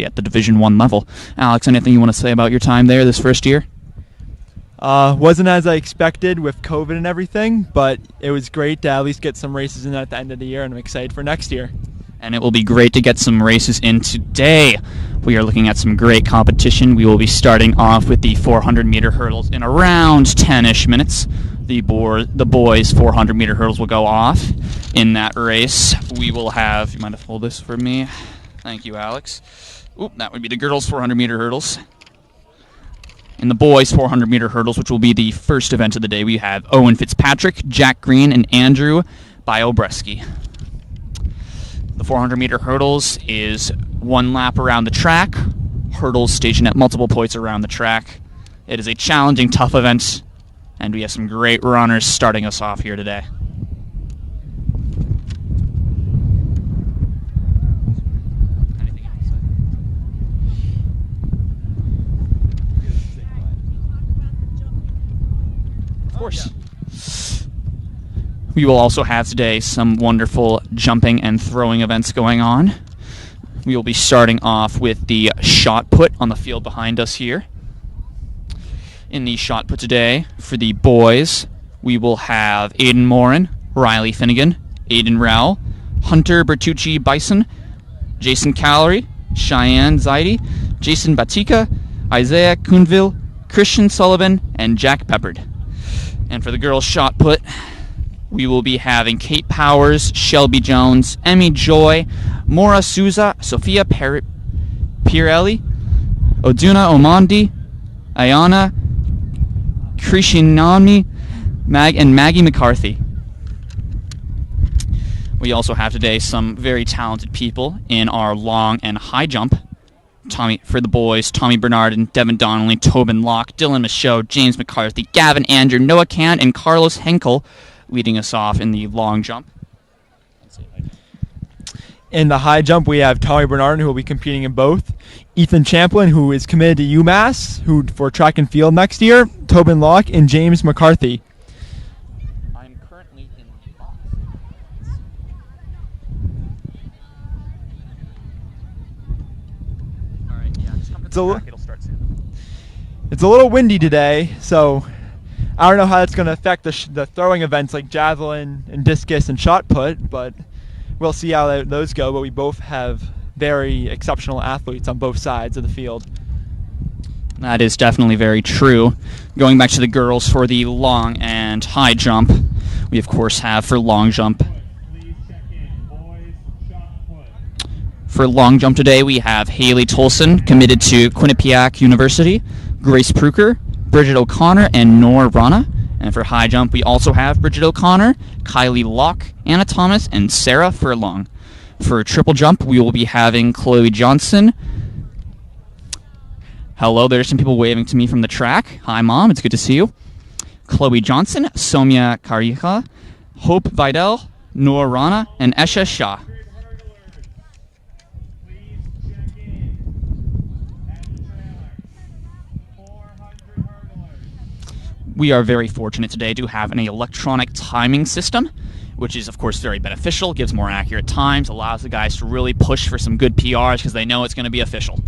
already at the Division I level. Alex, anything you want to say about your time there this first year? Wasn't as I expected with COVID and everything, but it was great to at least get some races in at the end of the year, and I'm excited for next year. And it will be great to get some races in today. We are looking at some great competition. We will be starting off with the 400-meter hurdles in around 10-ish minutes. The boys' 400-meter hurdles will go off. In that race, we will have... You mind if I hold this for me? Thank you, Alex. Oop, that would be the girls' 400-meter hurdles. In the boys' 400-meter hurdles, which will be the first event of the day, we have Owen Fitzpatrick, Jack Green, and Andrew Biobreski. The 400-meter hurdles is one lap around the track. Hurdles stationed at multiple points around the track. It is a challenging, tough event, and we have some great runners starting us off here today. Of course. We will also have today some wonderful jumping and throwing events going on. We will be starting off with the shot put on the field behind us here. In the shot put today, for the boys, we will have Aiden Morin, Riley Finnegan, Aiden Rowell, Hunter Bertucci Bison, Jason Callery, Cheyenne Zaidi, Jason Batika, Isaiah Kunville, Christian Sullivan, and Jack Peppard. And for the girls' shot put, we will be having Kate Powers, Shelby Jones, Emmy Joy, Maura Souza, Sophia Pirelli, Oduna Omandi, Ayana Krishinami, and Maggie McCarthy. We also have today some very talented people in our long and high jump. For the boys, Tommy Bernard and Devin Donnelly, Tobin Locke, Dylan Michaud, James McCarthy, Gavin Andrew, Noah Can, and Carlos Henkel leading us off in the long jump. In the high jump, we have Tommy Bernard, who will be competing in both. Ethan Champlin, who is committed to UMass, who for track and field next year. Tobin Locke and James McCarthy. I'm currently in the box. All right, yeah, just come to the track. It'll start soon. It's a little windy today, so I don't know how that's going to affect the throwing events like javelin and discus and shot put, but we'll see how those go. But we both have very exceptional athletes on both sides of the field. That is definitely very true. Going back to the girls for the long and high jump, we of course have for long jump. For long jump today, we have Haley Tolson, committed to Quinnipiac University, Grace Pruker, Bridget O'Connor, and Nor Rana. And for high jump, we also have Bridget O'Connor, Kylie Locke, Anna Thomas, and Sarah Furlong. For triple jump, we will be having Chloe Johnson. Hello, there's some people waving to me from the track. Hi, Mom, it's good to see you. Chloe Johnson, Somya Karika, Hope Vidal, Nor Rana, and Esha Shah. We are very fortunate today to have an electronic timing system, which is, of course, very beneficial, gives more accurate times, allows the guys to really push for some good PRs because they know it's going to be official.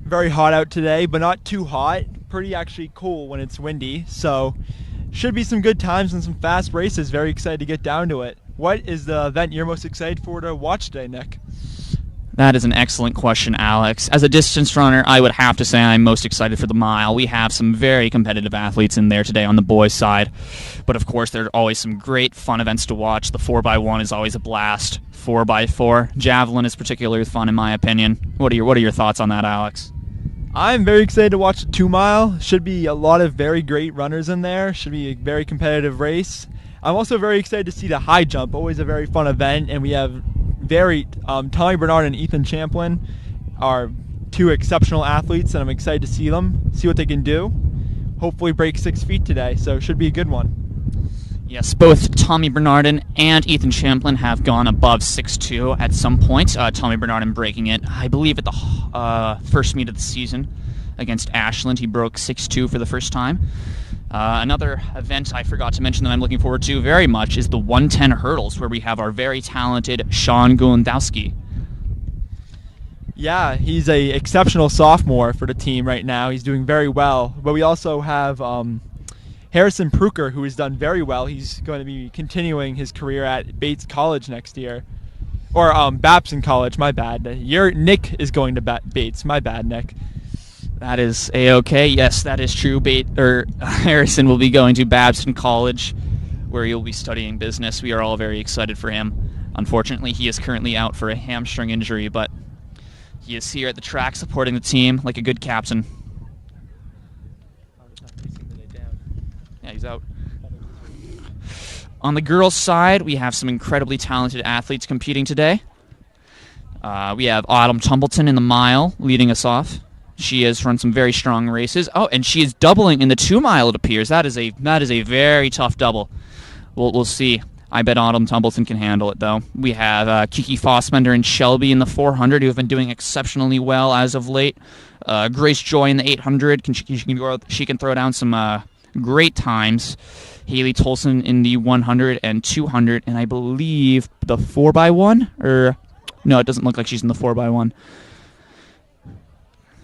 Very hot out today, but not too hot. Pretty actually cool when it's windy, so should be some good times and some fast races. Very excited to get down to it. What is the event you're most excited for to watch today, Nick? That is an excellent question, Alex. As a distance runner, I would have to say I'm most excited for the mile. We have some very competitive athletes in there today on the boys' side. But of course, there are always some great fun events to watch. The 4x1 is always a blast. 4x4. Javelin is particularly fun in my opinion. What are your thoughts on that, Alex? I'm very excited to watch the 2 mile. Should be a lot of very great runners in there. Should be a very competitive race. I'm also very excited to see the high jump. Always a very fun event, and we have Tommy Bernard and Ethan Champlin are 2 exceptional athletes, and I'm excited to see them, see what they can do. Hopefully break 6 feet today, so it should be a good one. Yes, both Tommy Bernardin and Ethan Champlin have gone above 6'2" at some point. Tommy Bernardin breaking it, I believe, at the first meet of the season against Ashland. He broke 6'2" for the first time. Another event I forgot to mention that I'm looking forward to very much is the 110 hurdles, where we have our very talented Sean Gundowski. Yeah, he's a exceptional sophomore for the team right now. He's doing very well. But we also have Harrison Pruker, who has done very well. He's going to be continuing his career at Bates College next year. Or Babson College, my bad. Nick is going to Bates. My bad, Nick. That is A-okay. Yes, that is true. Harrison will be going to Babson College, where he'll be studying business. We are all very excited for him. Unfortunately, he is currently out for a hamstring injury, but he is here at the track supporting the team like a good captain. Yeah, he's out. On the girls' side, we have some incredibly talented athletes competing today. We have Autumn Tumbleton in the mile leading us off. She has run some very strong races. Oh, and she is doubling in the 2 mile, it appears. That is a very tough double. We'll see. I bet Autumn Tumbleton can handle it, though. We have Kiki Fossbender and Shelby in the 400, who have been doing exceptionally well as of late. Grace Joy in the 800. She can throw down some great times. Haley Tolson in the 100 and 200, and I believe the 4x1? Or no, it doesn't look like she's in the 4x1.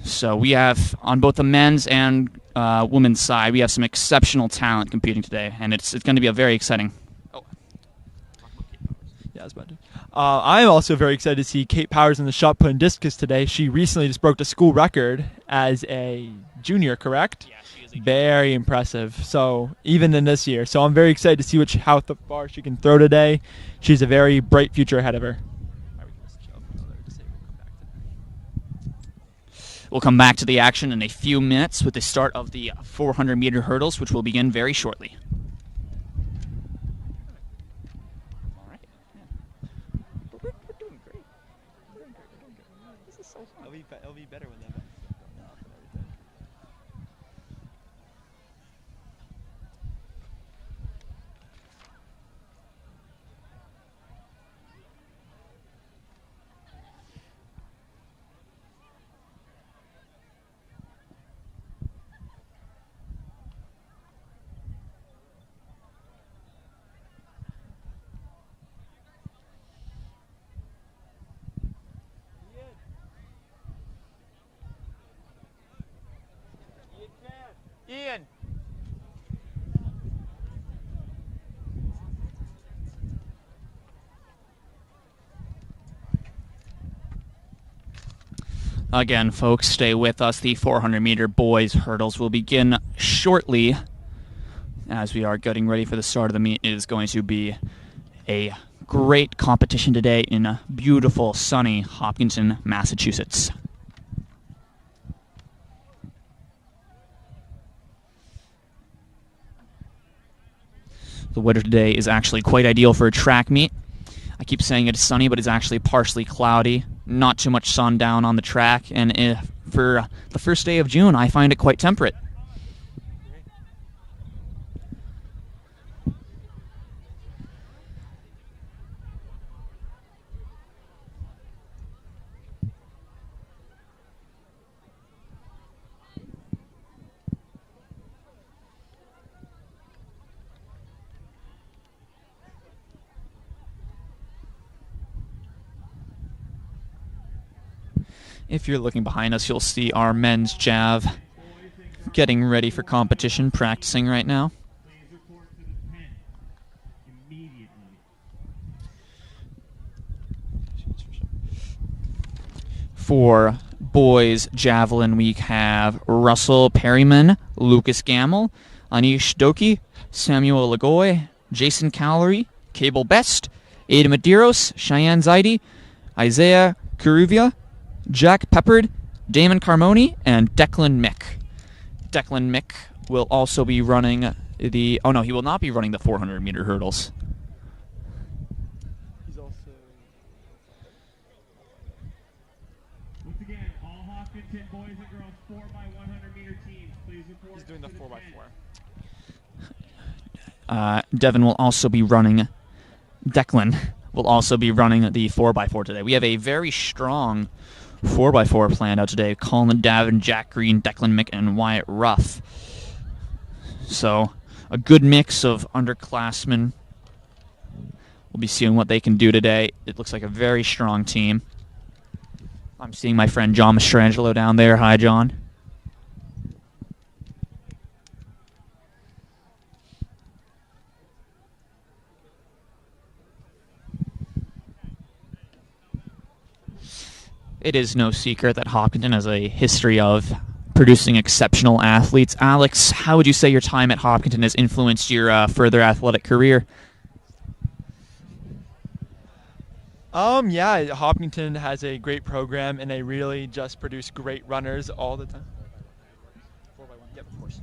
So we have, on both the men's and women's side, we have some exceptional talent competing today, and it's going to be a very exciting. Oh. Yeah, I was about to. I'm also very excited to see Kate Powers in the shot put and discus today. She recently just broke the school record as a junior, correct? Yeah, she is a very impressive. So even in this year, so I'm very excited to see how far she can throw today. She's a very bright future ahead of her. We'll come back to the action in a few minutes with the start of the 400-meter hurdles, which will begin very shortly. All right. Yeah. We're doing great. This is so fun. It'll be better when they're Ian. Again, folks, stay with us. The 400-meter boys hurdles will begin shortly. As we are getting ready for the start of the meet, it is going to be a great competition today in beautiful, sunny Hopkinton, Massachusetts. The weather today is actually quite ideal for a track meet. I keep saying it's sunny, but it's actually partially cloudy. Not too much sun down on the track, and for the first day of June, I find it quite temperate. If you're looking behind us, you'll see our men's jav getting ready for competition, practicing right now. For boys javelin, we have Russell Perryman, Lucas Gamble, Anish Doki, Samuel Lagoy, Jason Calorie, Cable Best, Ada Medeiros, Cheyenne Zaidi, Isaiah Kuruvia, Jack Peppard, Damon Carmoni, and Declan Mick. Declan Mick will also be running the... Oh, no, he will not be running the 400-meter hurdles. He's also... Once again, all Hopkinton boys and girls 4x100-meter teams, please report. He's doing the 4x4. Devin will also be running... Declan will also be running the 4x4 today. We have a very strong 4x4 planned out today. Colin Davin, Jack Green, Declan Mick, and Wyatt Ruff. So, a good mix of underclassmen. We'll be seeing what they can do today. It looks like a very strong team. I'm seeing my friend John Mastrangelo down there. Hi, John. It is no secret that Hopkinton has a history of producing exceptional athletes. Alex, how would you say your time at Hopkinton has influenced your further athletic career? Yeah, Hopkinton has a great program, and they really just produce great runners all the time. 4x1. Yep, of course.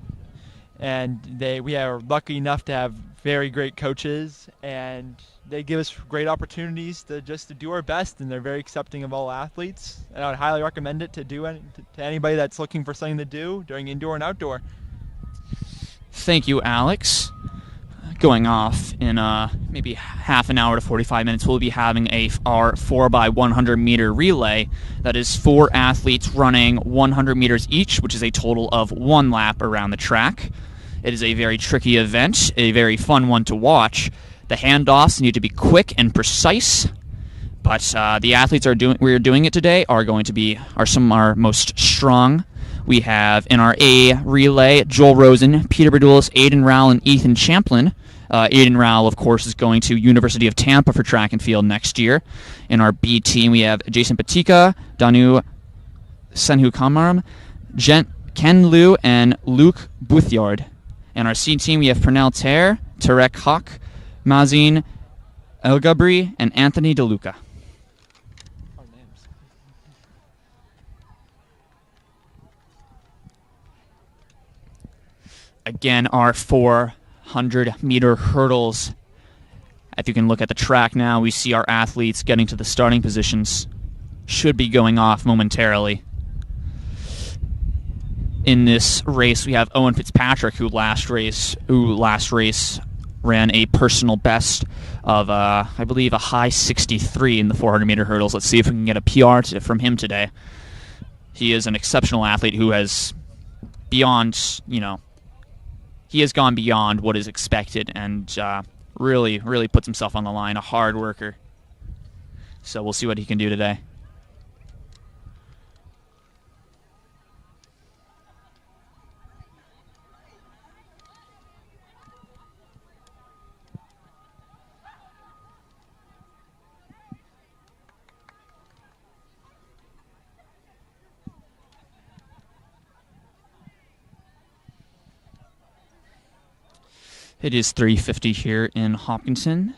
And we are lucky enough to have very great coaches, and they give us great opportunities to do our best, and they're very accepting of all athletes. And I would highly recommend it to anybody that's looking for something to do during indoor and outdoor. Thank you, Alex. Going off in maybe half an hour to 45 minutes, we'll be having our 4x100 meter relay. That is 4 athletes running 100 meters each, which is a total of 1 lap around the track. It is a very tricky event, a very fun one to watch. The handoffs need to be quick and precise, but the athletes we're doing it today are some of our most strong. We have in our A relay Joel Rosen, Peter Berdulis, Aiden Rowell, and Ethan Champlin. Aiden Rowell, of course, is going to University of Tampa for track and field next year. In our B team, we have Jason Patika, Danu Senhu Kamaram, Ken Liu, and Luke Buthyard. In our C team, we have Pernell Ter, Tarek Hawk, Mazin Elgabri, and Anthony DeLuca. Again, our 400-meter hurdles. If you can look at the track now, we see our athletes getting to the starting positions. Should be going off momentarily. In this race, we have Owen Fitzpatrick, who last race ran a personal best of, I believe, a high 63 in the 400-meter hurdles. Let's see if we can get a PR from him today. He is an exceptional athlete who has he has gone beyond what is expected and really, really puts himself on the line, a hard worker. So we'll see what he can do today. It is 3:50 here in Hopkinton.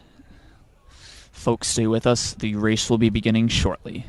Folks, stay with us. The race will be beginning shortly.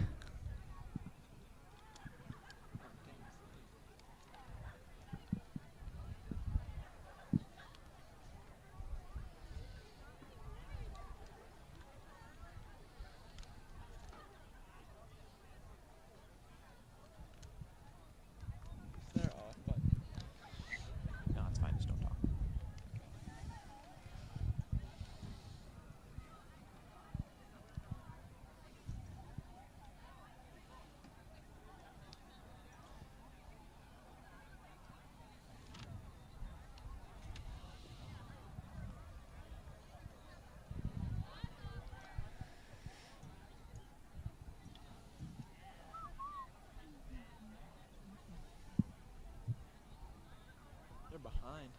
Behind.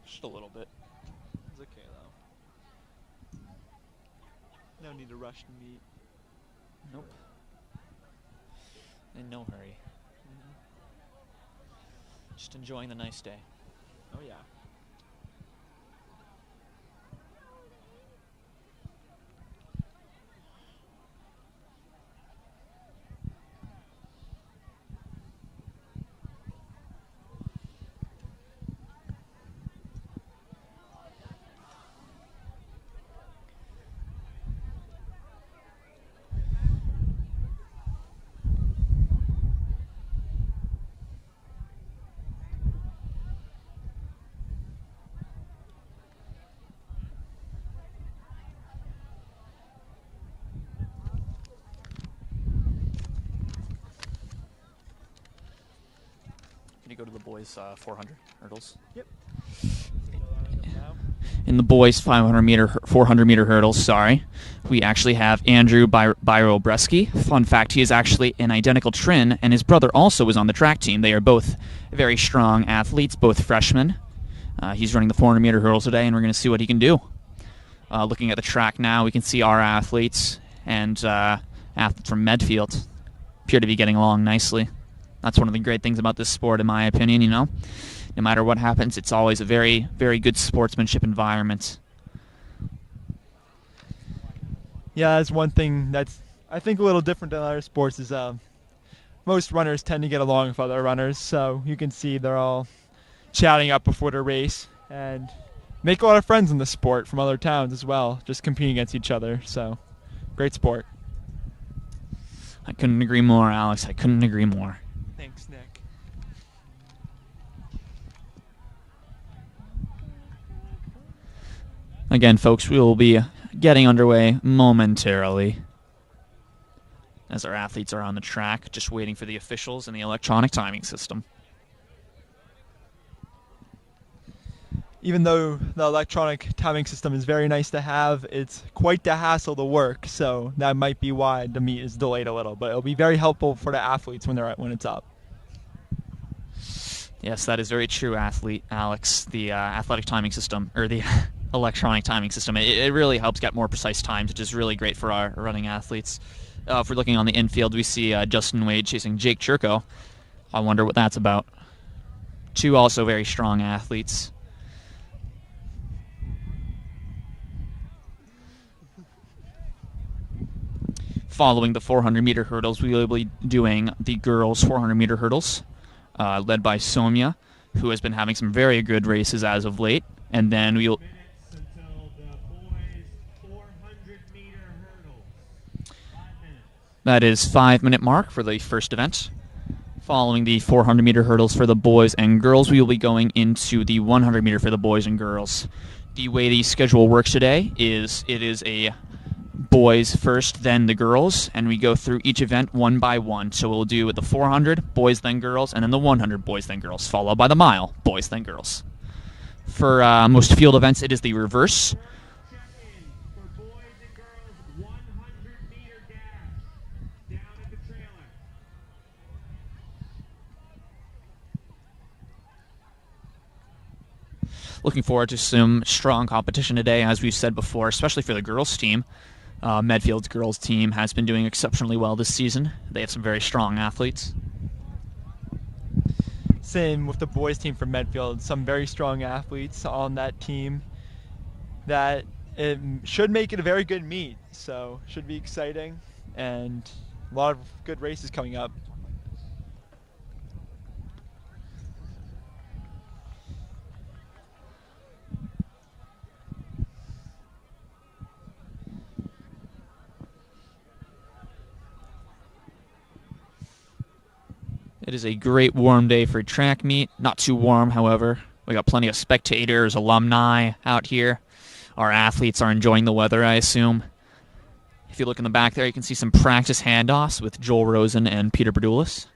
Just a little bit. It's okay though. No need to rush to meet. Nope. In no hurry. Just enjoying the nice day. Oh yeah. Can you go to the boys' 400 hurdles? Yep. In the boys' 400 400-meter hurdles, sorry. We actually have Andrew Byrobreski. Fun fact, he is actually an identical twin, and his brother also was on the track team. They are both very strong athletes, both freshmen. He's running the 400-meter hurdles today, and we're going to see what he can do. Looking at the track now, we can see our athletes and athletes from Medfield appear to be getting along nicely. That's one of the great things about this sport, in my opinion, you know. No matter what happens, it's always a very, very good sportsmanship environment. Yeah, that's one thing that's, I think, a little different than other sports is most runners tend to get along with other runners, so you can see they're all chatting up before the race and make a lot of friends in the sport from other towns as well, just competing against each other. So, great sport. I couldn't agree more, Alex. I couldn't agree more. Thanks, Nick. Again, folks, we will be getting underway momentarily as our athletes are on the track, just waiting for the officials and the electronic timing system. Even though the electronic timing system is very nice to have, it's quite the hassle to work, so that might be why the meet is delayed a little, but it'll be very helpful for the athletes when it's up. Yes, that is very true, Alex. The athletic timing system, or the electronic timing system, it really helps get more precise times, which is really great for our running athletes. If we're looking on the infield, we see Justin Wade chasing Jake Churko. I wonder what that's about. Two also very strong athletes. Following the 400-meter hurdles, we will be doing the girls' 400-meter hurdles, led by Somya, who has been having some very good races as of late. And then we'll... Minutes until the boys' 400-meter hurdles. 5 minutes. That is 5-minute mark for the first event. Following the 400-meter hurdles for the boys and girls, we will be going into the 100-meter for the boys and girls. The way the schedule works today is it is a boys first, then the girls, and we go through each event one by one. So we'll do with the 400, boys then girls, and then the 100, boys then girls, followed by the mile, boys then girls. For most field events, it is the reverse. Check-in for boys and girls 100-meter dash down at the trailer. Looking forward to some strong competition today, as we've said before, especially for the girls' team. Medfield's girls' team has been doing exceptionally well this season. They have some very strong athletes. Same with the boys' team from Medfield. Some very strong athletes on that team that it should make it a very good meet. So should be exciting and a lot of good races coming up. It is a great warm day for a track meet. Not too warm, however. We got plenty of spectators, alumni out here. Our athletes are enjoying the weather, I assume. If you look in the back there, you can see some practice handoffs with Joel Rosen and Peter Berdulis.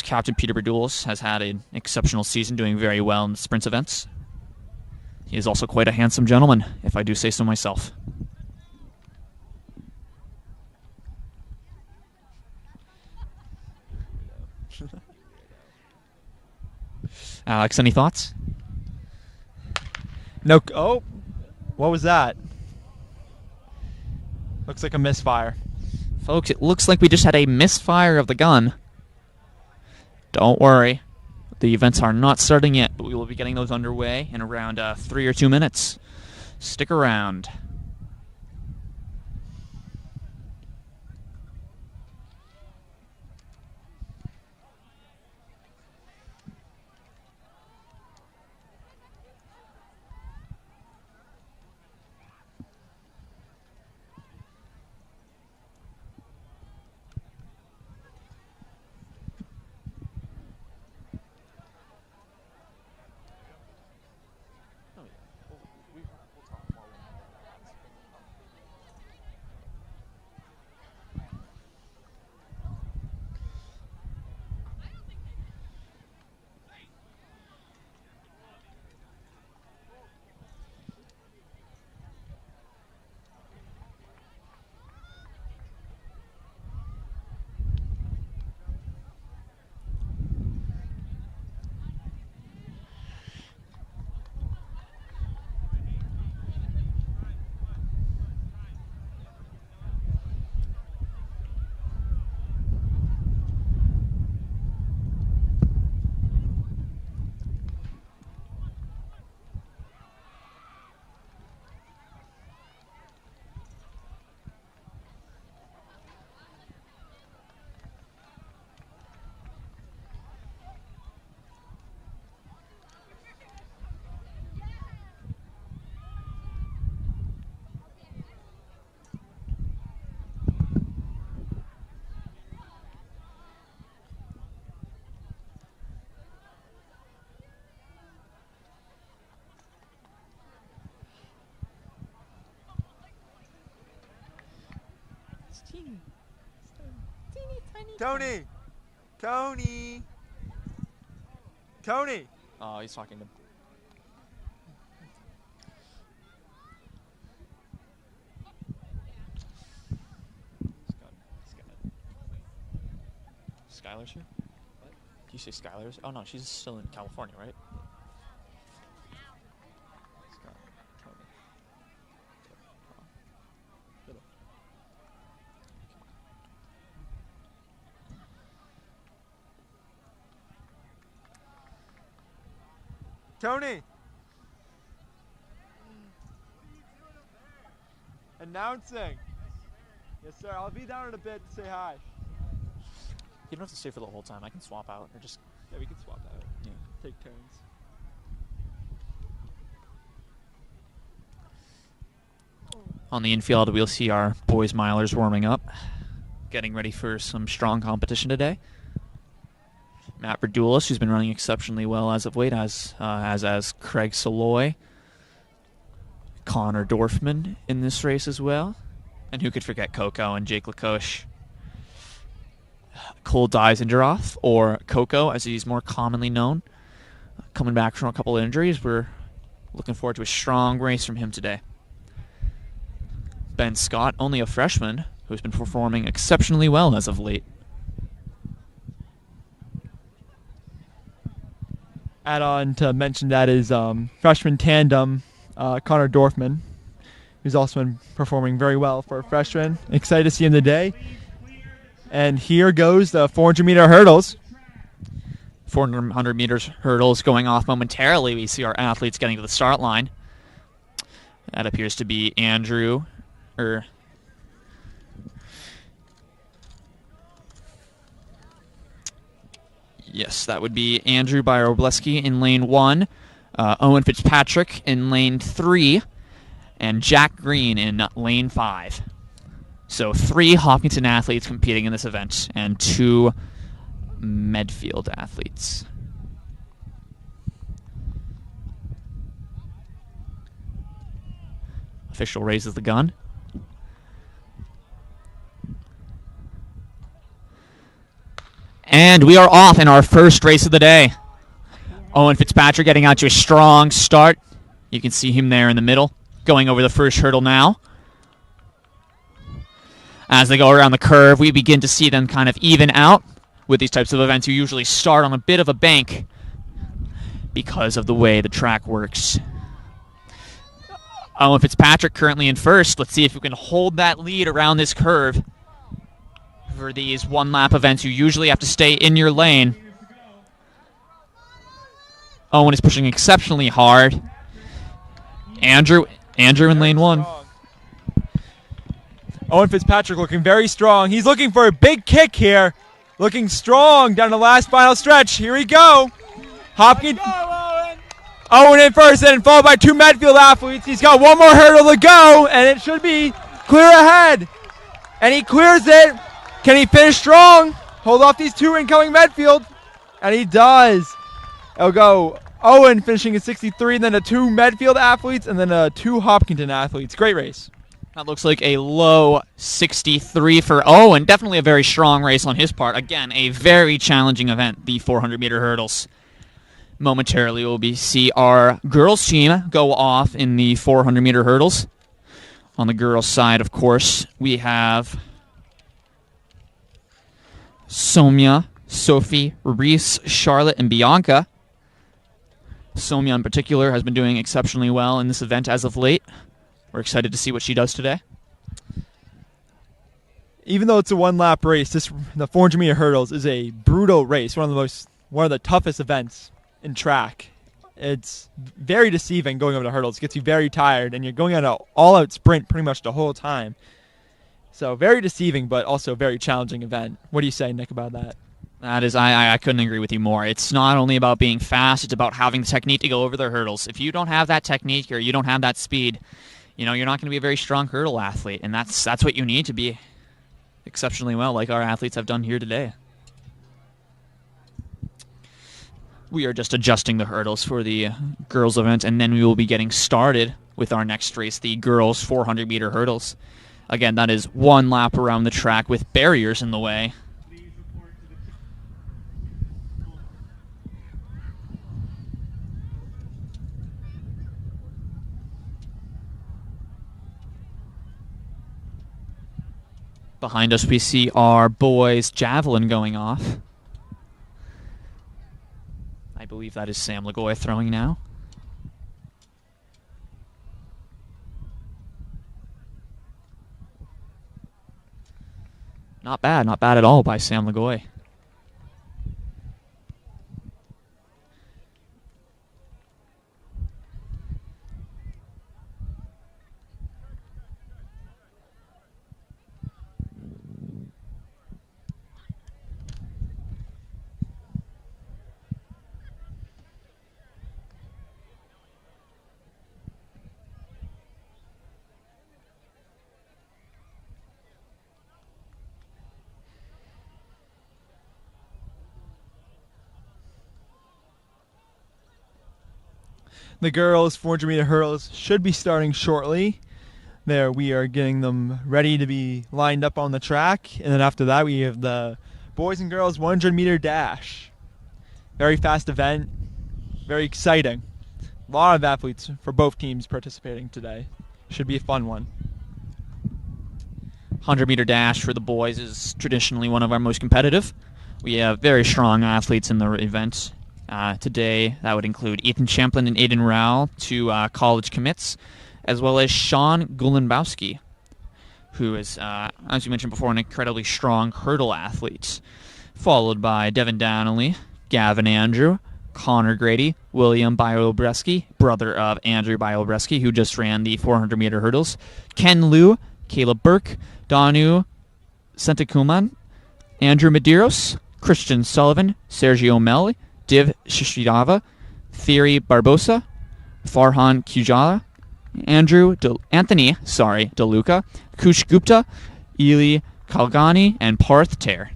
Captain Peter Berdulis, has had an exceptional season, doing very well in the sprint events. He is also quite a handsome gentleman, if I do say so myself. Alex, any thoughts? No. Oh, what was that? Looks like a misfire. Folks, it looks like we just had a misfire of the gun. Don't worry. The events are not starting yet, but we will be getting those underway in around 3 or 2 minutes. Stick around. Tony! Tony! Tony! Oh, he's talking to. Skylar's here? What? Do you say Skylar's? Oh no, she's still in California, right? Tony! Announcing. Yes, sir. I'll be down in a bit to say hi. You don't have to stay for the whole time. I can swap out or just. Yeah, we can swap out. Yeah. Take turns. On the infield, we'll see our boys milers warming up, getting ready for some strong competition today. Matt Verdulis, who's been running exceptionally well as of late, as Craig Saloy, Connor Dorfman in this race as well, and who could forget Coco and Jake Lacoche. Cole Deisenderoff, or Coco as he's more commonly known, coming back from a couple of injuries. We're looking forward to a strong race from him today. Ben Scott, only a freshman, who's been performing exceptionally well as of late. Add on to mention that is freshman tandem Connor Dorfman, who's also been performing very well for a freshman. Excited to see him today. And here goes the 400-meter hurdles. 400 meters hurdles going off momentarily. We see our athletes getting to the start line. That appears to be Andrew. Yes, that would be Andrew Byrobleski in lane 1, Owen Fitzpatrick in lane 3, and Jack Green in lane 5. So 3 Hopkinton athletes competing in this event, and 2 Medfield athletes. Official raises the gun. And we are off in our first race of the day. Owen Fitzpatrick getting out to a strong start. You can see him there in the middle, going over the first hurdle now. As they go around the curve, we begin to see them kind of even out. With these types of events, you usually start on a bit of a bank because of the way the track works. Owen Fitzpatrick currently in first. Let's see if we can hold that lead around this curve. For these one-lap events, you usually have to stay in your lane. Owen is pushing exceptionally hard. Andrew in lane 1. Owen Fitzpatrick looking very strong. He's looking for a big kick here. Looking strong down the last final stretch. Here we go. Hopkins. Owen in first, and followed by 2 Medfield athletes. He's got one more hurdle to go, and it should be clear ahead. And he clears it. Can he finish strong? Hold off these 2 incoming Medfield. And he does. It'll go Owen finishing at 63, and then a 2 Medfield athletes, and then a 2 Hopkinton athletes. Great race. That looks like a low 63 for Owen. Definitely a very strong race on his part. Again, a very challenging event, the 400-meter hurdles. Momentarily, we'll see our girls' team go off in the 400-meter hurdles. On the girls' side, of course, we have Somya, Sophie, Reese, Charlotte, and Bianca. Somya in particular has been doing exceptionally well in this event as of late. We're excited to see what she does today. Even though it's a one-lap race, the 400-meter hurdles is a brutal race, one of the toughest events in track. It's very deceiving going over the hurdles. It gets you very tired, and you're going on an all-out sprint pretty much the whole time. So very deceiving, but also a very challenging event. What do you say, Nick, about that? That is, I couldn't agree with you more. It's not only about being fast, it's about having the technique to go over the hurdles. If you don't have that technique or you don't have that speed, you're not going to be a very strong hurdle athlete, and that's what you need to be exceptionally well, like our athletes have done here today. We are just adjusting the hurdles for the girls event, and then we will be getting started with our next race, the girls 400-meter hurdles. Again, that is one lap around the track with barriers in the way. Please report to the Behind us, we see our boys' javelin going off. I believe that is Sam Lagoy throwing now. Not bad at all by Sam Lagoy. The girls' 400-meter hurdles should be starting shortly. There, we are getting them ready to be lined up on the track. And then after that, we have the boys and girls 100-meter dash. Very fast event, very exciting. A lot of athletes for both teams participating today. Should be a fun one. 100-meter dash for the boys is traditionally one of our most competitive. We have very strong athletes in the event. Today, that would include Ethan Champlin and Aiden Rowell, two college commits, as well as Sean Gulenbowski, who is, as you mentioned before, an incredibly strong hurdle athlete, followed by Devin Donnelly, Gavin Andrew, Connor Grady, William Bialobreski, brother of Andrew Bialobreski, who just ran the 400-meter hurdles, Ken Liu, Caleb Burke, Danu Sentakuman, Andrew Medeiros, Christian Sullivan, Sergio Mel, Div Shishidava, Thierry Barbosa, Farhan Kujala, Anthony DeLuca, Kush Gupta, Eli Kalgani, and Parth Ter.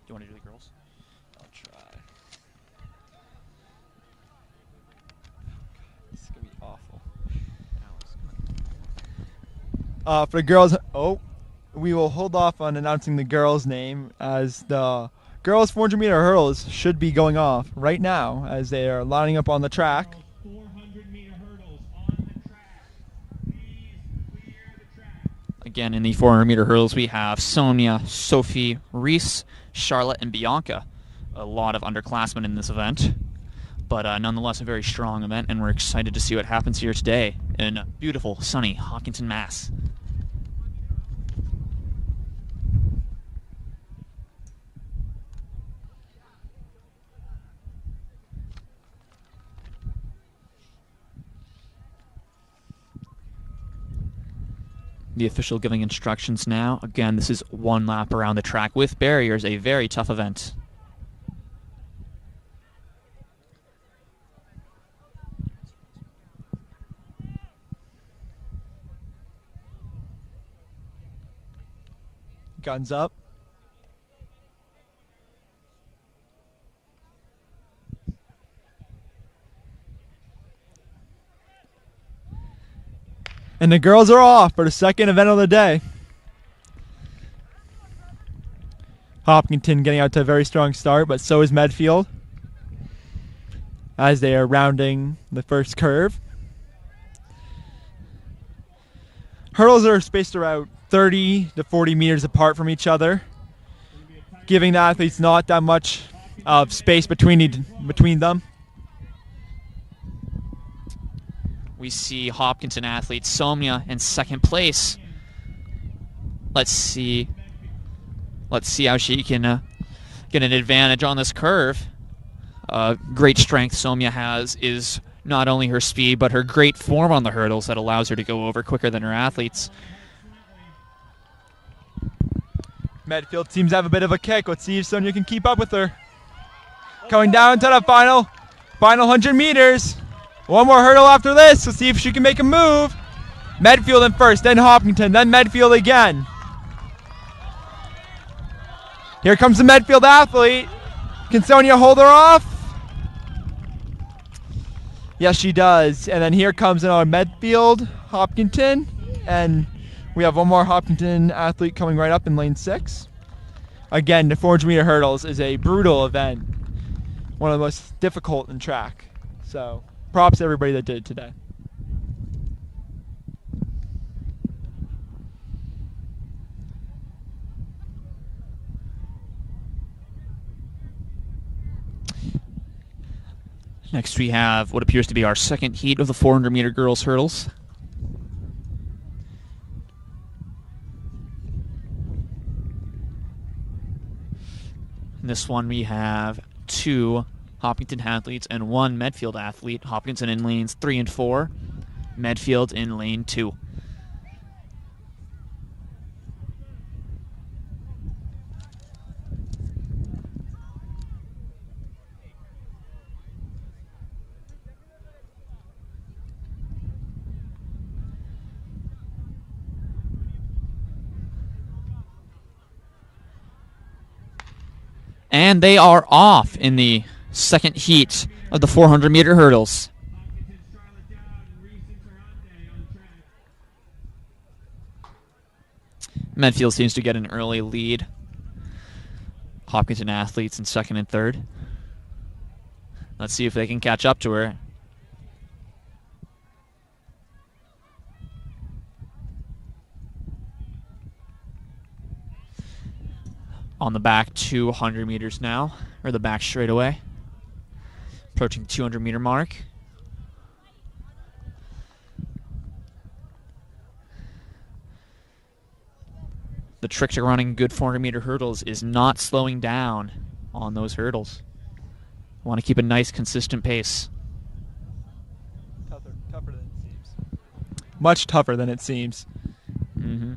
You want to do the girls? I'll try. This is going to be awful. For the girls, we will hold off on announcing the girls' name as the girls' 400-meter hurdles should be going off right now as they are lining up on the track. 400-meter hurdles on the track. Please clear the track. Again, in the 400-meter hurdles, we have Sonia, Sophie, Reese, Charlotte, and Bianca. A lot of underclassmen in this event, but nonetheless a very strong event, and we're excited to see what happens here today in beautiful, sunny Hopkinton, Mass. The official giving instructions now. Again, this is one lap around the track with barriers, a very tough event. Guns up. And the girls are off for the second event of the day. Hopkinton getting out to a very strong start, but so is Medfield as they are rounding the first curve. Hurdles are spaced around 30 to 40 meters apart from each other, giving the athletes not that much of space between them. We see Hopkinton athlete Somnia in second place. Let's see how she can get an advantage on this curve. Great strength Somnia has is not only her speed, but her great form on the hurdles that allows her to go over quicker than her athletes. Medfield seems to have a bit of a kick. Let's see if Sonia can keep up with her. Coming down to the final 100 meters. One more hurdle after this. Let's see if she can make a move. Medfield in first, then Hopkinton, then Medfield again. Here comes the Medfield athlete. Can Sonia hold her off? Yes, she does. And then here comes our Medfield, Hopkinton. And we have one more Hopkinton athlete coming right up in lane 6. Again, the 400-meter hurdles is a brutal event. One of the most difficult in track. So props to everybody that did it today. Next we have what appears to be our second heat of the 400-meter girls hurdles. In this one we have 2 Hopkinton athletes and 1 Medfield athlete. Hopkinton in lanes 3 and 4, Medfield in lane 2. And they are off in the second heat of the 400-meter hurdles. Medfield seems to get an early lead. Hopkinton athletes in second and third. Let's see if they can catch up to her. On the back 200 meters now, or the back straightaway. Approaching the 200-meter mark. The trick to running good 400-meter hurdles is not slowing down on those hurdles. You want to keep a nice, consistent pace. Tougher than it seems. Much tougher than it seems. Mm-hmm.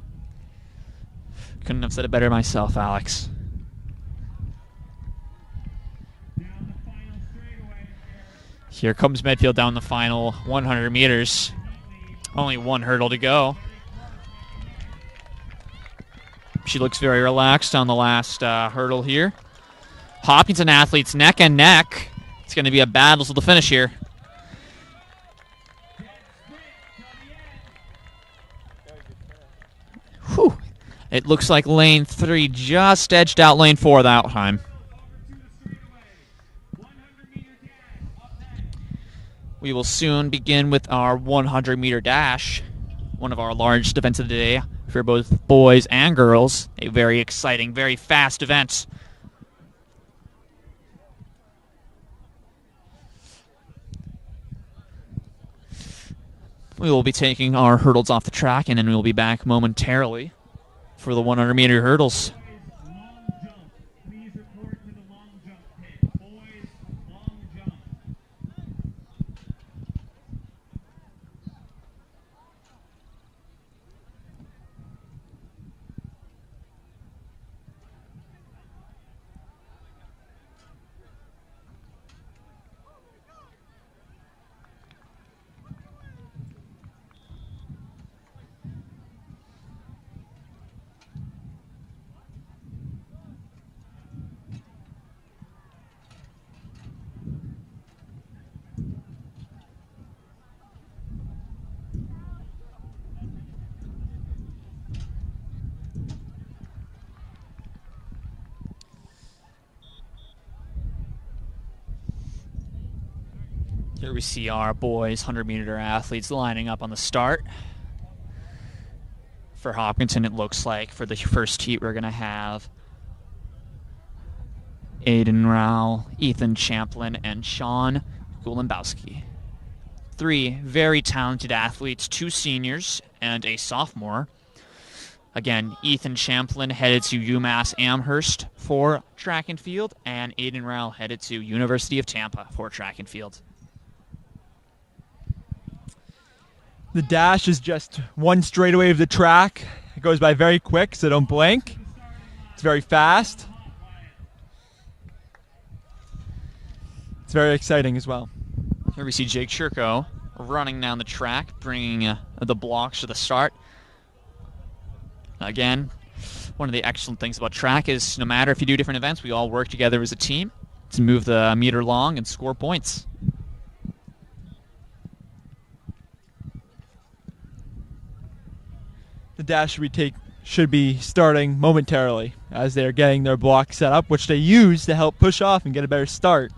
Couldn't have said it better myself, Alex. Here comes Medfield down the final 100 meters. Only one hurdle to go. She looks very relaxed on the last hurdle here. Hopkinton athletes neck and neck. It's going to be a battle to the finish here. Whew. It looks like lane 3 just edged out lane 4 that time. We will soon begin with our 100-meter dash, one of our largest events of the day for both boys and girls. A very exciting, very fast event. We will be taking our hurdles off the track, and then we will be back momentarily for the 100-meter hurdles. Here we see our boys 100-meter athletes lining up on the start. For Hopkinton, it looks like for the first heat we're going to have Aiden Rao, Ethan Champlin, and Sean Gulembowski. 3 very talented athletes, 2 seniors and a sophomore. Again, Ethan Champlin headed to UMass Amherst for track and field, and Aiden Rao headed to University of Tampa for track and field. The dash is just one straightaway of the track. It goes by very quick, so don't blink. It's very fast. It's very exciting as well. Here we see Jake Shirko running down the track, bringing the blocks to the start. Again, one of the excellent things about track is no matter if you do different events, we all work together as a team to move the meter long and score points. The dash should be starting momentarily as they're getting their block set up, which they use to help push off and get a better start.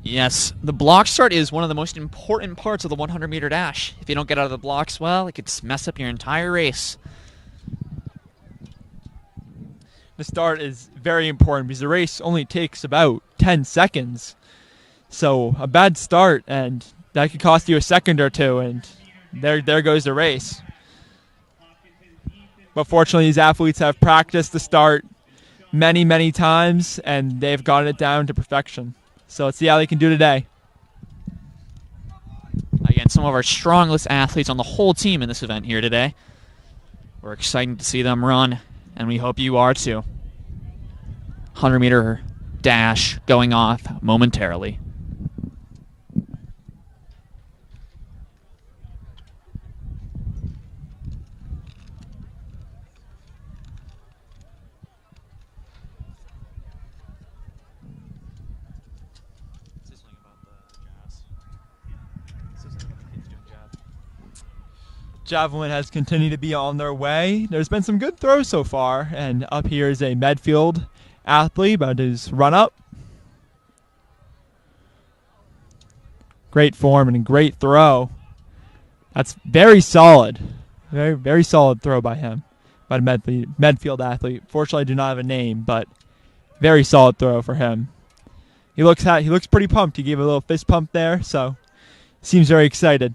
Yes, the block start is one of the most important parts of the 100-meter dash. If you don't get out of the blocks well, it could mess up your entire race. The start is very important because the race only takes about 10 seconds. So a bad start, and that could cost you a second or two, and there goes the race. But fortunately, these athletes have practiced the start many, many times, and they've gotten it down to perfection. So let's see how they can do today. Again, some of our strongest athletes on the whole team in this event here today. We're excited to see them run, and we hope you are too. 100-meter dash going off momentarily. Javelin has continued to be on their way. There's been some good throws so far, and up here is a Medfield athlete about his run-up. Great form and a great throw. That's very solid. Very, very solid throw by him, by the Medfield athlete. Fortunately, I do not have a name, but very solid throw for him. He looks pretty pumped. He gave a little fist pump there, so seems very excited.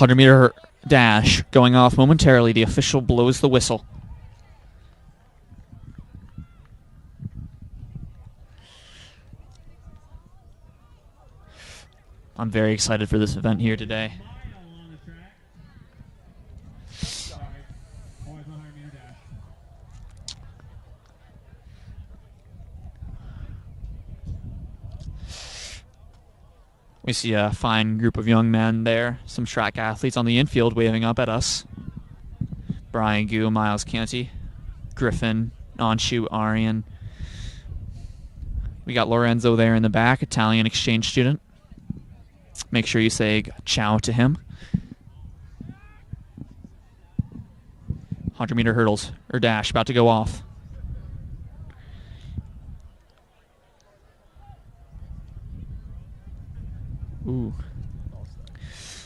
Meter dash going off momentarily. The official blows the whistle. I'm very excited for this event here today. We see a fine group of young men there. Some track athletes on the infield waving up at us. Brian Gu, Miles Canty, Griffin, Anshu, Aryan. We got Lorenzo there in the back, Italian exchange student. Make sure you say ciao to him. 100-meter hurdles, or dash, about to go off. Ooh.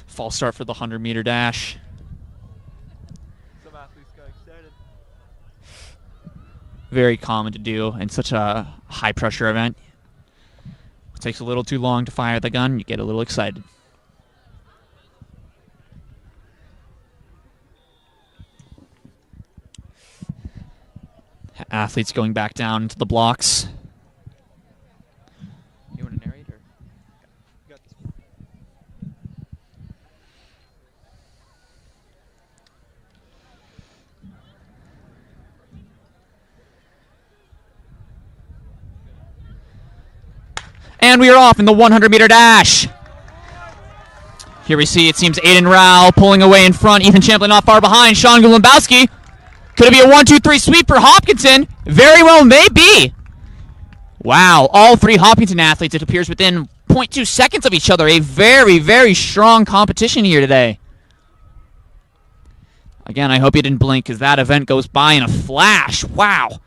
False start for the 100-meter dash. Some athletes got excited. Very common to do in such a high-pressure event. It takes a little too long to fire the gun, you get a little excited. Athletes going back down into the blocks. You want to narrate? And we are off in the 100-meter dash. Here we see, it seems, Aiden Rao pulling away in front. Ethan Champlin not far behind. Sean Golumbowski. Could it be a 1-2-3 sweep for Hopkinton? Very well may be. Wow, all three Hopkinton athletes, it appears, within 0.2 seconds of each other. A very, very strong competition here today. Again, I hope you didn't blink because that event goes by in a flash. Wow.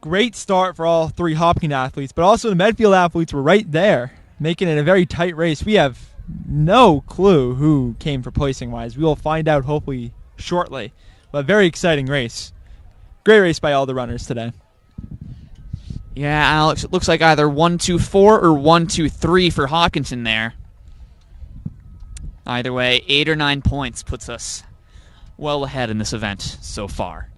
Great start for all three Hopkins athletes, but also the Medfield athletes were right there, making it a very tight race. We have no clue who came for placing-wise. We will find out hopefully shortly, but very exciting race. Great race by all the runners today. Yeah, Alex, it looks like either 1-2-4 or 1-2-3 for Hopkinton there. Either way, 8 or 9 points puts us well ahead in this event so far.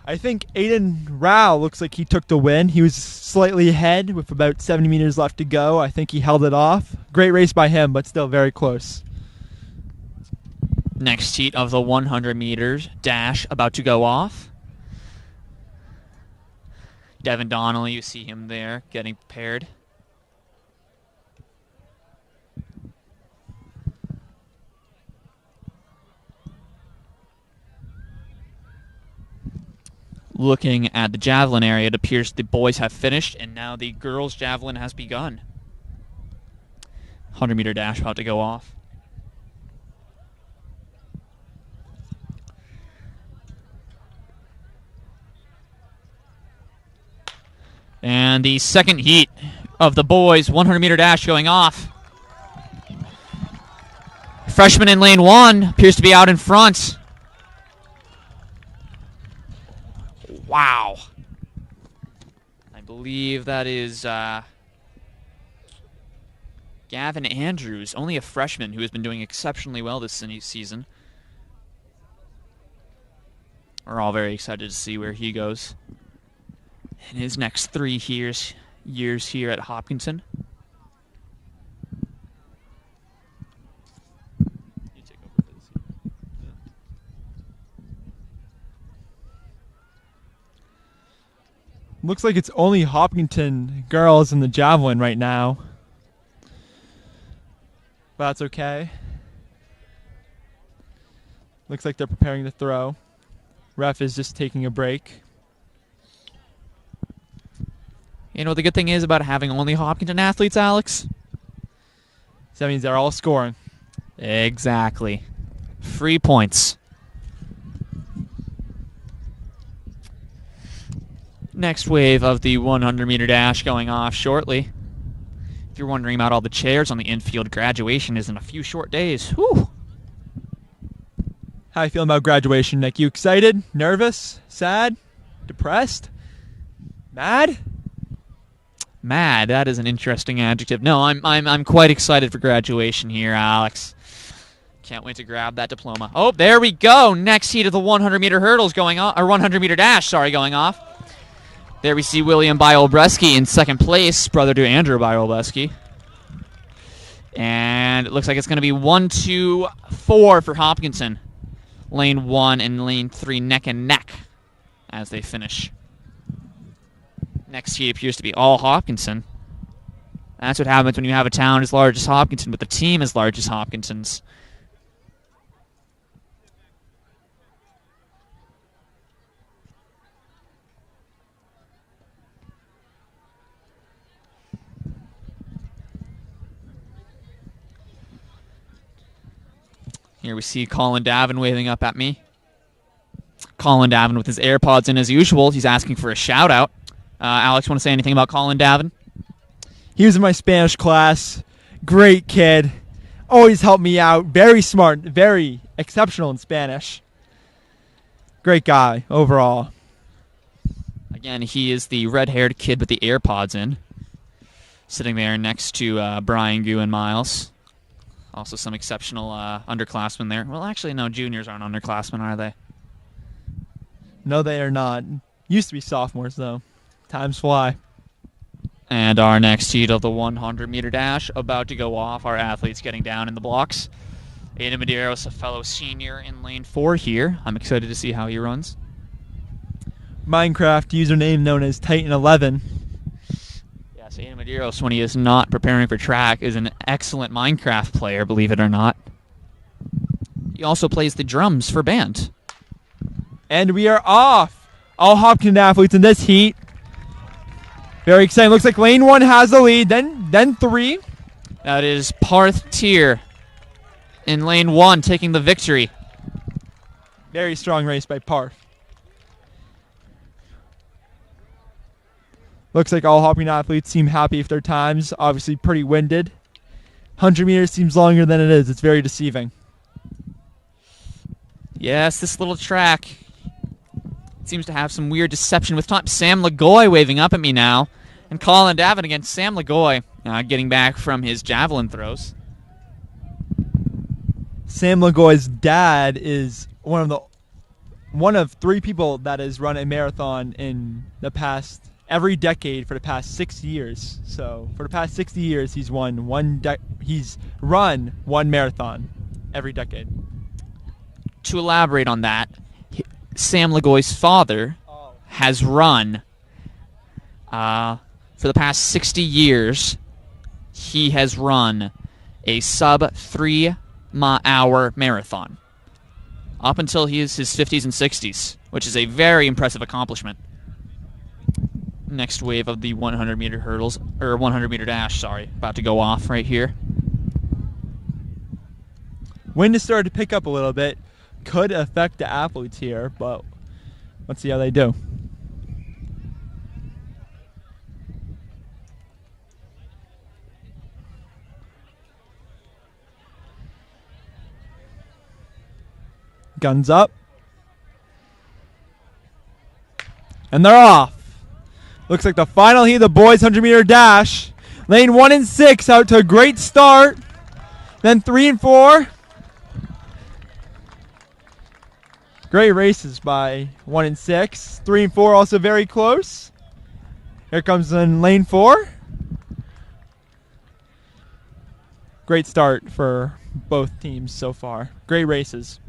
I think Aiden Rao looks like he took the win. He was slightly ahead with about 70 meters left to go. I think he held it off. Great race by him, but still very close. Next heat of the 100 meters dash about to go off. Devin Donnelly, you see him there getting prepared. Looking at the javelin area, it appears the boys have finished, and now the girls' javelin has begun. 100-meter dash about to go off. And the second heat of the boys' 100-meter dash going off. Freshman in lane 1 appears to be out in front. Wow. I believe that is Gavin Andrews, only a freshman who has been doing exceptionally well this season. We're all very excited to see where he goes in his next 3 years here at Hopkinton. Looks like it's only Hopkinton girls in the javelin right now. But that's okay. Looks like they're preparing to throw. Ref is just taking a break. You know what the good thing is about having only Hopkinton athletes, Alex? So that means they're all scoring. Exactly. Free points. Next wave of the 100-meter dash going off shortly. If you're wondering about all the chairs on the infield, graduation is in a few short days. Whew. How you feeling about graduation, Nick? You excited? Nervous? Sad? Depressed? Mad? Mad. That is an interesting adjective. No, I'm quite excited for graduation here, Alex. Can't wait to grab that diploma. Oh, there we go. Next heat of the 100-meter hurdles going on, or 100-meter dash, sorry, going off. There we see William Biolbreski in second place, brother to Andrew Biolbreski. And it looks like it's going to be 1, 2, 4 for Hopkinton. Lane 1 and lane 3 neck and neck as they finish. Next heat appears to be all Hopkinton. That's what happens when you have a town as large as Hopkinton with a team as large as Hopkinton's. Here we see Colin Davin waving up at me. Colin Davin with his AirPods in as usual. He's asking for a shout-out. Alex, want to say anything about Colin Davin? He was in my Spanish class. Great kid. Always helped me out. Very smart. Very exceptional in Spanish. Great guy overall. Again, he is the red-haired kid with the AirPods in. Sitting there next to Brian Gu and Miles. Also some exceptional underclassmen there. Well, actually, no, juniors aren't underclassmen, are they? No, they are not. Used to be sophomores, though. Times fly. And our next heat of the 100-meter dash about to go off. Our athletes getting down in the blocks. Aiden Medeiros, a fellow senior in lane 4 here. I'm excited to see how he runs. Minecraft username known as Titan11. Yes, Aiden Medeiros, when he is not preparing for track, is an excellent Minecraft player, believe it or not. He also plays the drums for band. And we are off. All Hopkinton athletes in this heat. Very exciting. Looks like lane 1 has the lead, then 3. That is Parth Tier in lane 1 taking the victory. Very strong race by Parth. Looks like all Hopkinton athletes seem happy with their times. Obviously pretty winded. 100 meters seems longer than it is. It's very deceiving. Yes, this little track seems to have some weird deception with time. Sam Lagoy waving up at me now. And Colin Davin against Sam Lagoy getting back from his javelin throws. Sam Lagoy's dad is one of 3 people that has run a marathon in the past every decade for the past 6 years. So for the past 60 years, he's run one marathon every decade. To elaborate on that, Sam Lagoy's father has run For the past 60 years, he has run a sub 3 hour marathon up until he is his 50s and 60s, which is a very impressive accomplishment. Next wave of the 100 meter hurdles, or 100 meter dash, sorry, about to go off right here. Wind has started to pick up a little bit. Could affect the athletes here, but let's see how they do. Guns up. And they're off. Looks like the final heat of the boys' 100 meter dash. Lane 1 and 6 out to a great start. Then 3 and 4. Great races by 1 and 6. 3 and 4 also very close. Here comes in lane 4. Great start for both teams so far. Great races.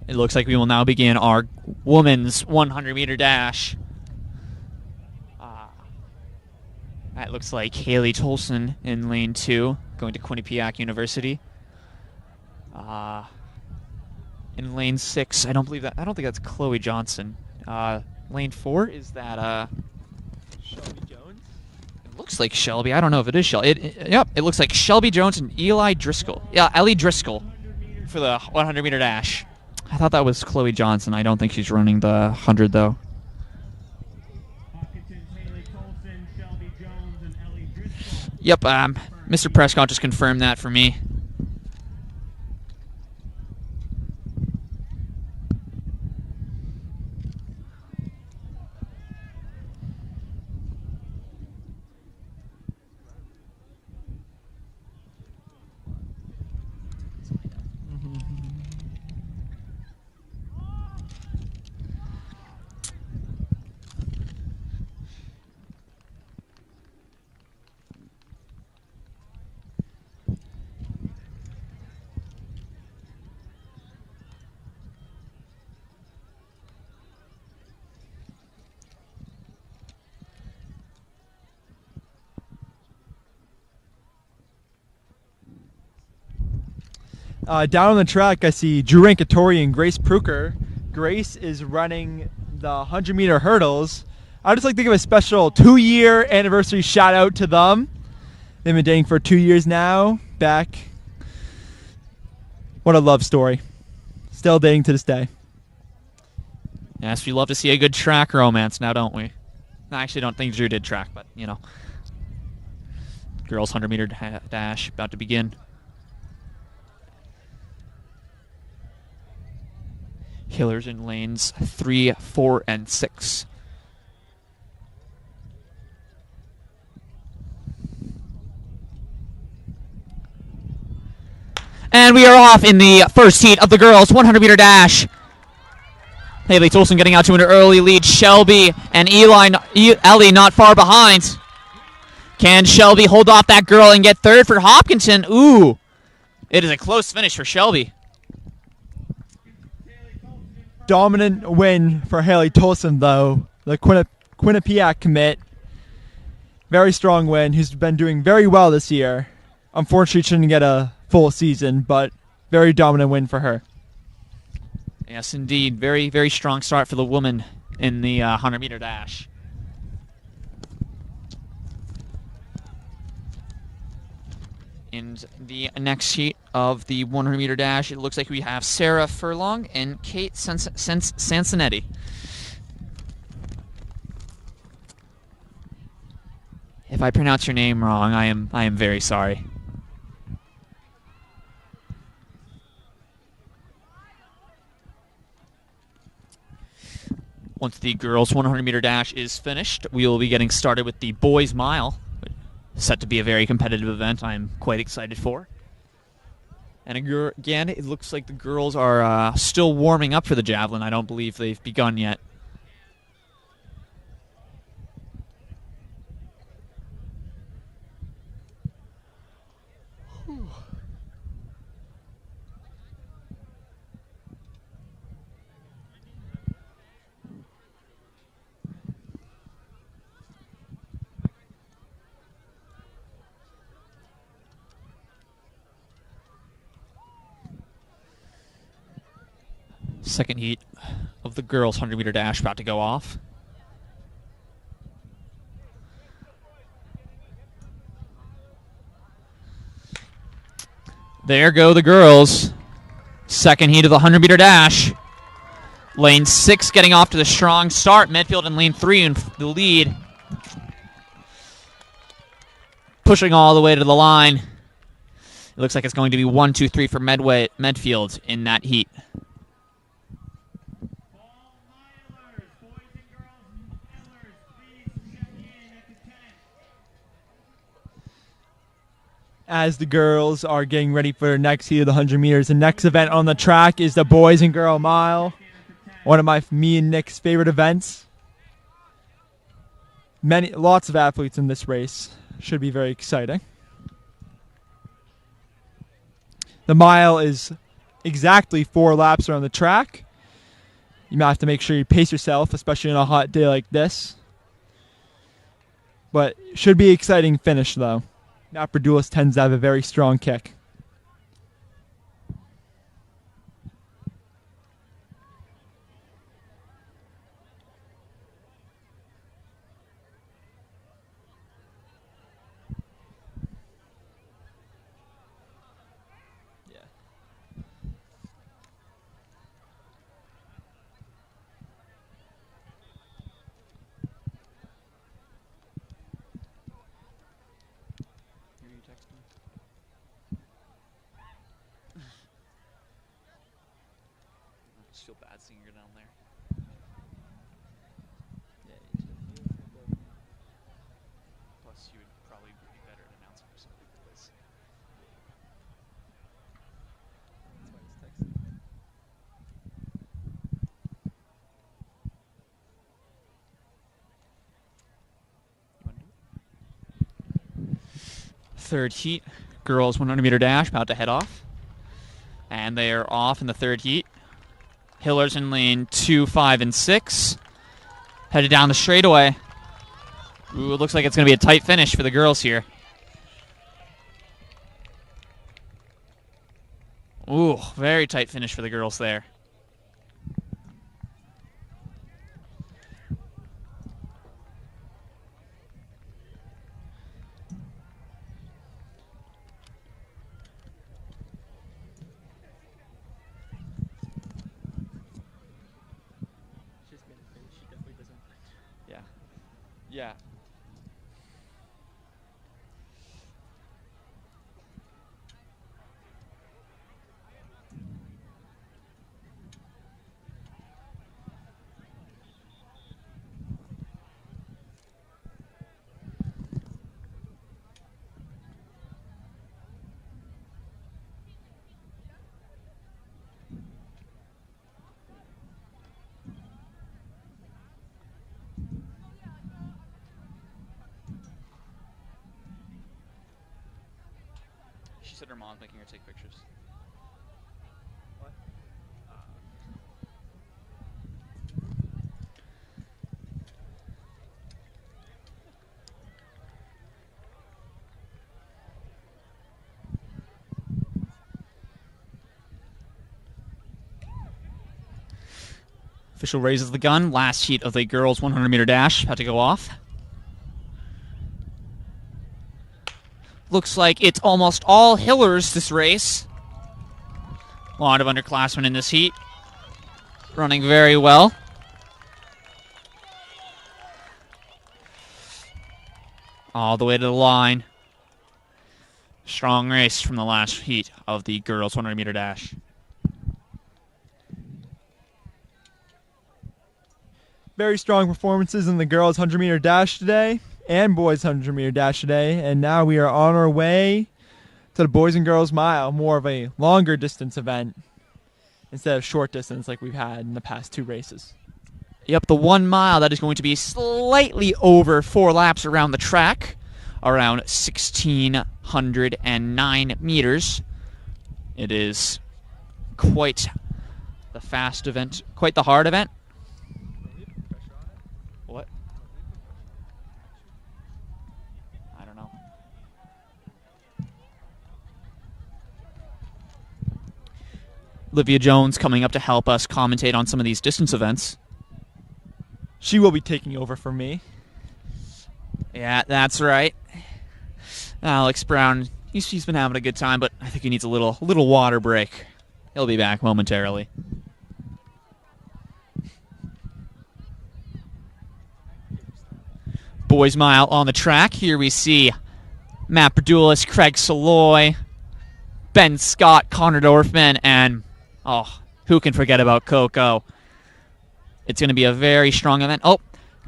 It looks like we will now begin our women's 100 meter dash. That looks like Haley Tolson in lane 2, going to Quinnipiac University. In lane 6, I don't think that's Chloe Johnson. Lane 4, is that Shelby Jones. It looks like Shelby. I don't know if it is Shelby. Yep, it looks like Shelby Jones and Eli Driscoll. Yeah, Ellie Driscoll for the 100 meter dash. I thought that was Chloe Johnson. I don't think she's running the 100 though. Yep, Mr. Prescott just confirmed that for me. Down on the track, I see Drew Rankatori and Grace Pruker. Grace is running the 100 meter hurdles. I'd just like to give a special 2-year anniversary shout out to them. They've been dating for 2 years now. Back. What a love story. Still dating to this day. Yes, we love to see a good track romance now, don't we? I actually don't think Drew did track, but, you know. Girls 100 meter dash about to begin. Killers in lanes 3, 4, and 6. And we are off in the first heat of the girls 100 meter dash. Haley Tolson getting out to an early lead. Shelby and Ellie not far behind. Can Shelby hold off that girl and get third for Hopkinton? Ooh, it is a close finish for Shelby. Dominant win for Haley Tolson, though. The Quinnipiac commit. Very strong win. Who's been doing very well this year. Unfortunately, shouldn't get a full season, but very dominant win for her. Yes, indeed. Very, very strong start for the woman in the 100 meter dash. In the next heat of the 100 meter dash, it looks like we have Sarah Furlong and Kate Sansonetti. If I pronounce your name wrong, I am very sorry. Once the girls 100 meter dash is finished, we will be getting started with the boys mile. Set to be a very competitive event I'm quite excited for. And again, it looks like the girls are still warming up for the javelin. I don't believe they've begun yet. Second heat of the girls' 100-meter dash about to go off. There go the girls. Second heat of the 100-meter dash. Lane 6 getting off to the strong start. Medfield in lane 3 in the lead. Pushing all the way to the line. It looks like it's going to be 1, 2, 3 for Medfield in that heat. As the girls are getting ready for the next heat of the 100 meters, the next event on the track is the boys and girl mile. One of me and Nick's favorite events. Lots of athletes in this race. Should be very exciting. The mile is exactly 4 laps around the track. You might have to make sure you pace yourself, especially on a hot day like this. But should be an exciting finish, though. Napper Duelist tends to have a very strong kick. Feel bad seeing her down there. Plus, you would probably be better at announcing for something like this. Third heat, girls 100-meter dash about to head off. And they are off in the third heat. Hillers in lane 2, 5, and 6. Headed down the straightaway. Ooh, it looks like it's going to be a tight finish for the girls here. Ooh, very tight finish for the girls there. Yeah. She said her mom's making her take pictures. What? Official raises the gun. Last heat of the girls' 100-meter dash about to go off. Looks like it's almost all Hillers this race. A lot of underclassmen in this heat. Running very well. All the way to the line. Strong race from the last heat of the girls' 100-meter dash. Very strong performances in the girls' 100-meter dash today and boys' 100-meter dash today. And now we are on our way to the boys and girls mile, more of a longer distance event instead of short distance like we've had in the past 2 races. Yep, the 1 mile, that is going to be slightly over 4 laps around the track, around 1,609 meters. It is quite the fast event, quite the hard event. What? I don't know. Olivia Jones coming up to help us commentate on some of these distance events. She will be taking over for me. Yeah, that's right. Alex Brown, he's been having a good time, but I think he needs a little water break. He'll be back momentarily. Boys Mile on the track. Here we see Matt Berdulis, Craig Saloy, Ben Scott, Connor Dorfman, and who can forget about Coco? It's going to be a very strong event. Oh,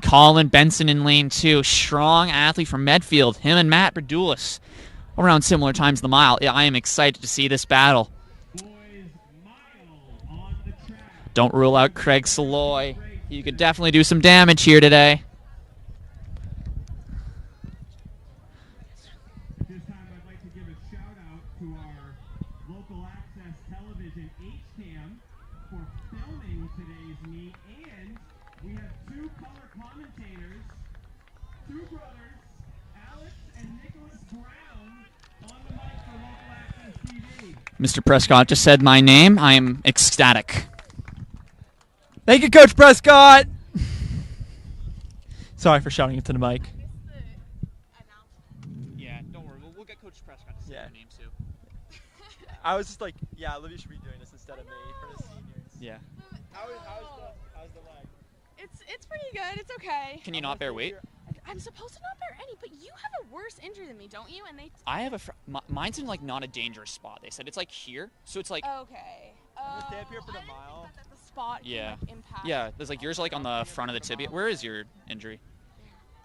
Colin Benson in lane 2. Strong athlete from Medfield. Him and Matt Berdulis around similar times in the mile. Yeah, I am excited to see this battle. Don't rule out Craig Saloy. He could definitely do some damage here today. This time I'd like to give a shout out to our local access television HCAM for filming today's meet, and we have 2 color commentators, 2 brothers, Alex and Nicholas Brown, on the mic for local access TV. Mr. Prescott just said my name. I am ecstatic. Thank you, Coach Prescott. Sorry for shouting into the mic. Yeah, don't worry. We'll get Coach Prescott to say Yeah. your name too. I was just like, yeah, Olivia should be doing this instead of me for the seniors. Yeah. How's the leg? It's pretty good. It's okay. Can you not bear weight? I'm supposed to not bear any, but you have a worse injury than me, don't you? And they. I have mine's in like not a dangerous spot. They said it's like here, so it's like Okay. gonna stay up here for the I didn't mile. think that the spot can, Yeah. like, impact. yeah. There's like yours are like on the front of the tibia. Where is your injury?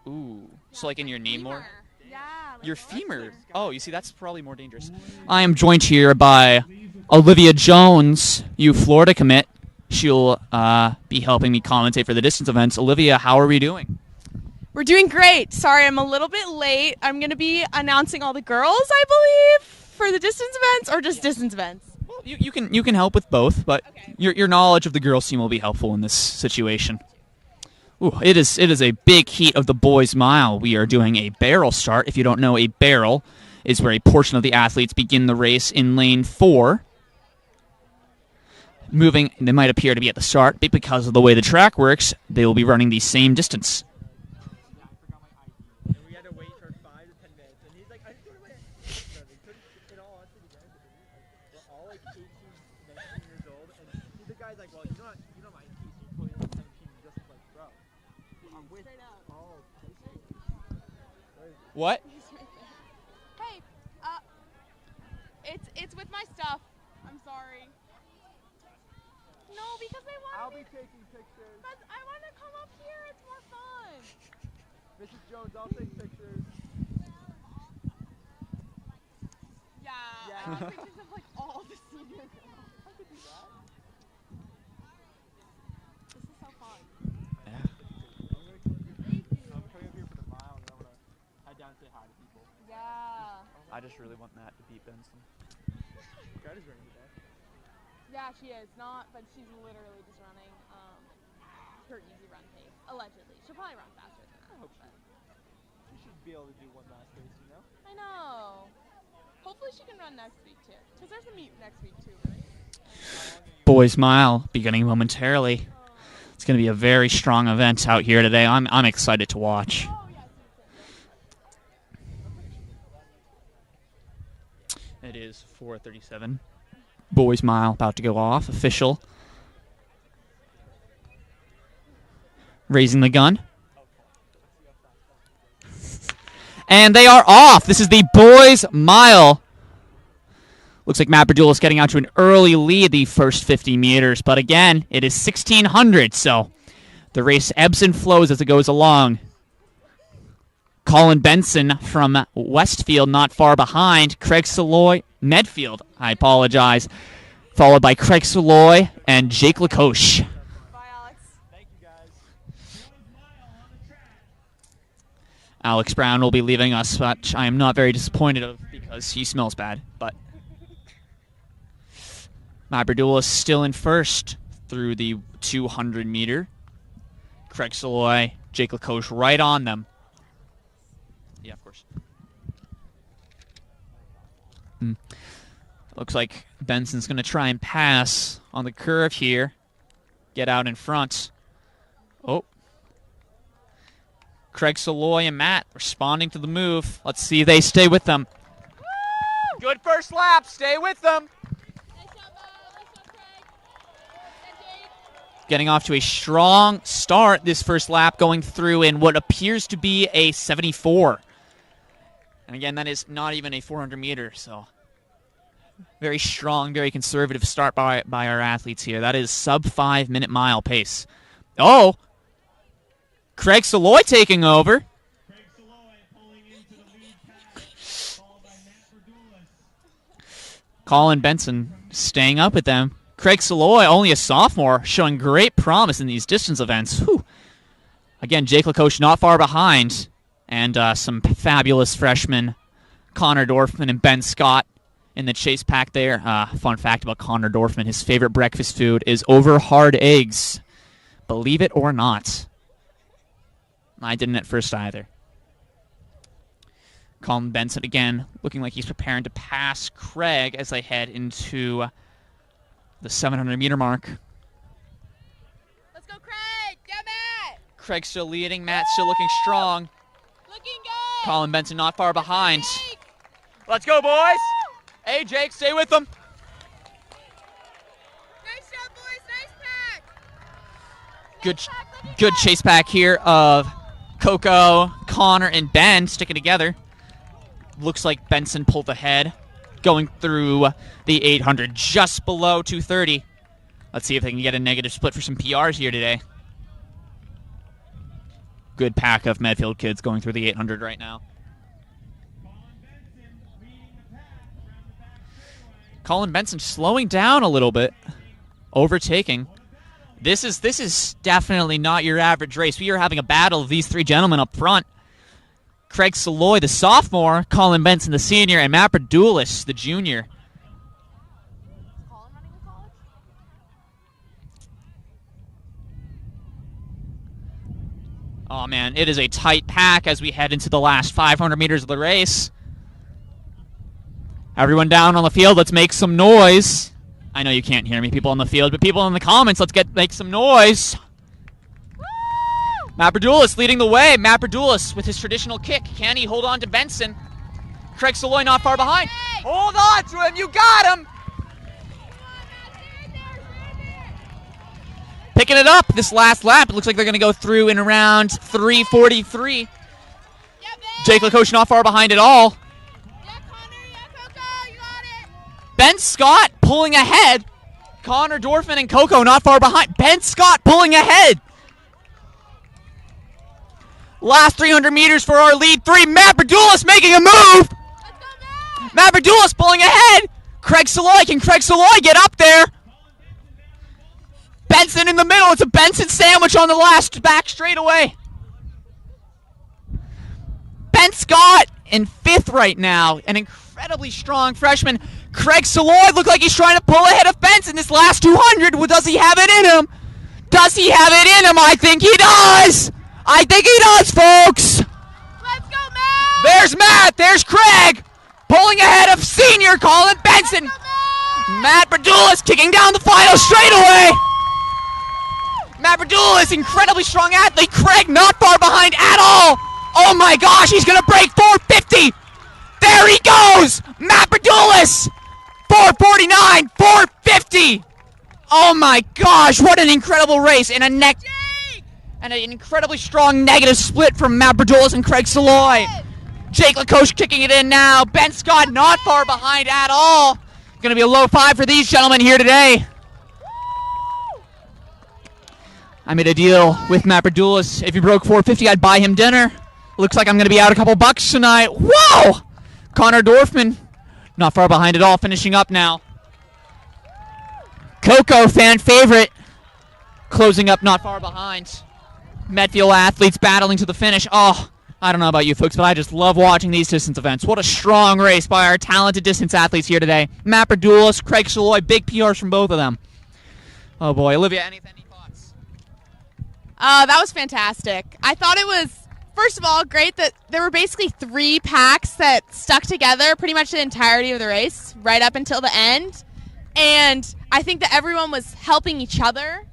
Ooh, so like in your knee more. Yeah. Like Your right femur. here. Oh, you see, that's probably more dangerous. I am joined here by Olivia Jones, you Florida commit. She'll be helping me commentate for the distance events. Olivia, how are we doing? We're doing great. Sorry, I'm a little bit late. I'm gonna be announcing all the girls, I believe, for the distance events or just distance events. Well, you can help with both, but Okay. your knowledge of the girls team will be helpful in this situation. Ooh, it is a big heat of the boys' mile. We are doing a barrel start. If you don't know, a barrel is where a portion of the athletes begin the race in lane 4. Moving, they might appear to be at the start, but because of the way the track works, they will be running the same distance. And we had to wait for 5 to 10 minutes. And he's like, I just want to wait. They couldn't, in all honesty, the guys that we're all like 18, 19 years old. And the guy's like, well, you know my piece. You're totally like 17. And just like, bro, I'm with all places. What? Hey, it's with my stuff. I'm sorry. No, because they want. I'll be taking pictures. But I want to come up here. It's more fun. Mrs. Jones, I'll take pictures. Yeah. Yeah. I want pictures of like all the senior girls. I could do that. This is so fun. Yeah. I'm coming up here for the mile, and I'm gonna head down and say hi to people. Yeah. I just really want Matt to beat Benson. Greta's running today. Yeah, she is not, but she's literally just running her easy run pace. Allegedly, she'll probably run faster than that. I hope so. She should be able to do one last race, you know? I know. Hopefully she can run next week too, because there's a meet next week too, right? Boys' mile beginning momentarily. It's going to be a very strong event out here today. I'm excited to watch. Oh yes, It is 4:37. Boys' mile about to go off. Official. Raising the gun. And they are off. This is the boys' mile. Looks like Matt Berdulis getting out to an early lead the first 50 meters. But again, it is 1,600, so the race ebbs and flows as it goes along. Colin Benson from Westfield not far behind. Craig Saloy, Medfield, I apologize. Followed by Craig Saloy and Jake Lacoche. Bye, Alex. Thank you, guys. Alex Brown will be leaving us, which I am not very disappointed of because he smells bad. But Matt Berdulis still in first through the 200 meter. Craig Saloy, Jake Lacoche right on them. Yeah, of course. Looks like Benson's going to try and pass on the curve here. Get out in front. Oh. Craig Saloy and Matt responding to the move. Let's see if they stay with them. Woo! Good first lap. Stay with them. Getting off to a strong start this first lap, going through in what appears to be a 74. And again, that is not even a 400 meter, so very strong, very conservative start by our athletes here. That is sub 5 minute mile pace. Oh! Craig Saloy taking over. Craig Saloy pulling into the lead pack, followed by Matt Verdulis. Colin Benson staying up with them. Craig Saloy, only a sophomore, showing great promise in these distance events. Whew. Again, Jake Lacoche not far behind. And some fabulous freshmen, Connor Dorfman and Ben Scott in the chase pack there. Fun fact about Connor Dorfman, his favorite breakfast food is over hard eggs. Believe it or not. I didn't at first either. Colin Benson again, looking like he's preparing to pass Craig as they head into the 700 meter mark. Let's go, Craig! Yeah, Matt! Craig still leading, Matt still looking strong. Looking good! Colin Benson not far behind. Jake. Let's go, boys! Hey, Jake, stay with them. Nice job, boys! Nice pack! Good, Nice pack, looking good chase pack here of Coco, Connor, and Ben sticking together. Looks like Benson pulled ahead, going through the 800, just below 230. Let's see if they can get a negative split for some PRs here today. Good pack of Medfield kids going through the 800 right now. Colin Benson slowing down a little bit, overtaking. This is definitely not your average race. We are having a battle of these three gentlemen up front. Craig Saloy, the sophomore, Colin Benson, the senior, and Matt Verdulis, the junior. Oh, man, it is a tight pack as we head into the last 500 meters of the race. Everyone down on the field, let's make some noise. I know you can't hear me, people on the field, but people in the comments, let's make some noise. Woo! Matt Verdulis leading the way. Matt Verdulis with his traditional kick. Can he hold on to Benson? Craig Saloy not far behind. Hold on to him, you got him! Picking it up this last lap. It looks like they're going to go through in around 3:43. Jake Lacoche not far behind at all. Ben Scott pulling ahead. Connor Dorfman and Coco not far behind. Ben Scott pulling ahead. Last 300 meters for our lead three. Matt Verdulis making a move. Matt Verdulis pulling ahead. Craig Saloy. Can Craig Saloy get up there? Benson in the middle. It's a Benson sandwich on the last back straightaway. Ben Scott in fifth right now. An incredibly strong freshman. Craig Saloy looked like he's trying to pull ahead of Benson this last 200. Well, does he have it in him? Does he have it in him? I think he does. I think he does, folks. Let's go, Matt! There's Matt. There's Craig. Pulling ahead of senior Colin Benson. Matt Verdulis kicking down the final straightaway. Matt Verdulis, incredibly strong athlete. Craig not far behind at all. Oh my gosh, he's going to break 450. There he goes. Matt Verdulis. 449, 450. Oh my gosh, what an incredible race. And an incredibly strong negative split from Matt Verdulis and Craig Saloy. Jake Lacoche kicking it in now. Ben Scott not far behind at all. Going to be a low 5 for these gentlemen here today. I made a deal with Matt Verdulis. If he broke 450, I'd buy him dinner. Looks like I'm going to be out a couple bucks tonight. Whoa! Connor Dorfman, not far behind at all, finishing up now. Coco, fan favorite, closing up not far behind. Medfield athletes battling to the finish. Oh, I don't know about you folks, but I just love watching these distance events. What a strong race by our talented distance athletes here today. Matt Verdulis, Craig Saloy, big PRs from both of them. Oh boy, Olivia, any thoughts? That was fantastic. I thought it was First of all, great that there were basically 3 packs that stuck together pretty much the entirety of the race, right up until the end. And I think that everyone was helping each other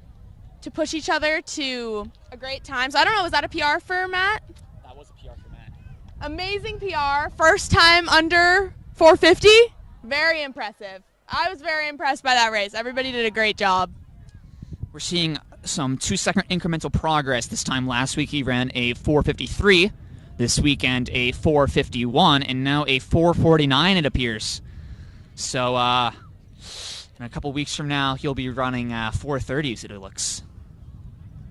to push each other to a great time. So I don't know, was that a PR for Matt? That was a PR for Matt. Amazing PR. First time under 450. Very impressive. I was very impressed by that race. Everybody did a great job. We're seeing some 2-second incremental progress. This time last week he ran a 4:53, this weekend a 4:51, and now a 4:49 it appears. So in a couple weeks from now he'll be running 4:30s, it looks.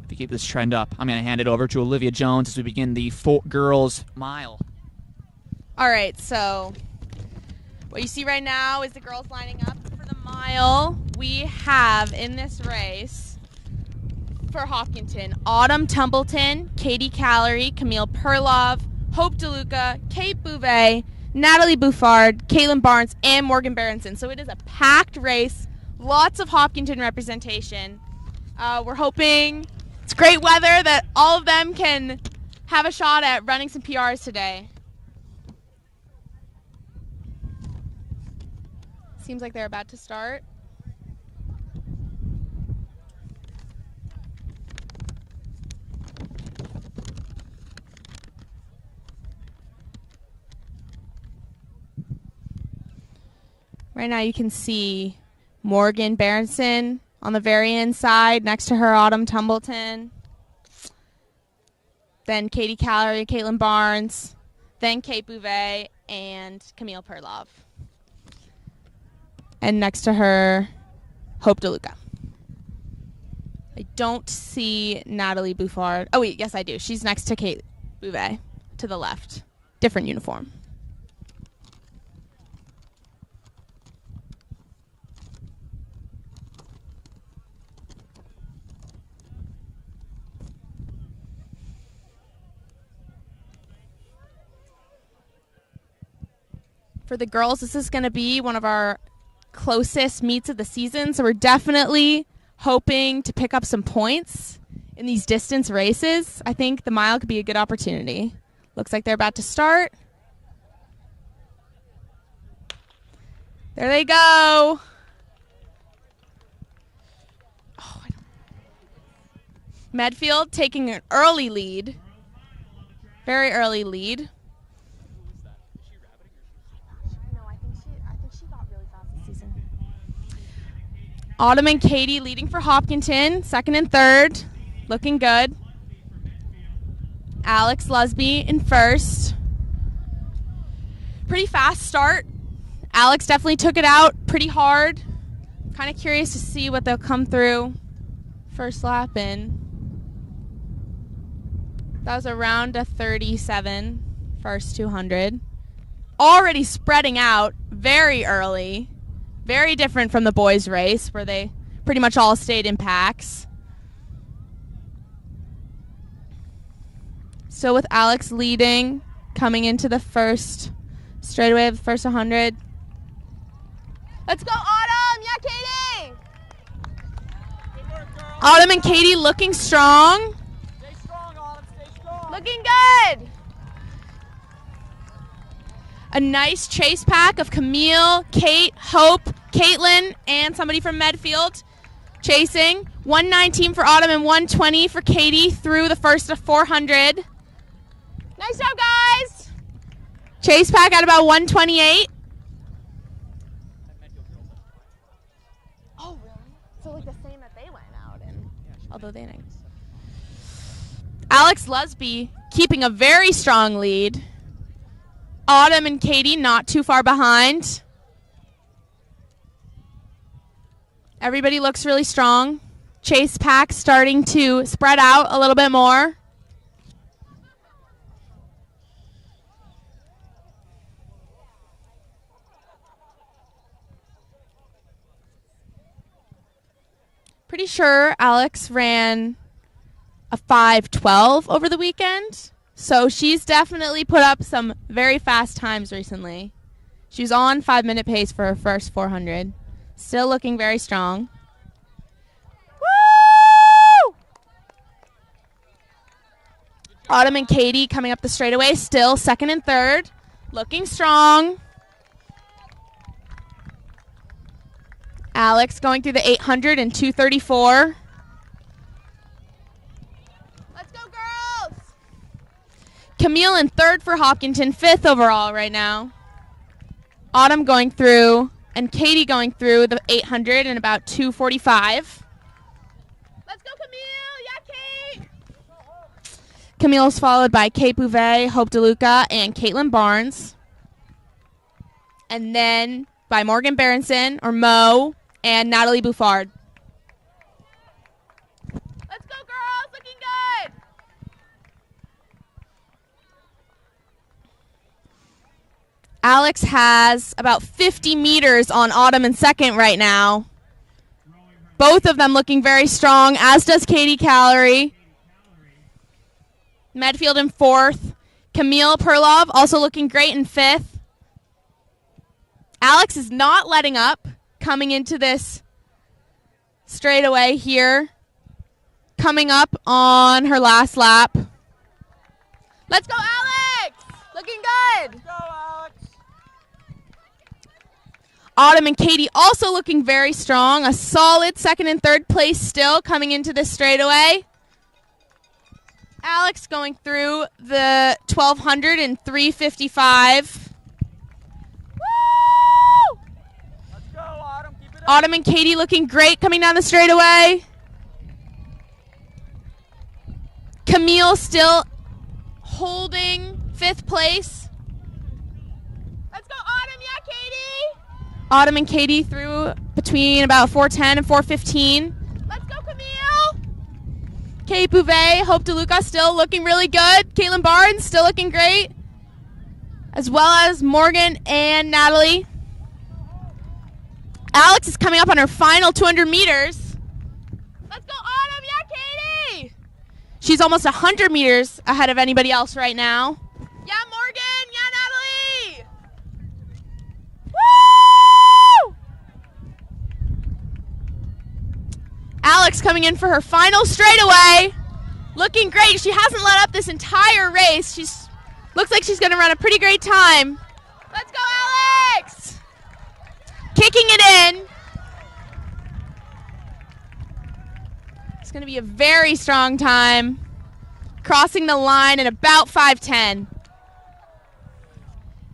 If we keep this trend up, I'm going to hand it over to Olivia Jones as we begin the girls mile. All right, so what you see right now is the girls lining up for the mile. We have in this race for Hopkinton, Autumn Tumbleton, Katie Callery, Camille Perlov, Hope DeLuca, Kate Bouvet, Natalie Bouffard, Caitlin Barnes, and Morgan Berenson. So it is a packed race, lots of Hopkinton representation. We're hoping it's great weather that all of them can have a shot at running some PRs today. Seems like they're about to start. Right now you can see Morgan Berenson on the very inside, next to her Autumn Tumbleton. Then Katie Callery, Caitlin Barnes, then Kate Bouvet, and Camille Perlov. And next to her, Hope DeLuca. I don't see Natalie Bouffard. Oh, wait, yes, I do. She's next to Kate Bouvet to the left. Different uniform. For the girls, this is going to be one of our closest meets of the season, so we're definitely hoping to pick up some points in these distance races. I think the mile could be a good opportunity. Looks like they're about to start. There they go. Medfield taking an early lead. Very early lead. Autumn and Katie leading for Hopkinton, second and third, looking good. Alex Lusby in first. Pretty fast start. Alex definitely took it out pretty hard. Kind of curious to see what they'll come through first lap in. That was around a 37, first 200. Already spreading out very early. Very different from the boys' race where they pretty much all stayed in packs. So with Alex leading, coming into the first straightaway of the first 100. Let's go, Autumn! Yeah, Katie! Good work, girl. Autumn and Katie looking strong. Stay strong, Autumn. Stay strong. Looking good. A nice chase pack of Camille, Kate, Hope, Caitlin, and somebody from Medfield chasing. 119 for Autumn and 120 for Katie through the first of 400. Nice job, guys. Chase pack at about 128. Oh, really? So like the same that they went out in. Although they didn't. Alex Lusby keeping a very strong lead. Autumn and Katie not too far behind. Everybody looks really strong. Chase pack starting to spread out a little bit more. Pretty sure Alex ran a 5:12 over the weekend. So she's definitely put up some very fast times recently. She was on 5-minute pace for her first 400. Still looking very strong. Woo! Autumn and Katie coming up the straightaway, still second and third, looking strong. Alex going through the 800 in 2:34. Let's go, girls! Camille in third for Hopkinton, fifth overall right now. Autumn going through and Katie going through the 800 in about 2:45. Let's go, Camille! Yeah, Kate! Camille's followed by Kate Bouvet, Hope DeLuca, and Caitlin Barnes. And then by Morgan Berenson, or Mo, and Natalie Bouffard. Let's go, girls! Looking good! Alex has about 50 meters on Autumn in second right now. Both of them looking very strong, as does Katie Callery. Medfield in fourth. Camille Perlov also looking great in fifth. Alex is not letting up coming into this straightaway here. Coming up on her last lap. Let's go, Alex! Looking good! Let's go, Alex! Autumn and Katie also looking very strong. A solid second and third place still coming into this straightaway. Alex going through the 1200 in 3:55. Woo! Let's go, Autumn. Keep it up. Autumn and Katie looking great coming down the straightaway. Camille still holding fifth place. Let's go, Autumn. Yeah, Katie. Autumn and Katie through between about 4:10 and 4:15. Let's go, Camille. Kate Bouvet, Hope DeLuca still looking really good. Caitlin Barnes still looking great. As well as Morgan and Natalie. Alex is coming up on her final 200 meters. Let's go, Autumn. Yeah, Katie. She's almost 100 meters ahead of anybody else right now. Yeah, Morgan. Yeah, Natalie. Woo! Alex coming in for her final straightaway. Looking great. She hasn't let up this entire race. Looks like she's going to run a pretty great time. Let's go, Alex! Kicking it in. It's going to be a very strong time. Crossing the line at about 5:10.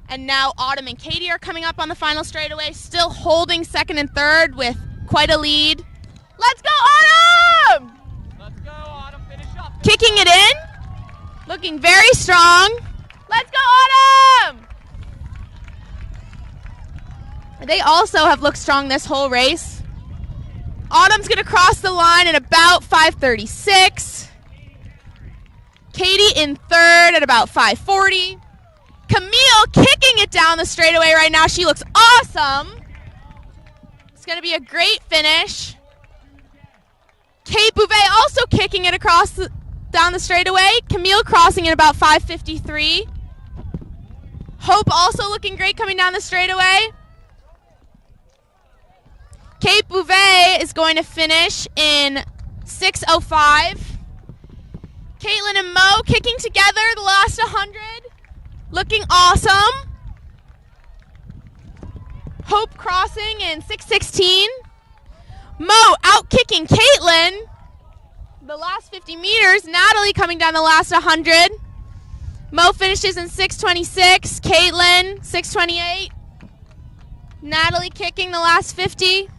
And now Autumn and Katie are coming up on the final straightaway, still holding second and third with quite a lead. Let's go, Autumn! Let's go, Autumn. Finish up. Kicking it in. Looking very strong. Let's go, Autumn! They also have looked strong this whole race. Autumn's going to cross the line at about 5:36. Katie in third at about 5:40. Camille kicking it down the straightaway right now. She looks awesome. It's going to be a great finish. Kate Bouvet also kicking it across down the straightaway. Camille crossing at about 5:53. Hope also looking great coming down the straightaway. Kate Bouvet is going to finish in 6:05. Caitlin and Mo kicking together the last 100. Looking awesome. Hope crossing in 6:16. Mo out kicking Caitlin. The last 50 meters. Natalie coming down the last 100. Mo finishes in 6:26. Caitlin 6:28. Natalie kicking the last 50.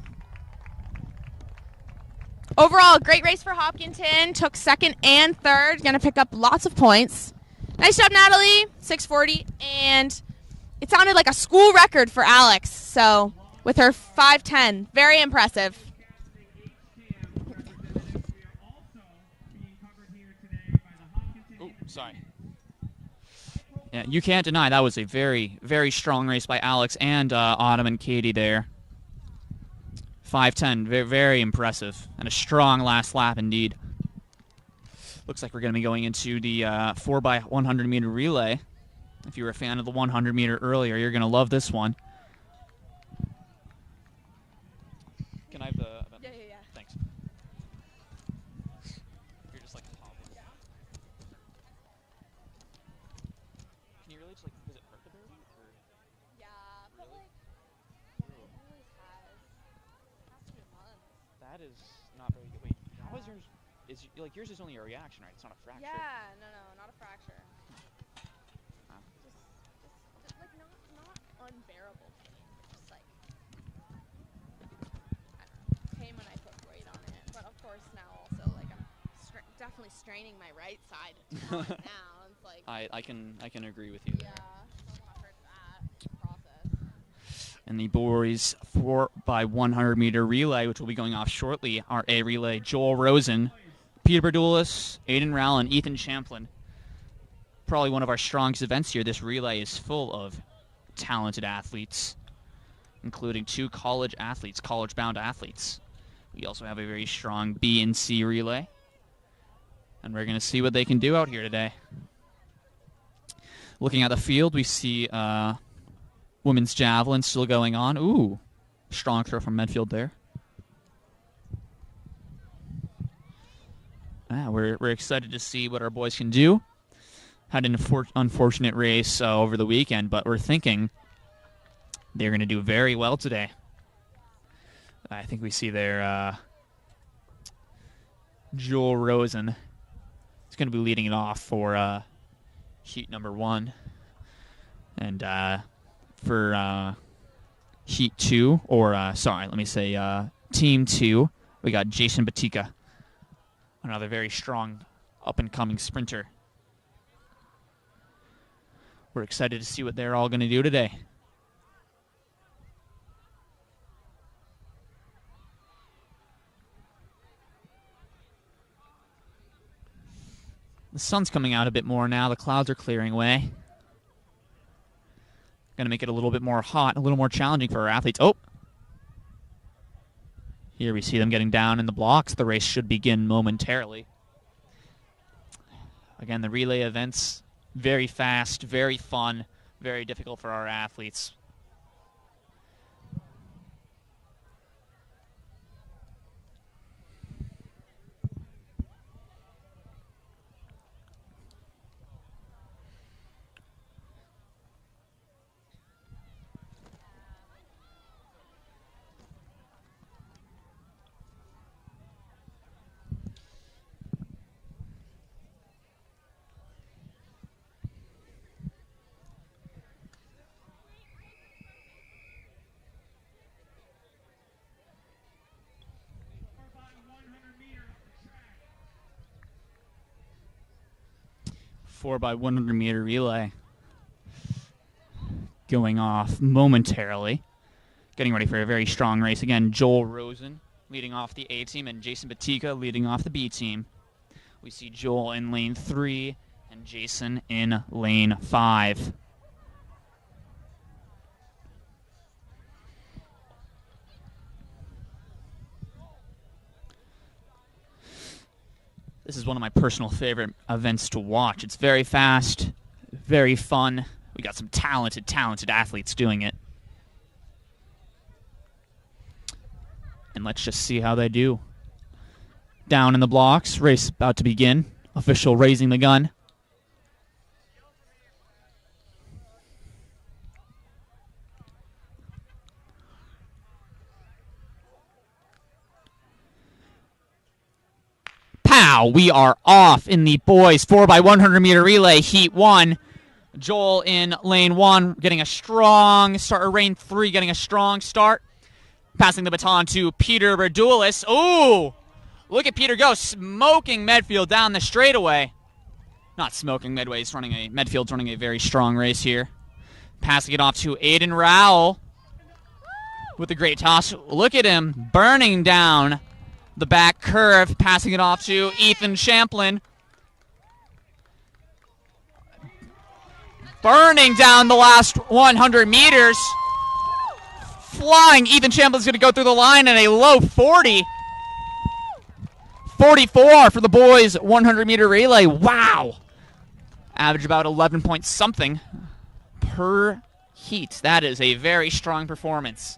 Overall, a great race for Hopkinton. Took second and third. Going to pick up lots of points. Nice job, Natalie. 6:40. And it sounded like a school record for Alex. So with her 5:10. Very impressive. Oh, sorry. Yeah, you can't deny that was a very, very strong race by Alex and Autumn and Katie there. 5:10, very, very impressive, and a strong last lap indeed. Looks like we're going to be going into the 4x100 meter relay. If you were a fan of the 100 meter earlier, you're going to love this one. Can I have the event? Yeah. Thanks. You're just like That is not very good. Wait, how is yours? Like yours is only a reaction, right? It's not a fracture. Yeah, no, not a fracture. Wow. Just like not unbearable pain. Just like I don't know, pain when I put weight on it. But of course now also like I'm definitely straining my right side now. It's like I can agree with you. yeah, don't want to hurt that process. And the boys 4x100 meter relay, which will be going off shortly, are A relay Joel Rosen, Peter Berdulis, Aiden Rowell, and Ethan Champlin. Probably one of our strongest events here. This relay is full of talented athletes, including 2 college athletes, college-bound athletes. We also have a very strong B and C relay. And we're going to see what they can do out here today. Looking at the field, we see women's javelin still going on. Ooh, strong throw from Medfield there. We're excited to see what our boys can do. Had an unfortunate race over the weekend, but we're thinking they're going to do very well today. I think we see there Joel Rosen is going to be leading it off for heat number 1. And for heat 2, or team 2, we got Jason Batika, another very strong up-and-coming sprinter. We're excited to see what they're all going to do today. The sun's coming out a bit more now. The clouds are clearing away. Going to make it a little bit more hot, a little more challenging for our athletes. Oh! Here we see them getting down in the blocks. The race should begin momentarily. Again, the relay events, very fast, very fun, very difficult for our athletes. Four by 100 meter relay going off momentarily. Getting ready for a very strong race. Again, Joel Rosen leading off the A team and Jason Batika leading off the B team. We see Joel in lane 3 and Jason in lane 5. This is one of my personal favorite events to watch. It's very fast, very fun. We got some talented athletes doing it. And let's just see how they do. Down in the blocks, race about to begin. Official raising the gun. Pow! We are off in the boys 4x100 meter relay, heat 1. Joel in lane 1 getting a strong start, or lane 3 getting a strong start. Passing the baton to Peter Berdulis. Ooh! Look at Peter go, smoking Medfield down the straightaway. Not smoking Medway's Medfield's running a very strong race here. Passing it off to Aiden Rowell with a great toss. Look at him burning down the back curve, passing it off to Ethan Champlin. Burning down the last 100 meters. Flying. Ethan Champlin's going to go through the line in a low 40. 44 for the boys 100 meter relay. Wow. Average about 11 point something per heat. That is a very strong performance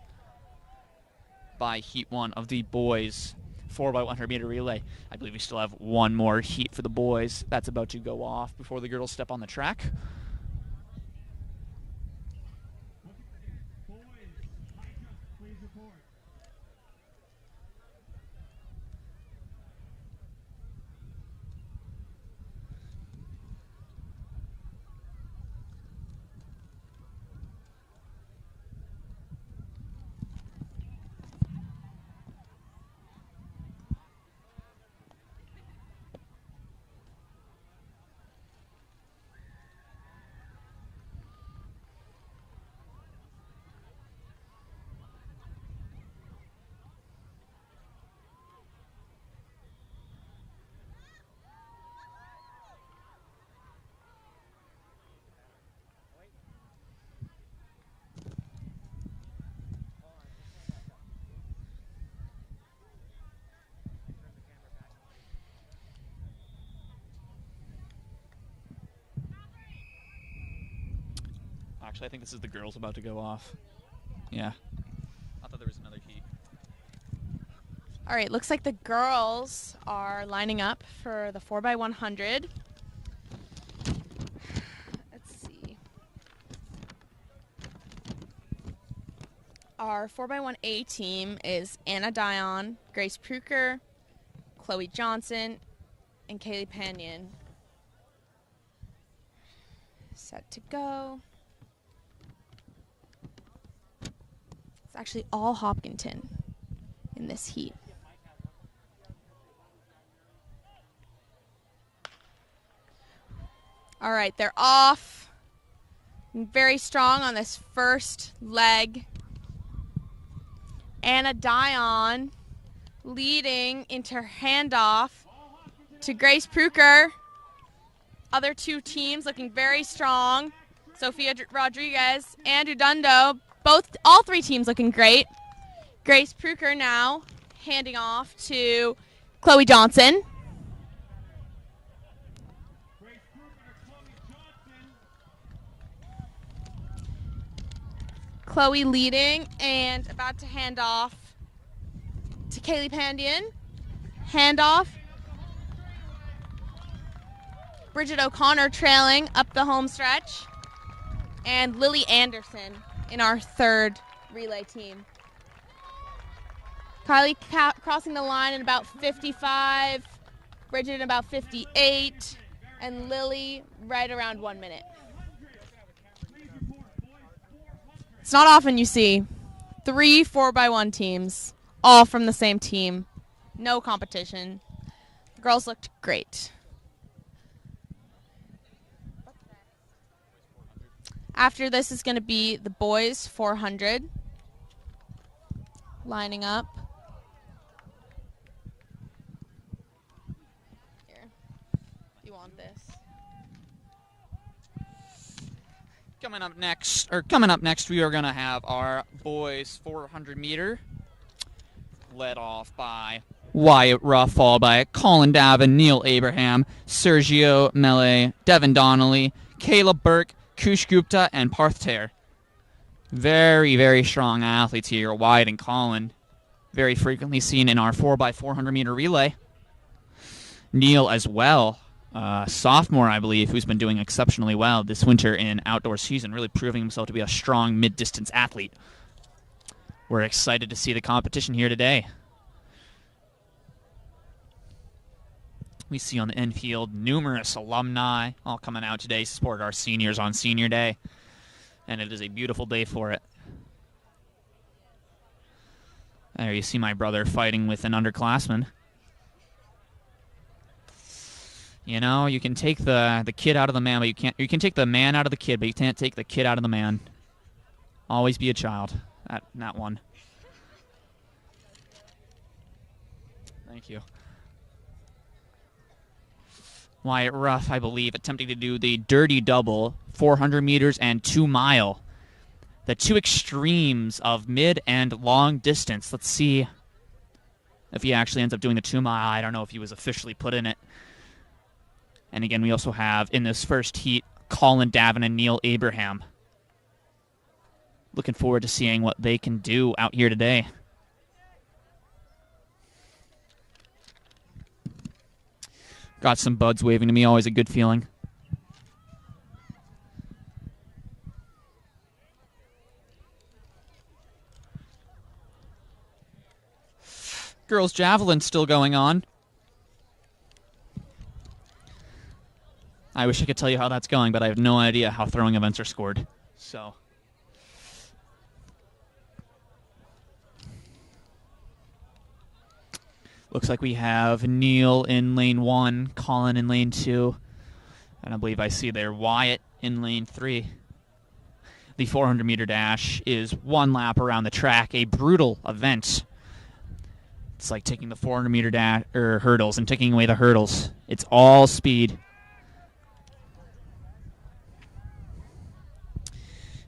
by heat 1 of the boys 4x100 meter relay. I believe we still have one more heat for the boys. That's about to go off before the girls step on the track. Boys, high jump, please report. actually. I think this is the girls about to go off. Yeah. I thought there was another heat. All right, looks like the girls are lining up for the 4x100. Let's see. Our 4x1A team is Anna Dion, Grace Pruker, Chloe Johnson, and Kaylee Panyon. Set to go. It's actually all Hopkinton in this heat. All right, they're off. Very strong on this first leg. Anna Dion leading into her handoff to Grace Pruker. Other two teams looking very strong. Sophia Rodriguez, Andrew Dundo, all three teams looking great. Grace Pruker now handing off to Chloe Johnson. Chloe leading and about to hand off to Kaylee Pandian. Handoff. Bridget O'Connor trailing up the home stretch. And Lily Anderson in our third relay team. Kylie crossing the line in about 55. Bridget in about 58. And Lily right around 1 minute. It's not often you see 3 4x1 teams, all from the same team. No competition. The girls looked great. After this is going to be the boys 400. Lining up. Here. You want this? Coming up next, we are going to have our boys 400 meter, led off by Wyatt Ruff, followed by Colin Davin, Neil Abraham, Sergio Mele, Devin Donnelly, Caleb Burke, Kush Gupta, and Parth Ter. Very, very strong athletes here, Wyatt and Colin. Very frequently seen in our 4x400 meter relay. Neil as well. Sophomore, I believe, who's been doing exceptionally well this winter in outdoor season, really proving himself to be a strong mid-distance athlete. We're excited to see the competition here today. We see on the infield numerous alumni all coming out today to support our seniors on Senior Day, and it is a beautiful day for it. There you see my brother fighting with an underclassman. You know, you can take the kid out of the man, but you can take the man out of the kid, but you can't take the kid out of the man. Always be a child. That one. Thank you. Wyatt Ruff, I believe, attempting to do the dirty double, 400 meters and 2 mile. The two extremes of mid and long distance. Let's see if he actually ends up doing the 2 mile. I don't know if he was officially put in it. And again, we also have, in this first heat, Colin Davin and Neil Abraham. Looking forward to seeing what they can do out here today. Got some buds waving to me, always a good feeling. Girls' javelin still going on. I wish I could tell you how that's going, but I have no idea how throwing events are scored. So, looks like we have Neil in lane 1, Colin in lane 2, and I believe I see there Wyatt in lane 3. The 400 meter dash is 1 lap around the track, a brutal event. It's like taking the 400 meter hurdles and taking away the hurdles. It's all speed.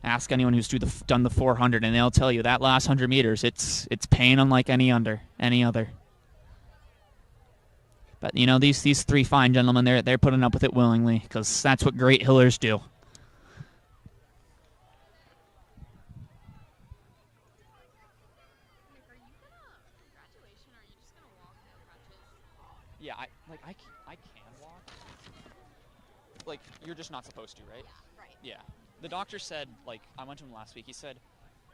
Ask anyone who's done the 400, and they'll tell you that last 100 meters, it's pain unlike any other. But you know, these three fine gentlemen, they're putting up with it willingly, because that's what great hillers do. like, you're just not supposed to, right? Yeah, right. Yeah. The doctor said, like, I went to him last week. He said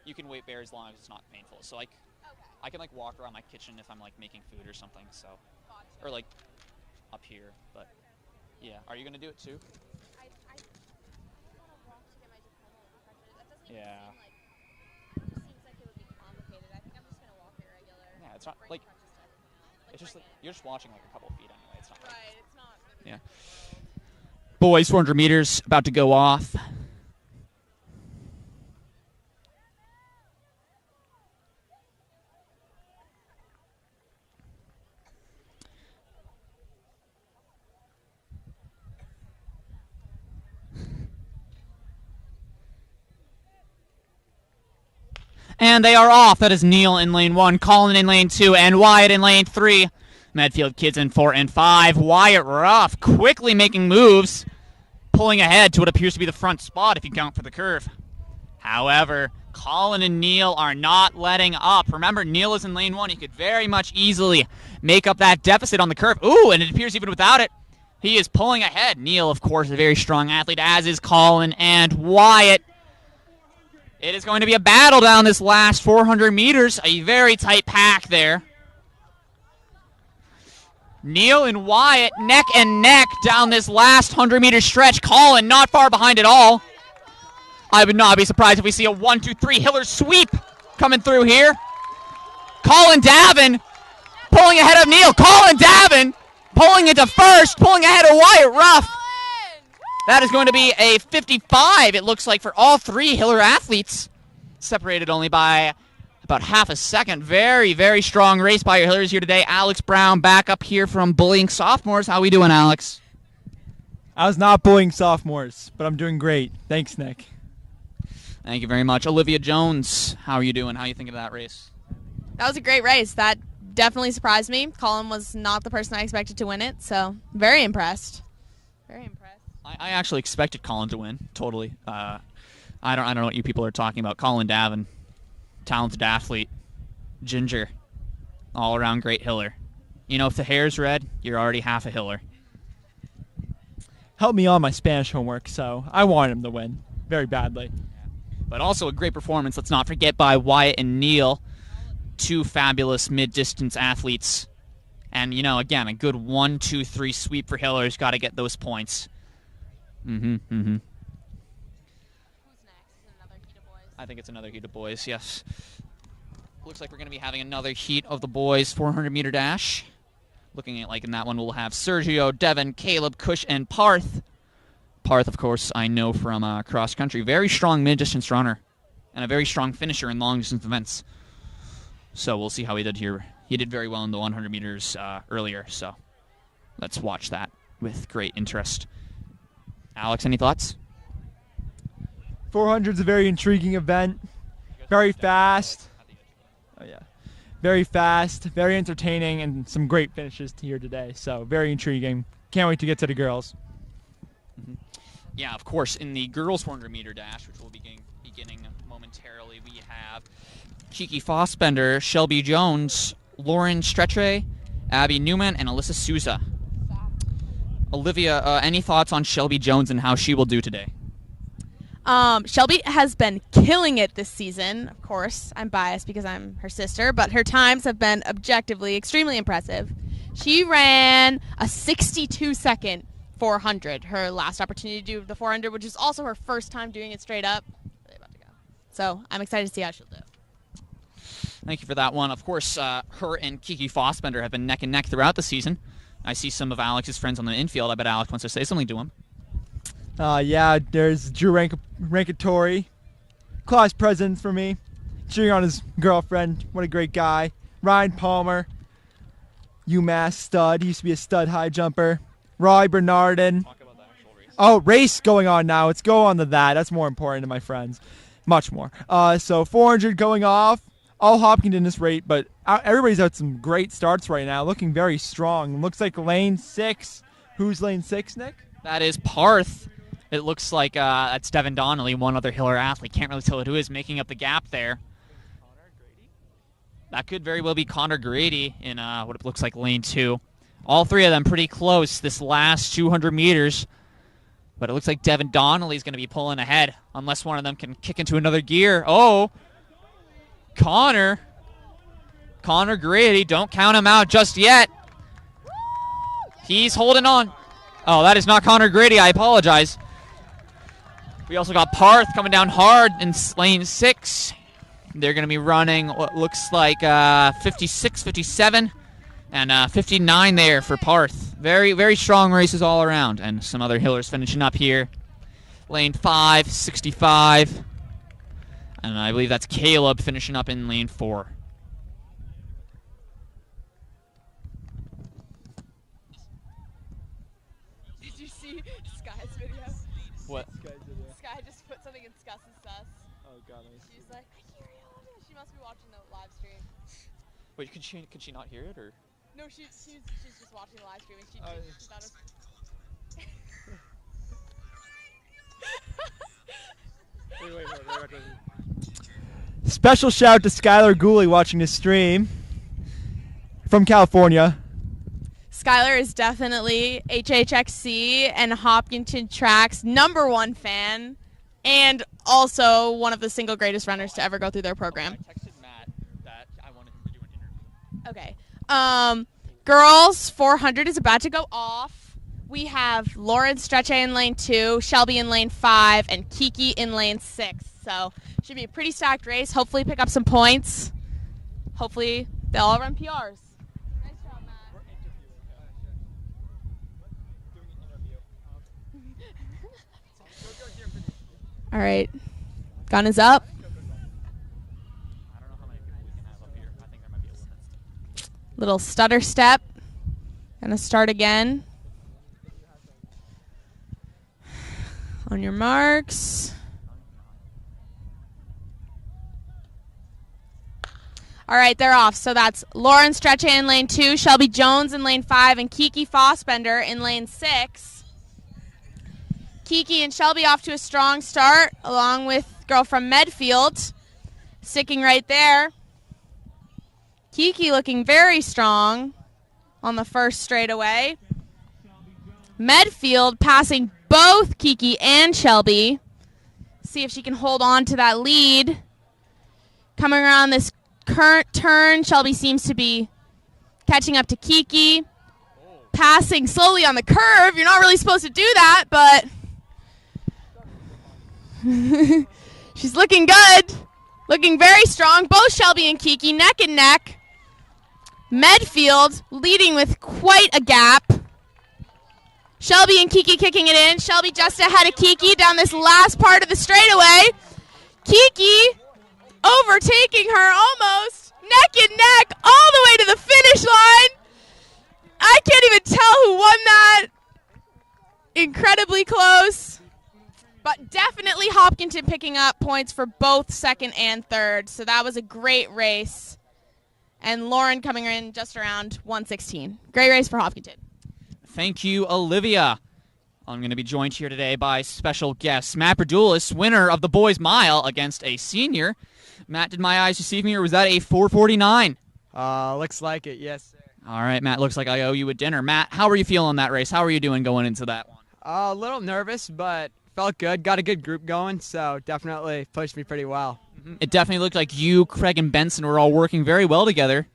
you can weight bear as long as it's not painful. So, like, Okay. I can, like, walk around my kitchen if I'm, like, making food or something. So, Gotcha. or, like, up here. But, yeah. Are you going to do it, too? I want to walk to get my diploma refresher. That doesn't even Yeah. seem like, it just seems like it would be complicated. I think I'm just going to walk it regular. Yeah, it's not, Bring like, crutches to everything. it's just, bring like, it. you're just watching, like, a couple feet anyway. It's not, like, Right, it's not. Yeah. Boys, 400 meters about to go off. And they are off. That is Neil in lane 1, Colin in lane 2, and Wyatt in lane 3. Medfield kids in 4 and 5. Wyatt Ruff quickly making moves, pulling ahead to what appears to be the front spot if you count for the curve. However, Colin and Neil are not letting up. Remember, Neil is in lane 1. He could very much easily make up that deficit on the curve. Ooh, and it appears even without it, he is pulling ahead. Neil, of course, a very strong athlete, as is Colin and Wyatt. It is going to be a battle down this last 400 meters. A very tight pack there. Neil and Wyatt neck and neck down this last 100-meter stretch. Colin not far behind at all. I would not be surprised if we see a 1-2-3 Hiller sweep coming through here. Colin Davin pulling ahead of Neil. Colin Davin pulling into first, pulling ahead of Wyatt Ruff. That is going to be a 55, it looks like, for all three Hiller athletes. Separated only by about half a second. Very, very strong race by your Hillers here today. Alex Brown back up here from Bullying Sophomores. How we doing, Alex? I was not bullying sophomores, but I'm doing great. Thanks, Nick. Thank you very much. Olivia Jones, how are you doing? How are you thinking of that race? That was a great race. That definitely surprised me. Colin was not the person I expected to win it, so very impressed. Very impressed. I actually expected Colin to win, totally. I don't know what you people are talking about. Colin Davin, talented athlete, ginger, all-around great Hiller. You know, if the hair's red, you're already half a Hiller. Helped me on my Spanish homework, so I wanted him to win very badly. But also a great performance, let's not forget, by Wyatt and Neil, two fabulous mid-distance athletes. And, you know, again, a good 1-2-3 sweep for Hillers. Got to get those points. Who's next? Is it another heat of boys? I think it's another heat of boys, yes. Looks like we're going to be having another heat of the boys 400-meter dash. Looking at, like, in that one, we'll have Sergio, Devin, Caleb, Kush, and Parth. Parth, of course, I know from cross-country. Very strong mid-distance runner and a very strong finisher in long-distance events. So we'll see how he did here. He did very well in the 100 meters earlier, so let's watch that with great interest. Alex, any thoughts? 400 is a very intriguing event. Very fast. Oh, yeah. Very fast, very entertaining, and some great finishes here today. So very intriguing. Can't wait to get to the girls. Yeah, of course, in the girls' 400-meter dash, which will be beginning momentarily, we have Kiki Fossbender, Shelby Jones, Lauren Stretche, Abby Newman, and Alyssa Souza. Olivia, any thoughts on Shelby Jones and how she will do today? Shelby has been killing it this season. Of course, I'm biased because I'm her sister, but her times have been objectively extremely impressive. She ran a 62-second 400, her last opportunity to do the 400, which is also her first time doing it straight up. Really about to go. So I'm excited to see how she'll do. Thank you for that one. Of course, her and Kiki Fossbender have been neck and neck throughout the season. I see some of Alex's friends on the infield. I bet Alex wants to say something to him. Yeah, there's Drew Rankatori, class president for me, cheering on his girlfriend. What a great guy. Ryan Palmer, UMass stud. He used to be a stud high jumper. Roy Bernardin. Talk about the actual race. Oh, race going on now. Let's go on to that. That's more important to my friends. Much more. So 400 going off. All Hopkinton this rate, but everybody's had some great starts right now. Looking very strong. Looks like lane 6. Who's lane 6, Nick? That is Parth. It looks like that's Devin Donnelly, one other Hiller athlete. Can't really tell who is making up the gap there. That could very well be Connor Grady in what it looks like lane 2. All three of them pretty close this last 200 meters. But it looks like Devin Donnelly's going to be pulling ahead unless one of them can kick into another gear. Oh, Connor Grady, don't count him out just yet. He's holding on. Oh, that is not Connor Grady. I apologize. We also got Parth coming down hard in lane 6. They're going to be running what looks like 56, 57, and 59 there for Parth. Very, very strong races all around. And some other hillers finishing up here. Lane 5, 65. And I believe that's Caleb finishing up in lane 4. Did you see Sky's video? What? Sky just put something in Scuss's sus. Oh god. She's like, I hear all this. She must be watching the live stream. Wait, could she not hear it, or? No, she's just watching the live stream and she thought it was. Wait. Special shout out to Skylar Gooley watching this stream from California. Skylar is definitely HHXC and Hopkinton Track's #1 fan, and also one of the single greatest runners to ever go through their program. I texted Matt that I wanted him to do an interview. Okay. Girls 400 is about to go off. We have Lauren Stretche in lane 2, Shelby in lane 5, and Kiki in lane 6. So should be a pretty stacked race. Hopefully pick up some points. Hopefully they'll all run PRs. Nice job, Matt. All right. Gun is up. I don't know how many people we can have up here. I think there might be a limit. Little stutter step. Gonna start again. On your marks. All right, they're off. So that's Lauren Stretche in lane 2, Shelby Jones in lane 5, and Kiki Fossbender in lane 6. Kiki and Shelby off to a strong start, along with girl from Medfield, sticking right there. Kiki looking very strong on the first straightaway. Medfield passing both Kiki and Shelby. See if she can hold on to that lead. Coming around this current turn, Shelby seems to be catching up to Kiki. Passing slowly on the curve. You're not really supposed to do that, but she's looking good. Looking very strong. Both Shelby and Kiki neck and neck. Medfield leading with quite a gap. Shelby and Kiki kicking it in. Shelby just ahead of Kiki down this last part of the straightaway. Kiki overtaking her almost neck and neck all the way to the finish line. I can't even tell who won that. Incredibly close. But definitely Hopkinton picking up points for both second and third. So that was a great race. And Lauren coming in just around 1:16. Great race for Hopkinton. Thank you, Olivia. I'm going to be joined here today by special guest Matt Berdulis, winner of the boys' mile against a senior. Matt, did my eyes deceive me, or was that a 4:49? Looks like it, yes, sir. All right, Matt, looks like I owe you a dinner. Matt, how are you feeling that race? How are you doing going into that one? A little nervous, but felt good. Got a good group going, so definitely pushed me pretty well. Mm-hmm. It definitely looked like you, Craig, and Benson were all working very well together.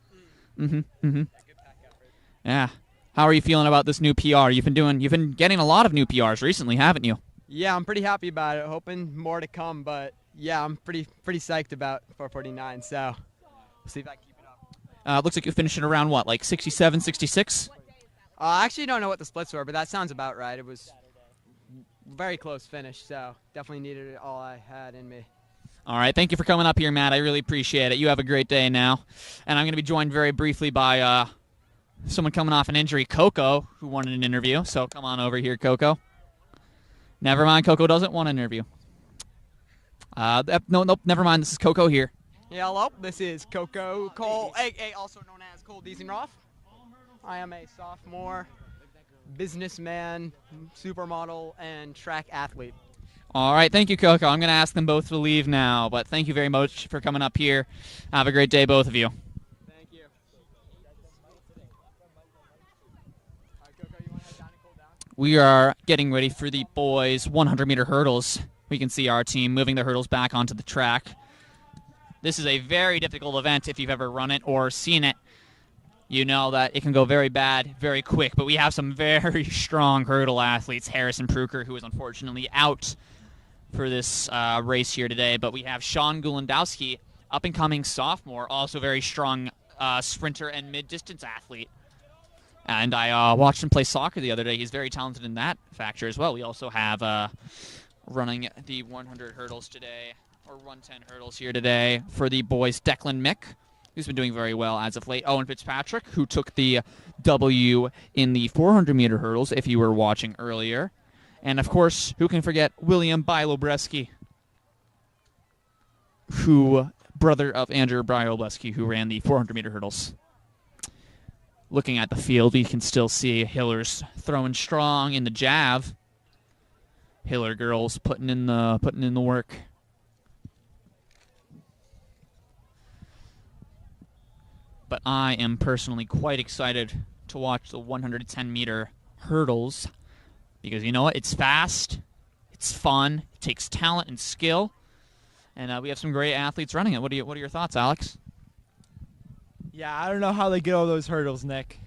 Yeah. How are you feeling about this new PR? You've been getting a lot of new PRs recently, haven't you? Yeah, I'm pretty happy about it. Hoping more to come, but yeah, I'm pretty psyched about 449. So we'll see if I can keep it up. Looks like you're finishing around what, like 67, 66? I actually don't know what the splits were, but that sounds about right. It was very close finish, so definitely needed all I had in me. All right, thank you for coming up here, Matt. I really appreciate it. You have a great day now. And I'm going to be joined very briefly by someone coming off an injury, Coco, who wanted an interview. So come on over here, Coco. Never mind, Coco doesn't want an interview. Nope, never mind. This is Coco here. Yeah, hello. This is Coco Cole, also known as Cole Diesenroth. I am a sophomore businessman, supermodel, and track athlete. All right, thank you, Coco. I'm going to ask them both to leave now, but thank you very much for coming up here. Have a great day, both of you. Thank you. All right, Coco, you want to head down and cool down? We are getting ready for the boys' 100-meter hurdles. We can see our team moving the hurdles back onto the track. This is a very difficult event. If you've ever run it or seen it, you know that it can go very bad, very quick. But we have some very strong hurdle athletes. Harrison Pruker, who is unfortunately out for this race here today. But we have Sean Gulandowski, up-and-coming sophomore, also very strong sprinter and mid-distance athlete. And I watched him play soccer the other day. He's very talented in that factor as well. We also have running the 100 hurdles today, or 110 hurdles here today for the boys, Declan Mick, who's been doing very well as of late. Owen Fitzpatrick, who took the W in the 400-meter hurdles, if you were watching earlier. And, of course, who can forget William Bilobreski, brother of Andrew Bilobreski, who ran the 400-meter hurdles. Looking at the field, we can still see Hiller's throwing strong in the jav. Hiller girls putting in the work. But I am personally quite excited to watch the 110-meter hurdles because you know what? It's fast, it's fun, it takes talent and skill, and we have some great athletes running it. What are your thoughts, Alex? Yeah, I don't know how they get all those hurdles, Nick.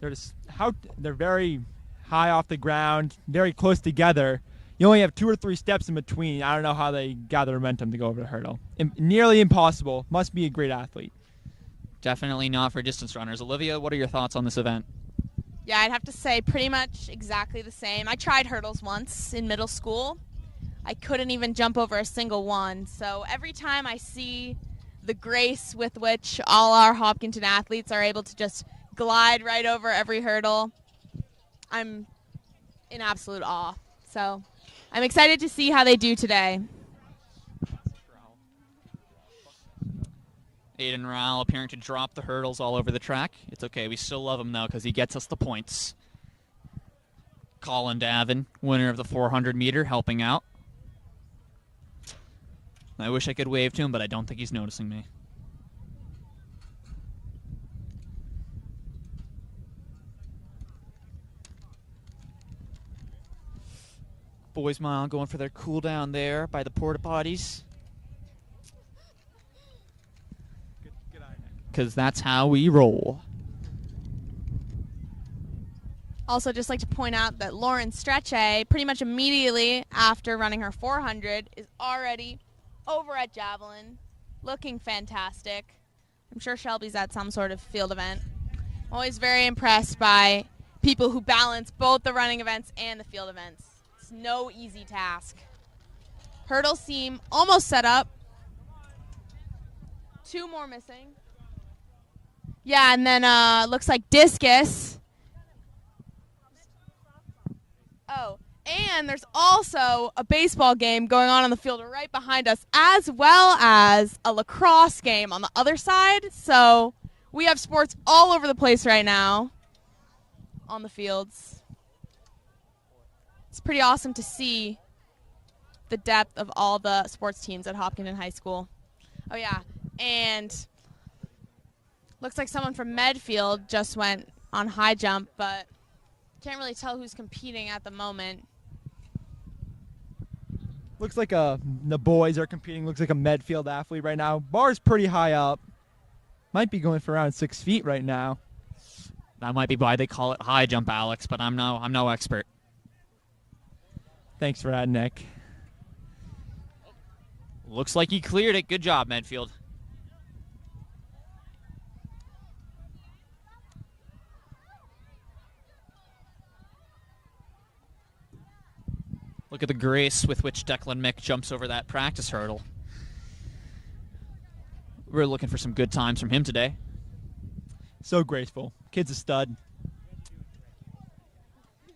They're very high off the ground, very close together. You only have 2 or 3 steps in between. I don't know how they gather momentum to go over the hurdle. Nearly impossible. Must be a great athlete. Definitely not for distance runners. Olivia, what are your thoughts on this event? Yeah, I'd have to say pretty much exactly the same. I tried hurdles once in middle school. I couldn't even jump over a single one. So every time I see the grace with which all our Hopkinton athletes are able to just glide right over every hurdle, I'm in absolute awe. So I'm excited to see how they do today. Aiden Rowell appearing to drop the hurdles all over the track. It's okay. We still love him, though, because he gets us the points. Colin Davin, winner of the 400-meter, helping out. I wish I could wave to him, but I don't think he's noticing me. Boys Mile going for their cool down there by the porta potties. Because that's how we roll. Also, just like to point out that Lauren Stretche, pretty much immediately after running her 400, is already over at Javelin, looking fantastic. I'm sure Shelby's at some sort of field event. Always very impressed by people who balance both the running events and the field events. It's no easy task. Hurdles seem almost set up. 2 more missing. Yeah, and then looks like discus. Oh, and there's also a baseball game going on the field right behind us, as well as a lacrosse game on the other side. So we have sports all over the place right now on the fields. It's pretty awesome to see the depth of all the sports teams at Hopkinton High School. Oh, yeah, and looks like someone from Medfield just went on high jump, but can't really tell who's competing at the moment. Looks like the boys are competing. Looks like a Medfield athlete right now. Bar's pretty high up. Might be going for around 6 feet right now. That might be why they call it high jump, Alex, but I'm no expert. Thanks for that, Nick. Looks like he cleared it. Good job, Medfield. Look at the grace with which Declan Mick jumps over that practice hurdle. We're looking for some good times from him today. So graceful. Kid's a stud.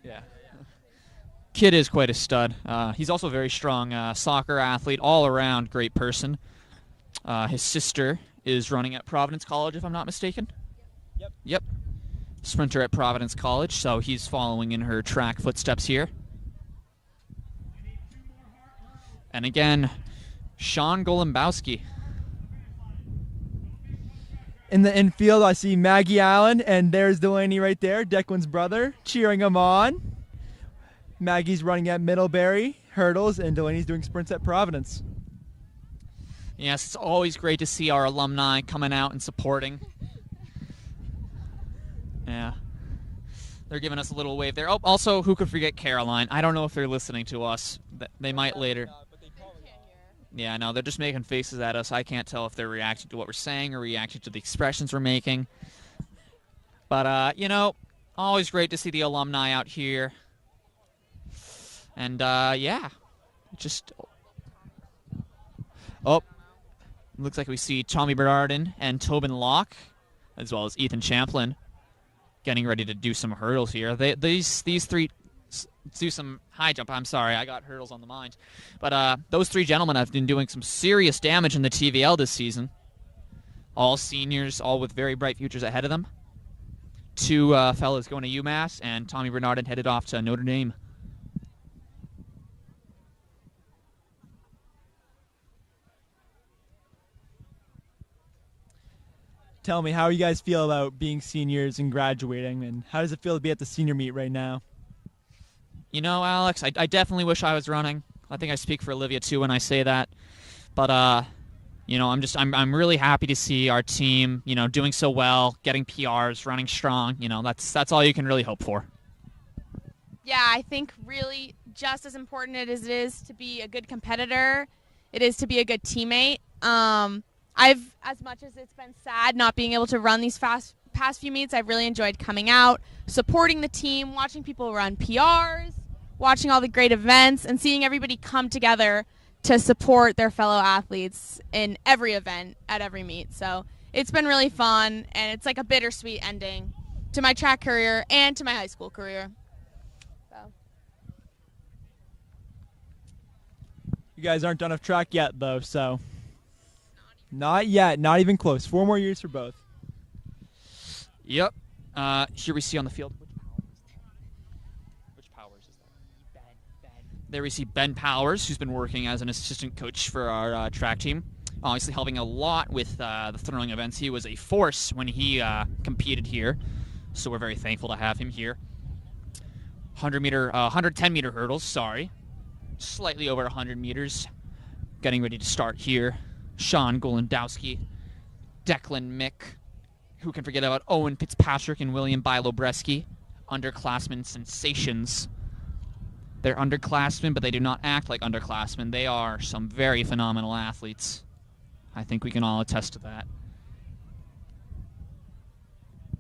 Yeah. Kid is quite a stud. He's also a very strong soccer athlete, all-around great person. His sister is running at Providence College, if I'm not mistaken. Yep. Sprinter at Providence College, so he's following in her track footsteps here. And again, Sean Golembowski. In the infield, I see Maggie Allen, and there's Delaney right there, Declan's brother, cheering him on. Maggie's running at Middlebury hurdles, and Delaney's doing sprints at Providence. Yes, it's always great to see our alumni coming out and supporting. Yeah. They're giving us a little wave there. Oh, also, who could forget Caroline? I don't know if they're listening to us. They might later. Yeah, no, they're just making faces at us. I can't tell if they're reacting to what we're saying or reacting to the expressions we're making. But, you know, always great to see the alumni out here. And, yeah, just... Oh, looks like we see Tommy Bernardin and Tobin Locke, as well as Ethan Champlin, getting ready to do some hurdles here. These three do some high jump. I'm sorry, I got hurdles on the mind. But those three gentlemen have been doing some serious damage in the TVL this season. All seniors, all with very bright futures ahead of them. Two fellas going to UMass, and Tommy Bernardin headed off to Notre Dame. Tell me, how you guys feel about being seniors and graduating, and how does it feel to be at the senior meet right now? You know, Alex, I definitely wish I was running. I think I speak for Olivia too when I say that. But you know, I'm really happy to see our team, you know, doing so well, getting PRs, running strong. You know, that's all you can really hope for. Yeah, I think really just as important as it is to be a good competitor, it is to be a good teammate. As much as it's been sad not being able to run these past few meets, I've really enjoyed coming out, supporting the team, watching people run PRs, watching all the great events, and seeing everybody come together to support their fellow athletes in every event at every meet. So it's been really fun, and it's like a bittersweet ending to my track career and to my high school career. So. You guys aren't done with track yet, though, so... Not yet. Not even close. 4 more years for both. Yep. Here we see on the field. Which Powers is that? Ben. There we see Ben Powers, who's been working as an assistant coach for our track team. Obviously helping a lot with the throwing events. He was a force when he competed here, so we're very thankful to have him here. 110-meter hurdles, sorry. Slightly over 100 meters. Getting ready to start here. Sean Golandowski, Declan Mick, who can forget about Owen Fitzpatrick and William Bilobreski, underclassmen sensations. They're underclassmen, but they do not act like underclassmen. They are some very phenomenal athletes. I think we can all attest to that.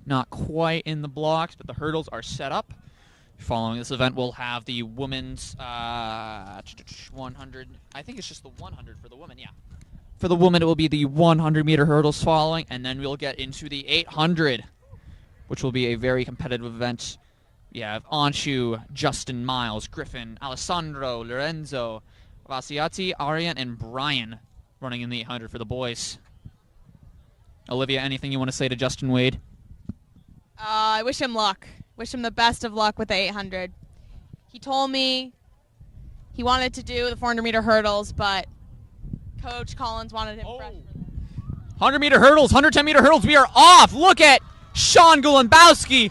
Not quite in the blocks, but the hurdles are set up. Following this event, we'll have the women's 100. I think it's just the 100 for the women, yeah. For the woman, it will be the 100-meter hurdles following, and then we'll get into the 800, which will be a very competitive event. We have Anshu, Justin, Miles, Griffin, Alessandro, Lorenzo, Vasiati, Arian, and Brian running in the 800 for the boys. Olivia, anything you want to say to Justin Wade? I wish him luck. Wish him the best of luck with the 800. He told me he wanted to do the 400-meter hurdles, but Coach Collins wanted him fresh for them. 100-meter hurdles, 110-meter hurdles, we are off. Look at Sean Golandowski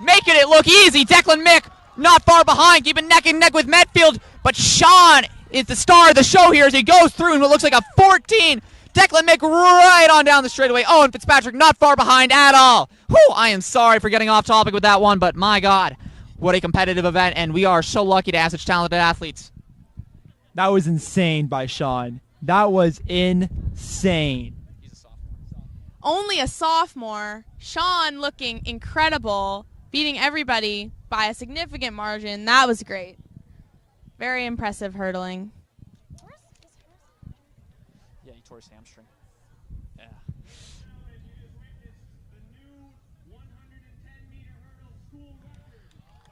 making it look easy. Declan Mick not far behind, keeping neck and neck with Medfield, but Sean is the star of the show here as he goes through in what looks like a 14. Declan Mick right on down the straightaway. Owen Fitzpatrick not far behind at all. Whew, I am sorry for getting off topic with that one, but my God, what a competitive event, and we are so lucky to have such talented athletes. That was insane by Sean. That was insane. He's a sophomore. Only a sophomore. Sean looking incredible, beating everybody by a significant margin. That was great. Very impressive hurdling. Yeah, he tore his hamstring. Yeah.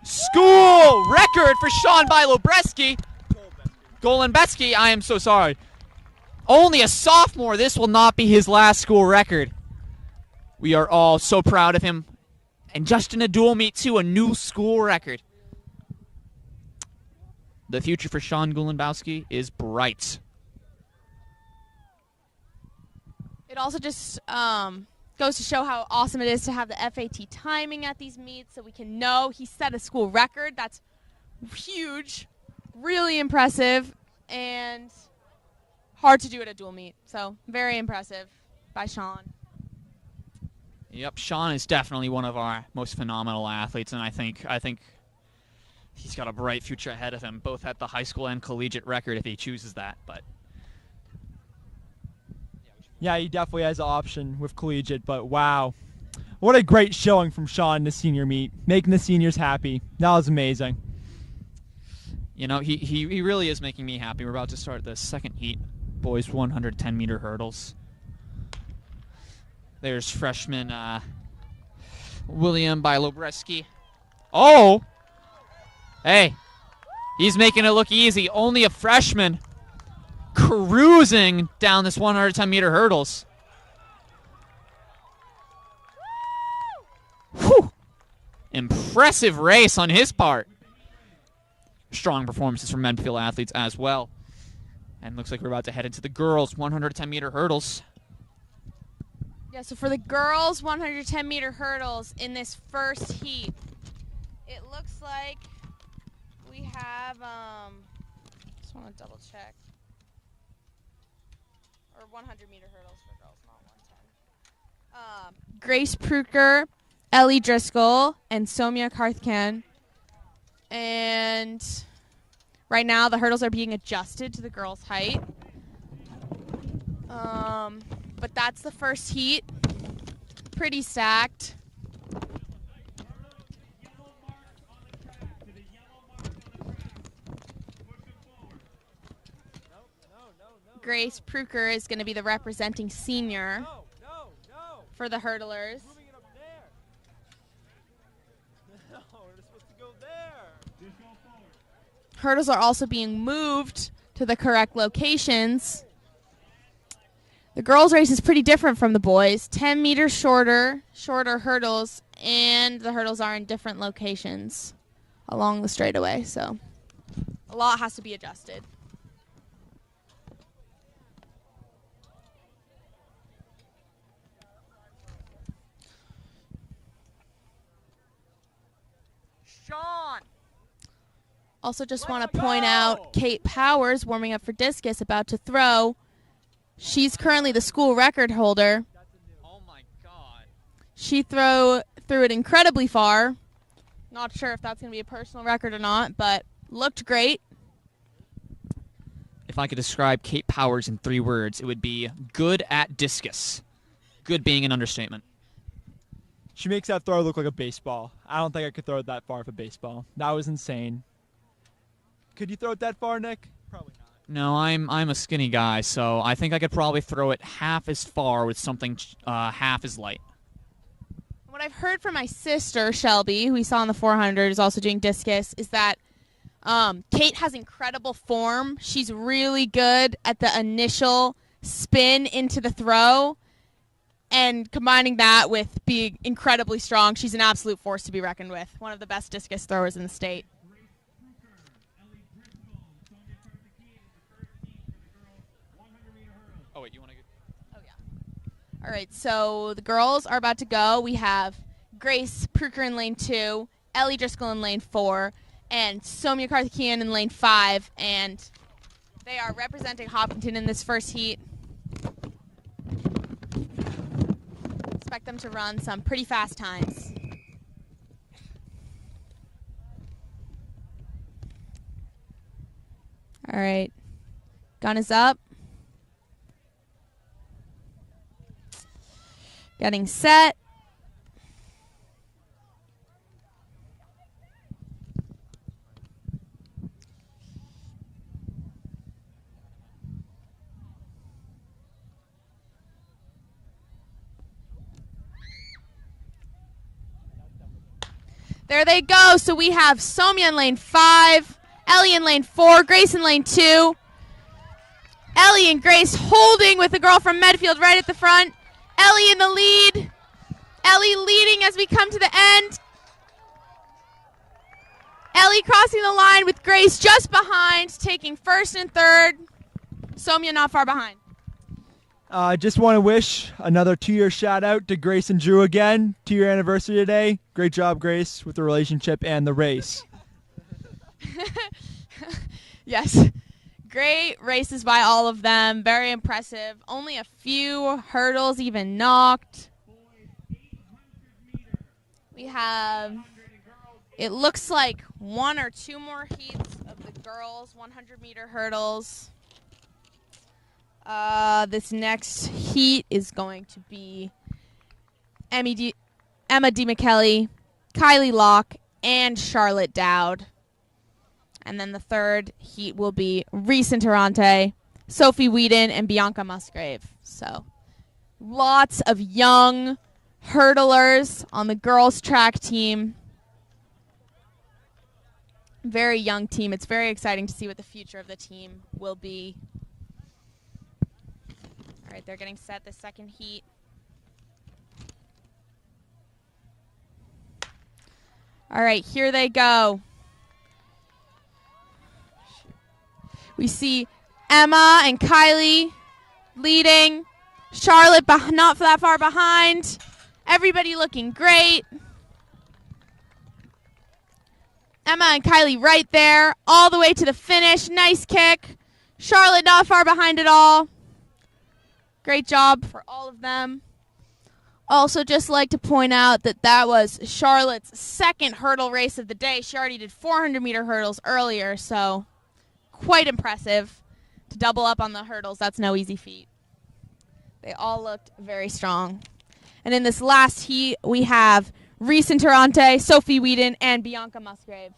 School record for Sean Bilobreski. Golandowski, I am so sorry. Only a sophomore. This will not be his last school record. We are all so proud of him. And just in a dual meet, too, a new school record. The future for Sean Golandowski is bright. It also just goes to show how awesome it is to have the FAT timing at these meets so we can know he set a school record. That's huge, really impressive, and hard to do at a dual meet. So very impressive by Sean. Yep, Sean is definitely one of our most phenomenal athletes, and I think he's got a bright future ahead of him, both at the high school and collegiate record if he chooses that. But Yeah, he definitely has an option with collegiate, but wow. What a great showing from Sean in the senior meet, making the seniors happy. That was amazing. you know, he really is making me happy. We're about to start the second heat, boys 110-meter hurdles. There's freshman William Bilobreski. Oh! Hey, he's making it look easy. Only a freshman cruising down this 110-meter hurdles. Whew! Impressive race on his part. Strong performances from Medfield athletes as well. And looks like we're about to head into the girls' 110-meter hurdles. Yeah, so for the girls' 110-meter hurdles in this first heat, it looks like we have, just want to double check, or 100-meter hurdles for girls, not 110. Grace Pruker, Ellie Driscoll, and Somya Karthkan. And right now the hurdles are being adjusted to the girls' height. But that's the first heat. Pretty stacked. Grace Pruker is going to be the representing senior for the hurdlers. Hurdles are also being moved to the correct locations. The girls' race is pretty different from the boys. 10 meters shorter hurdles, and the hurdles are in different locations along the straightaway, so a lot has to be adjusted. Sean! Also just want to point out Kate Powers warming up for discus, about to throw. She's currently the school record holder. Oh my God. She threw it incredibly far. Not sure if that's going to be a personal record or not, but looked great. If I could describe Kate Powers in 3 words, it would be good at discus. Good being an understatement. She makes that throw look like a baseball. I don't think I could throw it that far with a baseball. That was insane. Could you throw it that far, Nick? Probably not. No, I'm a skinny guy, so I think I could probably throw it half as far with something half as light. What I've heard from my sister, Shelby, who we saw in the 400, is also doing discus, is that Kate has incredible form. She's really good at the initial spin into the throw, and combining that with being incredibly strong, she's an absolute force to be reckoned with. One of the best discus throwers in the state. Oh, wait, you want to go? Oh, yeah. All right, so the girls are about to go. We have Grace Pruker in lane 2, Ellie Driscoll in lane 4, and Somya Karthikeyan in lane 5, and they are representing Hopkinton in this first heat. Expect them to run some pretty fast times. All right, gun is up. Getting set. There they go. So we have Somya in lane 5, Ellie in lane 4, Grace in lane 2. Ellie and Grace holding with the girl from Medfield right at the front. Ellie in the lead. Ellie leading as we come to the end. Ellie crossing the line with Grace just behind, taking first and third. Somya not far behind. I just want to wish another 2-year shout out to Grace and Drew again. 2-year anniversary today. Great job, Grace, with the relationship and the race. Yes. Great races by all of them. Very impressive. Only a few hurdles even knocked. We have, it looks like 1 or 2 more heats of the girls' 100-meter hurdles. This next heat is going to be Emma DiMichele, Kylie Locke, and Charlotte Dowd. And then the third heat will be Reese Interante, Sophie Whedon, and Bianca Musgrave. So lots of young hurdlers on the girls' track team. Very young team. It's very exciting to see what the future of the team will be. All right, they're getting set the second heat. All right, here they go. We see Emma and Kylie leading. Charlotte not that far behind. Everybody looking great. Emma and Kylie right there, all the way to the finish. Nice kick. Charlotte not far behind at all. Great job for all of them. Also, just like to point out that that was Charlotte's second hurdle race of the day. She already did 400-meter hurdles earlier, so quite impressive to double up on the hurdles. That's no easy feat. They all looked very strong. And in this last heat, we have Reese Interante, Sophie Whedon, and Bianca Musgrave.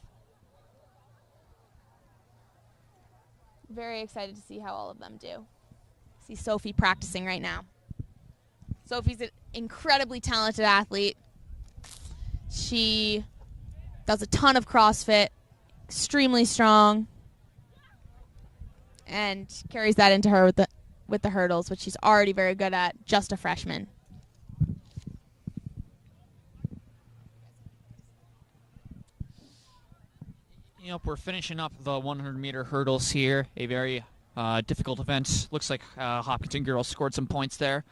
Very excited to see how all of them do. See Sophie practicing right now. Sophie's an incredibly talented athlete. She does a ton of CrossFit, extremely strong, and carries that into her with the hurdles, which she's already very good at, just a freshman. Yep, we're finishing up the 100-meter hurdles here. A very difficult event. Looks like Hopkinton girls scored some points there.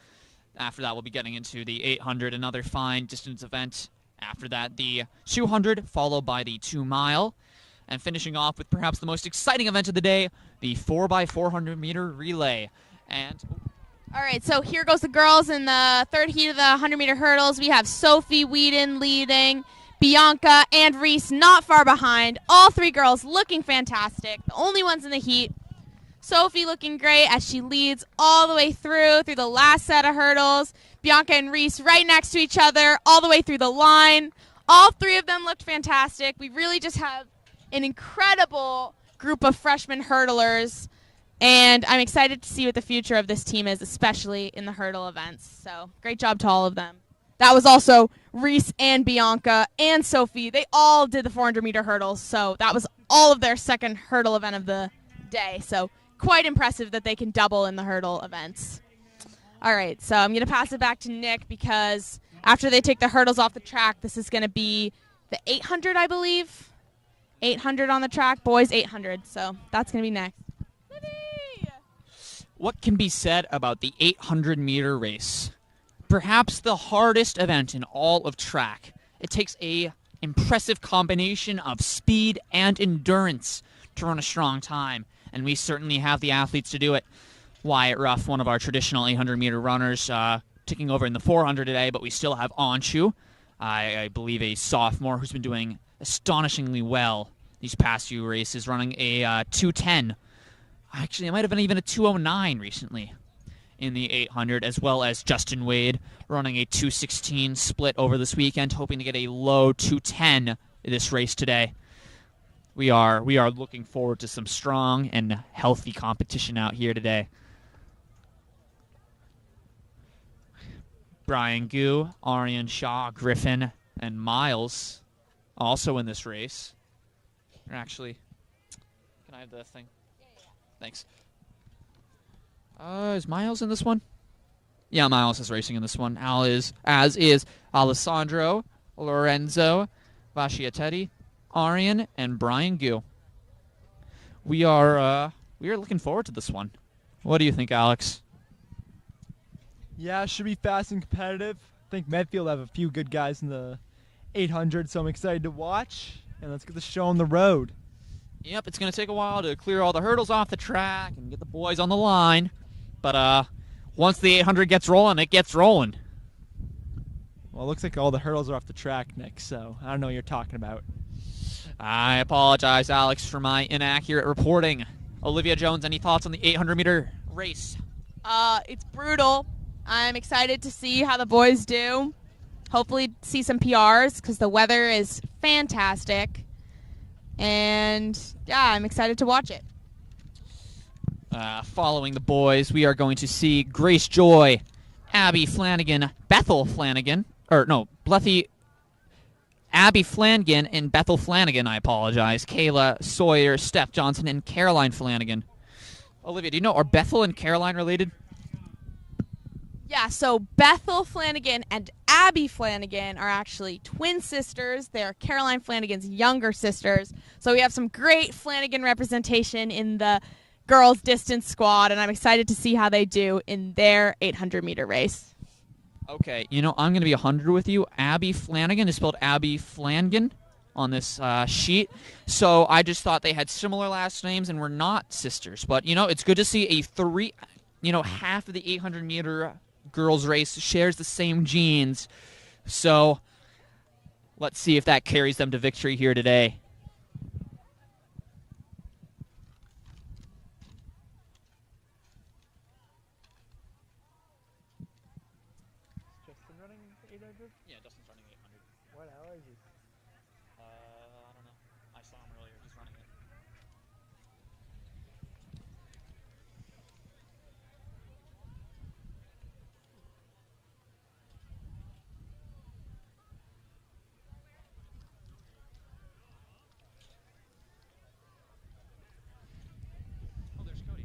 After that, we'll be getting into the 800, another fine distance event. After that, the 200, followed by the 2-mile. And finishing off with perhaps the most exciting event of the day, the 4x400-meter relay. And all right, so here goes the girls in the third heat of the 100-meter hurdles. We have Sophie Whedon leading, Bianca and Reese not far behind. All three girls looking fantastic. The only ones in the heat. Sophie looking great as she leads all the way through the last set of hurdles. Bianca and Reese right next to each other all the way through the line. All three of them looked fantastic. We really just have an incredible group of freshman hurdlers, and I'm excited to see what the future of this team is, especially in the hurdle events. So great job to all of them. That was also Reese and Bianca and Sophie. They all did the 400-meter hurdles, so that was all of their second hurdle event of the day. So quite impressive that they can double in the hurdle events. All right, so I'm going to pass it back to Nick because after they take the hurdles off the track, this is going to be the 800, I believe. 800 on the track, boys 800. So that's going to be next. what can be said about the 800-meter race? Perhaps the hardest event in all of track. It takes a impressive combination of speed and endurance to run a strong time, and we certainly have the athletes to do it. Wyatt Ruff, one of our traditional 800-meter runners, ticking over in the 400 today, but we still have Anshu, I believe a sophomore who's been doing astonishingly well these past few races, running a 2:10. Actually, it might have been even a 2:09 recently in the 800, as well as Justin Wade running a 2:16 split over this weekend, hoping to get a low 2:10 this race today. We are looking forward to some strong and healthy competition out here today. Brian Gu, Aryan Shaw, Griffin, and Miles also in this race. Actually, can I have the thing? Thanks. Is Miles in this one? Yeah, Miles is racing in this one. As is Alessandro, Lorenzo, Vasciatetti, Aryan, and Brian Gu. We are looking forward to this one. What do you think, Alex? Yeah, it should be fast and competitive. I think Medfield have a few good guys in the 800, so I'm excited to watch. And let's get the show on the road. Yep, it's going to take a while to clear all the hurdles off the track and get the boys on the line. But once the 800 gets rolling, it gets rolling. Well, it looks like all the hurdles are off the track, Nick, so I don't know what you're talking about. I apologize, Alex, for my inaccurate reporting. Olivia Jones, any thoughts on the 800-meter race? It's brutal. I'm excited to see how the boys do. Hopefully see some PRs because the weather is fantastic. And, yeah, I'm excited to watch it. Following the boys, we are going to see Grace Joy, Abby Flanagan, Bethel Flanagan, Abby Flanagan and Bethel Flanagan, I apologize, Kayla Sawyer, Steph Johnson, and Caroline Flanagan. Olivia, do you know, are Bethel and Caroline related? Yeah, so Bethel Flanagan and Abby Flanagan are actually twin sisters. They're Caroline Flanagan's younger sisters. So we have some great Flanagan representation in the girls' distance squad, and I'm excited to see how they do in their 800-meter race. Okay, you know, I'm going to be 100 with you. Abby Flanagan is spelled Abby Flanagan on this sheet. So I just thought they had similar last names and were not sisters. But, you know, it's good to see half of the 800-meter girls race shares the same genes. So let's see if that carries them to victory here today. Justin running 800? Yeah, Dustin's running 800. What hour is it? I don't know. I saw him earlier. He's running it. Oh, there's Cody.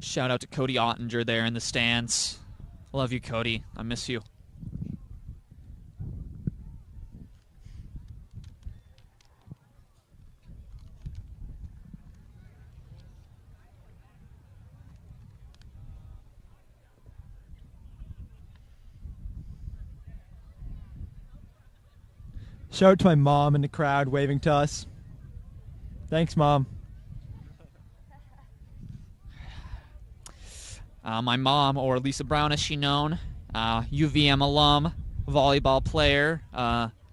Shout out to Cody Ottinger there in the stands. Love you, Cody. I miss you. Shout out to my mom in the crowd waving to us. Thanks, Mom. My mom, or Lisa Brown as she's known, UVM alum, volleyball player,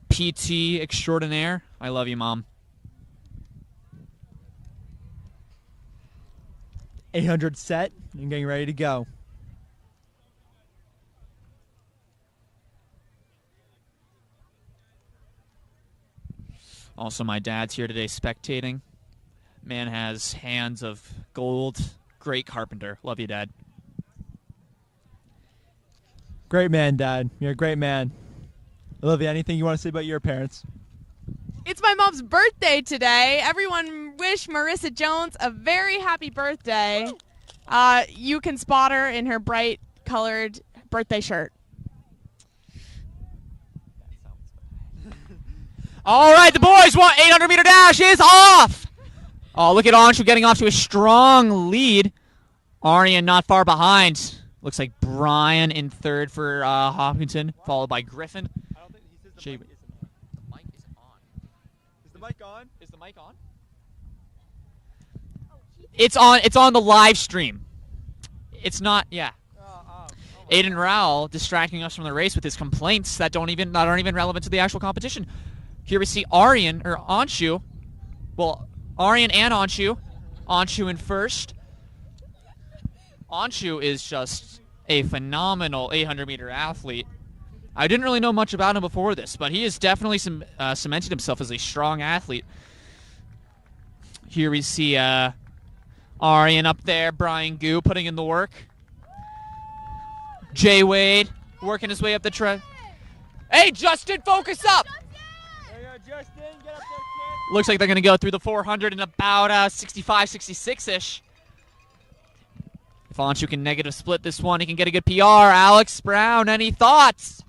PT extraordinaire. I love you, Mom. 800 set and getting ready to go. Also, my dad's here today spectating. Man has hands of gold. Great carpenter. Love you, Dad. Great man, Dad. You're a great man. Olivia, anything you want to say about your parents? It's my mom's birthday today. Everyone wish Marissa Jones a very happy birthday. You can spot her in her bright colored birthday shirt. All right, the boys want 800-meter dash is off. Oh, look at Anshu getting off to a strong lead. Aryan not far behind. Looks like Brian in third for Hopkinton, followed by Griffin. I don't think he says the mic isn't on. The mic isn't on. Is the mic on? It's on. It's on the live stream. It's not. Yeah. Aiden Rowell distracting us from the race with his complaints that aren't even relevant to the actual competition. Here we see Anshu. Well, Aryan and Anshu. Anshu in first. Anshu is just a phenomenal 800-meter athlete. I didn't really know much about him before this, but he has definitely cemented himself as a strong athlete. Here we see Aryan up there, Brian Gu putting in the work. Jay Wade working his way up the track. Hey, Justin, focus up! There you go, Justin. Get up there, kid. Looks like they're going to go through the 400 in about 65, 66-ish. If Anshu can negative split this one, he can get a good PR. Alex Brown, any thoughts?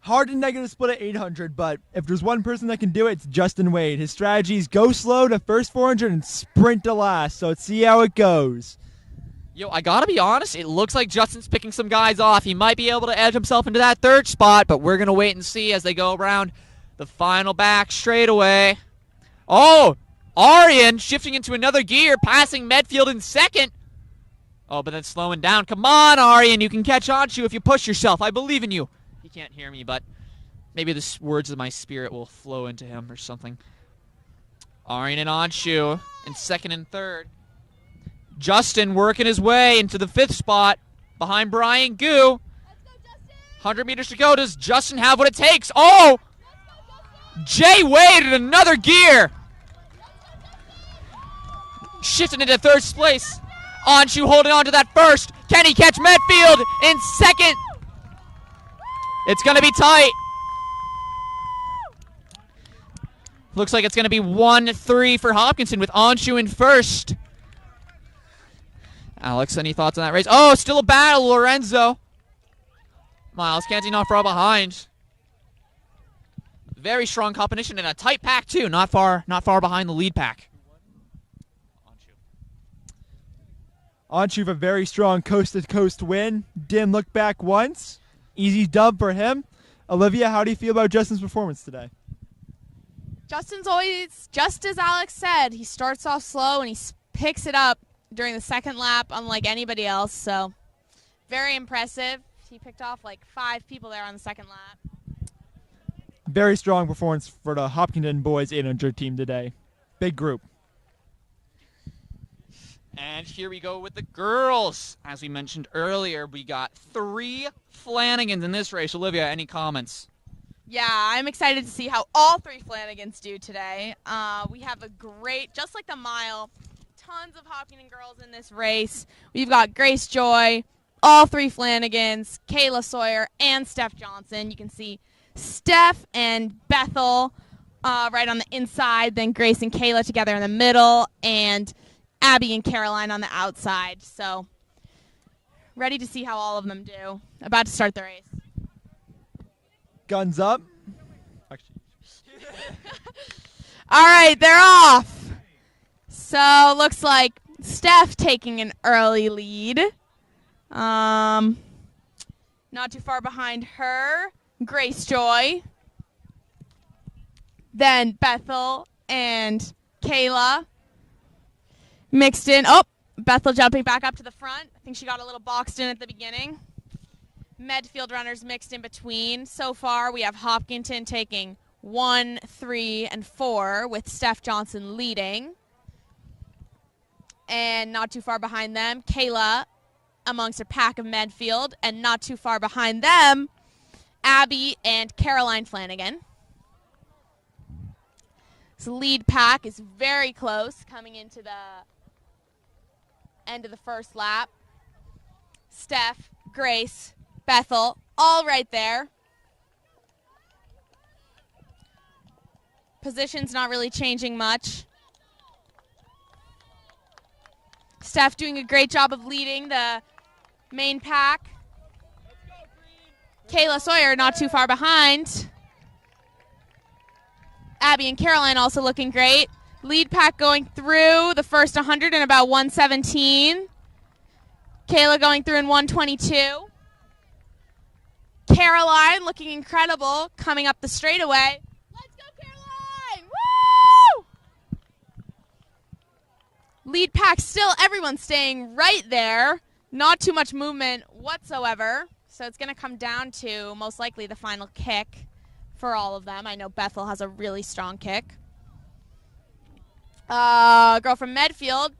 Hard to negative split at 800, but if there's one person that can do it, it's Justin Wade. His strategy is go slow to first 400 and sprint to last. So let's see how it goes. Yo, I gotta be honest, it looks like Justin's picking some guys off. He might be able to edge himself into that third spot, but we're gonna wait and see as they go around the final back straightaway. Oh, Aryan shifting into another gear, passing Medfield in second. Oh, but then slowing down. Come on, Aryan, you can catch Anshu if you push yourself. I believe in you. He can't hear me, but maybe the words of my spirit will flow into him or something. Aryan and Anshu in second and third. Justin working his way into the fifth spot behind Brian Gu. 100 meters to go. Does Justin have what it takes? Oh! Jay Wade in another gear. Shifting into third place. Anshu holding on to that first. Can he catch Medfield in second? It's going to be tight. Looks like it's going to be 1-3 for Hopkinton with Anshu in first. Alex, any thoughts on that race? Oh, still a battle, Lorenzo. Miles Canty not far behind. Very strong competition and a tight pack too. Not far behind the lead pack. Anshu with a very strong coast-to-coast win. Didn't look back once. Easy dub for him. Olivia, how do you feel about Justin's performance today? Justin's always, just as Alex said, he starts off slow and he picks it up during the second lap, unlike anybody else. So, very impressive. He picked off like 5 people there on the second lap. Very strong performance for the Hopkinton boys 800 team today. Big group. And here we go with the girls. As we mentioned earlier, we got 3 Flanagans in this race. Olivia, any comments? Yeah, I'm excited to see how all 3 Flanagans do today. We have a great, just like the mile, tons of Hopkinton girls in this race. We've got Grace Joy, all 3 Flanagans, Kayla Sawyer, and Steph Johnson. You can see Steph and Bethel right on the inside, then Grace and Kayla together in the middle, and Abby and Caroline on the outside. So, ready to see how all of them do. About to start the race. Guns up. All right, they're off. So, looks like Steph taking an early lead. Not too far behind her, Grace Joy. Then Bethel and Kayla. Mixed in. Oh, Bethel jumping back up to the front. I think she got a little boxed in at the beginning. Medfield runners mixed in between. So far, we have Hopkinton taking 1, 3, and 4 with Steph Johnson leading. And not too far behind them, Kayla amongst a pack of Medfield. And not too far behind them, Abby and Caroline Flanagan. This lead pack is very close coming into the end of the first lap. Steph, Grace, Bethel, all right there. Position's not really changing much. Steph doing a great job of leading the main pack. Kayla Sawyer not too far behind. Abby and Caroline also looking great. Lead pack going through the first 100 in about 117. Kayla going through in 122. Caroline looking incredible coming up the straightaway. Let's go, Caroline! Woo! Lead pack still, everyone staying right there. Not too much movement whatsoever. So it's going to come down to most likely the final kick for all of them. I know Bethel has a really strong kick. Girl from Medfield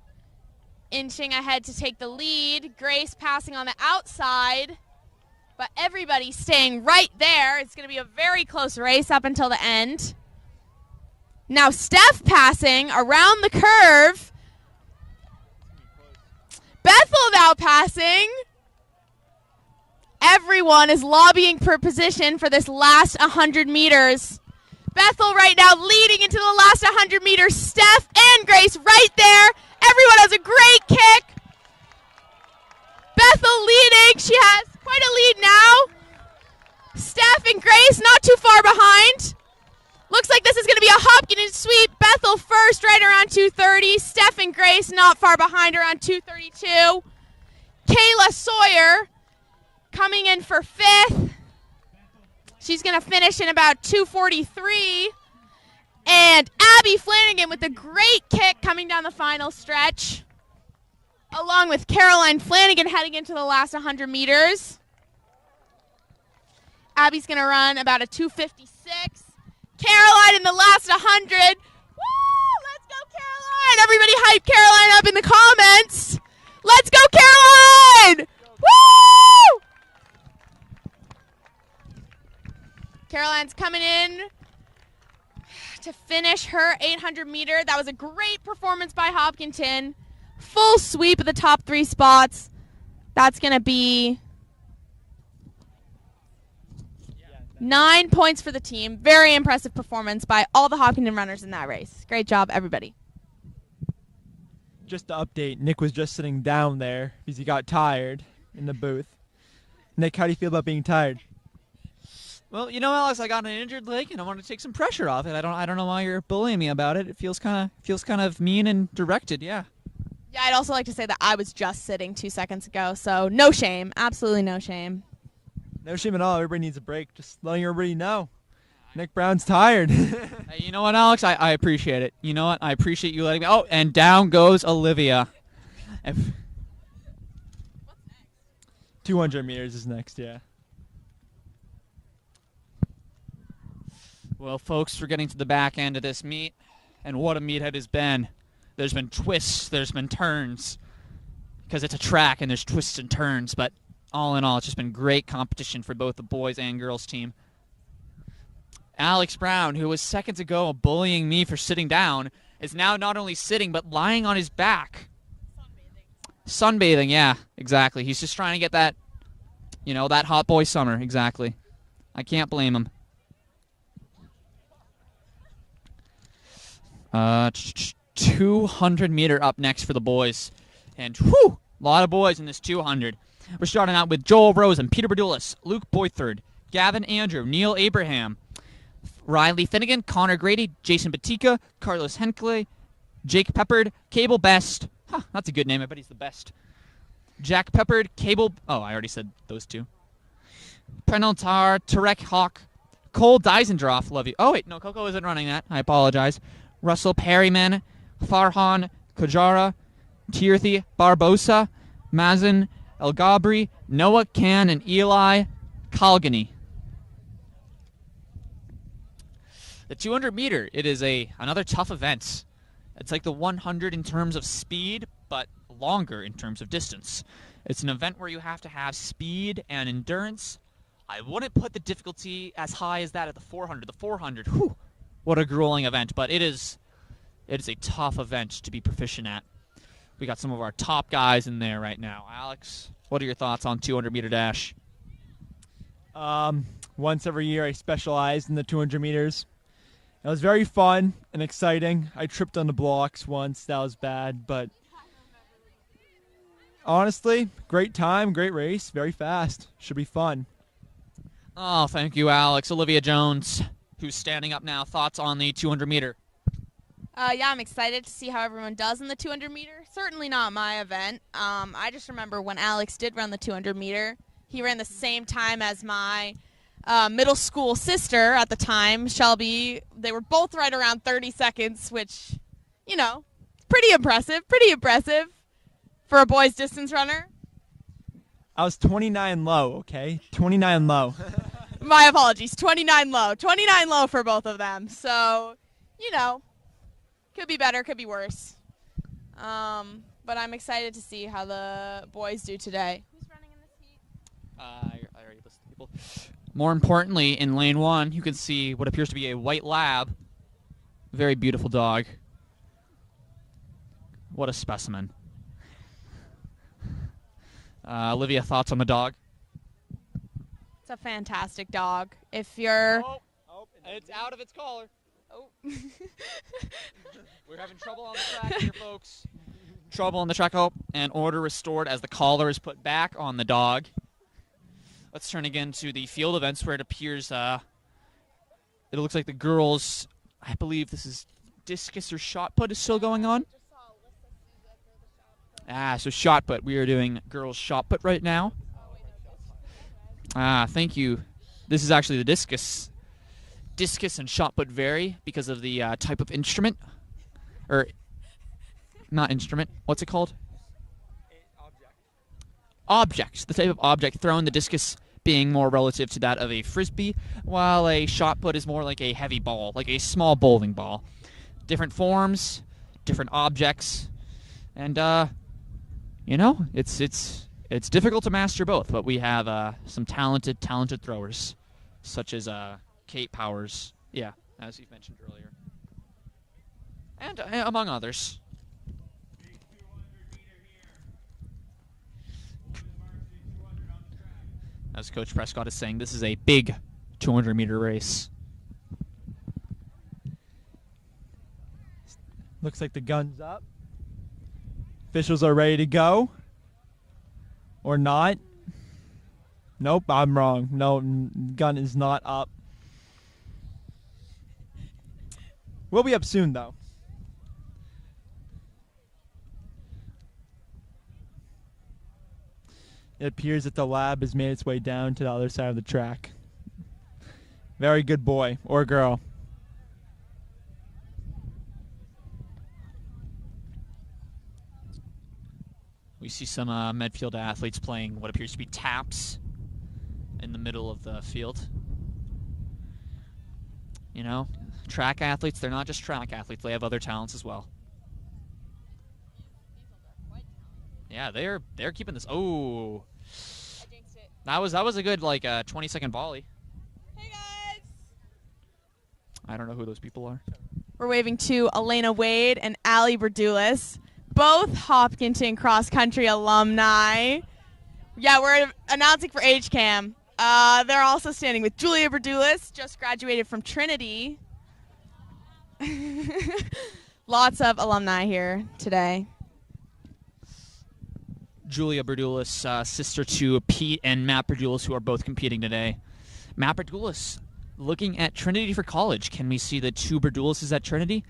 inching ahead to take the lead. Grace passing on the outside. But everybody staying right there. It's going to be a very close race up until the end. Now Steph passing around the curve. Bethel now passing. Everyone is lobbying for position for this last 100 meters. Bethel right now leading into the last 100 meters. Steph and Grace right there. Everyone has a great kick. Bethel leading. She has quite a lead now. Steph and Grace not too far behind. Looks like this is going to be a Hopkinton sweep. Bethel first right around 2:30. Steph and Grace not far behind around 2:32. Kayla Sawyer coming in for 5th. She's going to finish in about 2:43. And Abby Flanagan with a great kick coming down the final stretch, along with Caroline Flanagan heading into the last 100 meters. Abby's going to run about a 2:56. Caroline in the last 100. Woo! Let's go, Caroline! Everybody hype Caroline up in the comments. Let's go, Caroline! Woo! Caroline's coming in to finish her 800 meter. That was a great performance by Hopkinton. Full sweep of the top 3 spots. That's going to be 9 points for the team. Very impressive performance by all the Hopkinton runners in that race. Great job, everybody. Just to update, Nick was just sitting down there because he got tired in the booth. Nick, how do you feel about being tired? Well, you know, Alex, I got an injured leg, and I want to take some pressure off it. I don't know why you're bullying me about it. It feels kind of mean and directed. Yeah. Yeah, I'd also like to say that I was just sitting 2 seconds ago, so no shame. Absolutely no shame. No shame at all. Everybody needs a break. Just letting everybody know. Nick Brown's tired. Hey, you know what, Alex? I appreciate it. You know what? I appreciate you letting me. Oh, and down goes Olivia. 200 meters is next, yeah. Well, folks, we're getting to the back end of this meet, and what a meet it has been. There's been twists, there's been turns, because it's a track and there's twists and turns, but all in all, it's just been great competition for both the boys and girls team. Alex Brown, who was seconds ago bullying me for sitting down, is now not only sitting, but lying on his back. Sunbathing, yeah, exactly. He's just trying to get that, you know, that hot boy summer, exactly. I can't blame him. 200 meter up next for the boys. And whew, a lot of boys in this 200. We're starting out with Joel Rosen, Peter Berdulis, Luke Boythard, Gavin Andrew, Neil Abraham, Riley Finnegan, Connor Grady, Jason Batika, Carlos Henkley, Jake Peppard, Cable Best. Huh, that's a good name. I bet he's the best. Jack Peppard, Cable. Oh, I already said those two. Prenaltar, Tarek Hawk, Cole Dysendroff. Love you. Oh, wait, no, Coco isn't running that. I apologize. Russell Perryman, Farhan Kajara, Tirthi Barbosa, Mazen El Gabri, Noah Can, and Eli Kalgany. The 200 meter, it is another tough event. It's like the 100 in terms of speed, but longer in terms of distance. It's an event where you have to have speed and endurance. I wouldn't put the difficulty as high as that at the 400. The 400, whew, what a grueling event, but it is a tough event to be proficient at. We got some of our top guys in there right now. Alex, what are your thoughts on 200 meter dash? Once every year I specialize in the 200 meters. It was very fun and exciting. I tripped on the blocks once. That was bad, but honestly, great time, great race, very fast. Should be fun. Oh, thank you, Alex. Olivia Jones, who's standing up now. Thoughts on the 200 meter? Yeah, I'm excited to see how everyone does in the 200 meter. Certainly not my event. I just remember when Alex did run the 200 meter, he ran the same time as my middle school sister at the time, Shelby. They were both right around 30 seconds, which, you know, pretty impressive for a boys distance runner. I was 29 low, okay? 29 low. My apologies, 29 low. 29 low for both of them. So, you know, could be better, could be worse. But I'm excited to see how the boys do today. Who's running in this heat? I already listed people. More importantly, in lane 1, you can see what appears to be a white lab. Very beautiful dog. What a specimen. Olivia, thoughts on the dog? It's a fantastic dog. If you're... Oh, it's out of its collar. Oh. We're having trouble on the track here, folks. Trouble on the track. Oh, and order restored as the collar is put back on the dog. Let's turn again to the field events where it appears it looks like the girls, I believe this is discus or shot put is still going on. So shot put. We are doing girls shot put right now. Thank you. This is actually the discus. Discus and shot put vary because of the type of instrument. Or, not instrument. What's it called? Object. The type of object thrown. The discus being more relative to that of a frisbee, while a shot put is more like a heavy ball, like a small bowling ball. Different forms, different objects, and you know, it's difficult to master both. But we have some talented throwers, such as Kate Powers, yeah, as you mentioned earlier, and among others. As Coach Prescott is saying, this is a big 200-meter race. Looks like the gun's up. Officials are ready to go. Or not. Nope, I'm wrong. No, gun is not up. We'll be up soon, though. It appears that the lab has made its way down to the other side of the track. Very good boy or girl. We see some Medfield athletes playing what appears to be taps in the middle of the field. You know, track athletes, they're not just track athletes, they have other talents as well. Yeah, they're keeping this. Oh, that was a good 20-second volley. Hey guys. I don't know who those people are. We're waving to Elena Wade and Allie Berdulis, both Hopkinton cross country alumni. Yeah, we're announcing for HCAM. They're also standing with Julia Berdulis, just graduated from Trinity. Lots of alumni here today. Julia Berdulis, sister to Pete and Matt Berdulis, who are both competing today. Matt Berdulis looking at Trinity for college. Can we see the two Berdulises at Trinity?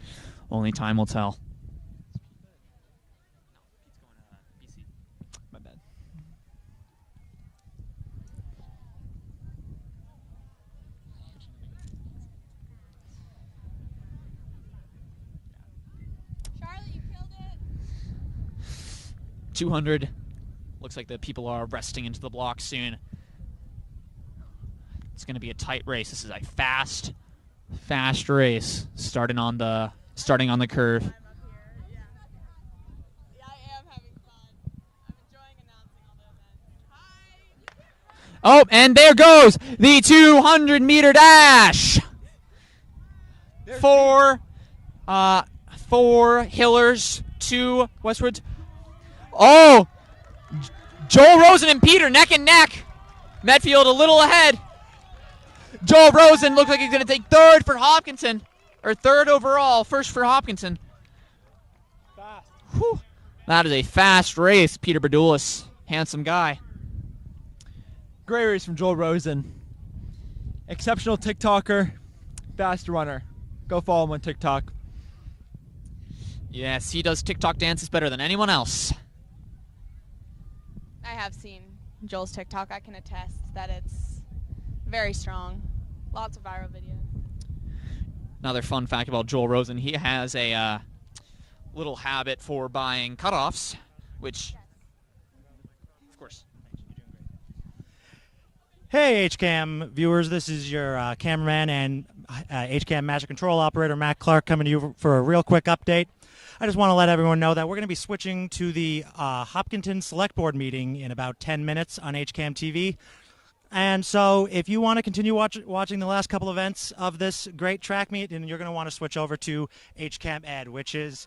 Only time will tell. My bad. Charlie, you killed it. 200. Looks like the people are resting into the block soon. It's going to be a tight race. This is a fast race starting on the curve. I'm up here, yeah. I am having fun. I'm enjoying announcing all the events. Hi! Oh, and there goes the 200-meter dash. Four Hillers, 2 Westwards. Oh, Joel Rosen and Peter neck and neck. Medfield a little ahead. Joel Rosen looks like he's going to take third for Hopkinton, or third overall, first for Hopkinton. Fast. Whew. That is a fast race. Peter Berdulis, handsome guy. Great race from Joel Rosen. Exceptional TikToker, fast runner. Go follow him on TikTok. Yes, he does TikTok dances better than anyone else. I have seen Joel's TikTok. I can attest that it's very strong. Lots of viral videos. Another fun fact about Joel Rosen, he has a little habit for buying cutoffs, which, of course. Hey, HCAM viewers, this is your cameraman and HCAM Master Control Operator Matt Clark coming to you for a real quick update. I just want to let everyone know that we're going to be switching to the Hopkinton Select Board meeting in about 10 minutes on HCAM TV. And so if you want to continue watching the last couple events of this great track meet, then you're going to want to switch over to HCAM Ed, which is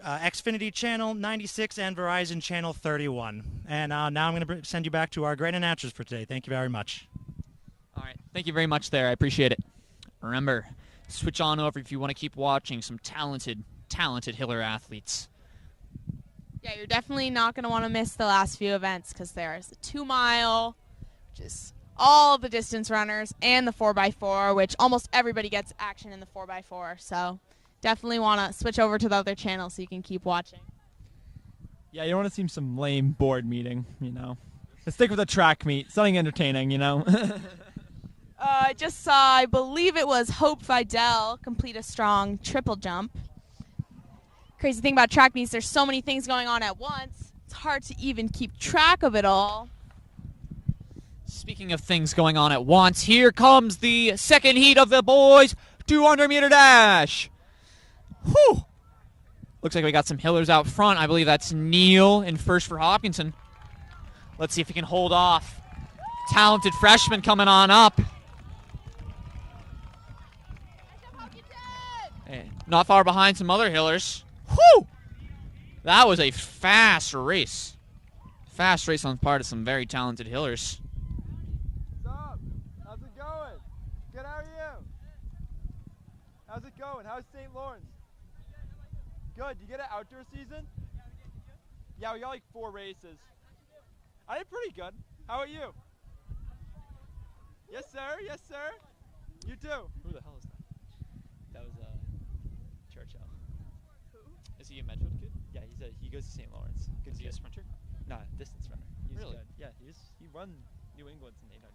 Xfinity Channel 96 and Verizon Channel 31. And now I'm going to send you back to our great announcers for today. Thank you very much. All right, thank you very much there. I appreciate it. Remember, switch on over if you want to keep watching some talented Hiller athletes. Yeah, you're definitely not going to want to miss the last few events because there's the 2 mile, which is all the distance runners, and the 4x4, which almost everybody gets action in the 4x4. So definitely want to switch over to the other channel so you can keep watching. Yeah, you don't want to see some lame board meeting, you know. Let's stick with a track meet, something entertaining, you know. I just saw, I believe it was Hope Fidel complete a strong triple jump. Crazy thing about track meets, there's so many things going on at once. It's hard to even keep track of it all. Speaking of things going on at once, here comes the second heat of the boys 200-meter dash. Whew. Looks like we got some Hillers out front. I believe that's Neal in first for Hopkinton. Let's see if he can hold off. Talented freshman coming on up. Hey, not far behind some other Hillers. Whew! That was a fast race. Fast race on the part of some very talented Hillers. What's up? How's it going? Good, how are you? How's it going? How's St. Lawrence? Good. You get an outdoor season? Yeah, we got like 4 races. I did pretty good. How about you? Yes, sir. Yes, sir. You too. Who the hell is that? That was Churchill. Who? Is he a Medfield kid? Yeah, he goes to St. Lawrence. Is he a sprinter? Nah, distance runner. He's Really? good. Yeah, he won New England's in 800.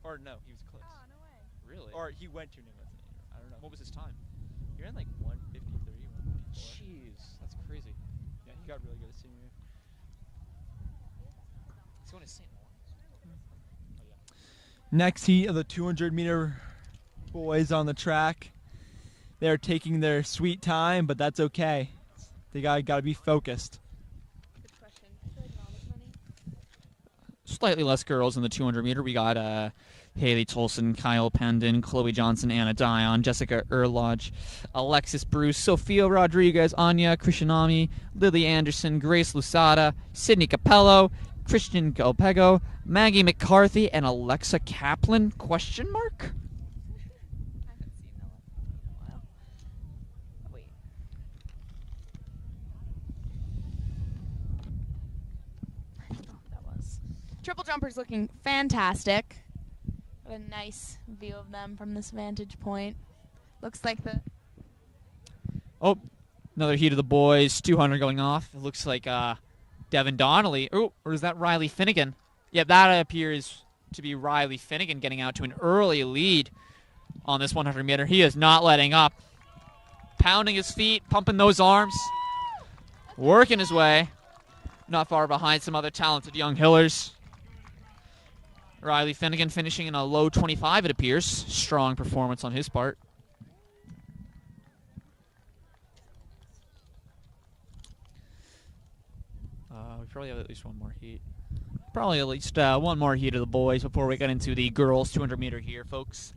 Or no, he was close. Oh, no way. Really? Or he went to New England's in 800. I don't know. What was his time? He ran like 153, 154. Jeez, that's crazy. Yeah, he got really good at senior year. He's going to St. Lawrence. Oh, yeah. Next heat of the 200-meter boys on the track. They're taking their sweet time, but that's okay. They gotta be focused. Good question. I feel like not as many. Slightly less girls in the 200-meter. We got Haley Tolson, Kyle Pendon, Chloe Johnson, Anna Dion, Jessica Erlodge, Alexis Bruce, Sophia Rodriguez, Anya Krishnami, Lily Anderson, Grace Lusada, Sydney Capello, Christian Galpego, Maggie McCarthy, and Alexa Kaplan? Question mark? I haven't seen that one in a while. Oh, wait. I don't know who that was. Triple jumpers looking fantastic. Got a nice view of them from this vantage point. Looks like the Oh, another heat of the boys, 200 going off. It looks like Devin Donnelly. Oh, or is that Riley Finnegan? Yeah, that appears to be Riley Finnegan getting out to an early lead on this 100 meter. He is not letting up. Pounding his feet, pumping those arms, working his way. Not far behind some other talented young Hillers. Riley Finnegan finishing in a low 25, it appears. Strong performance on his part. We probably have at least one more heat. Probably at least one more heat of the boys before we get into the girls 200 meter here, folks.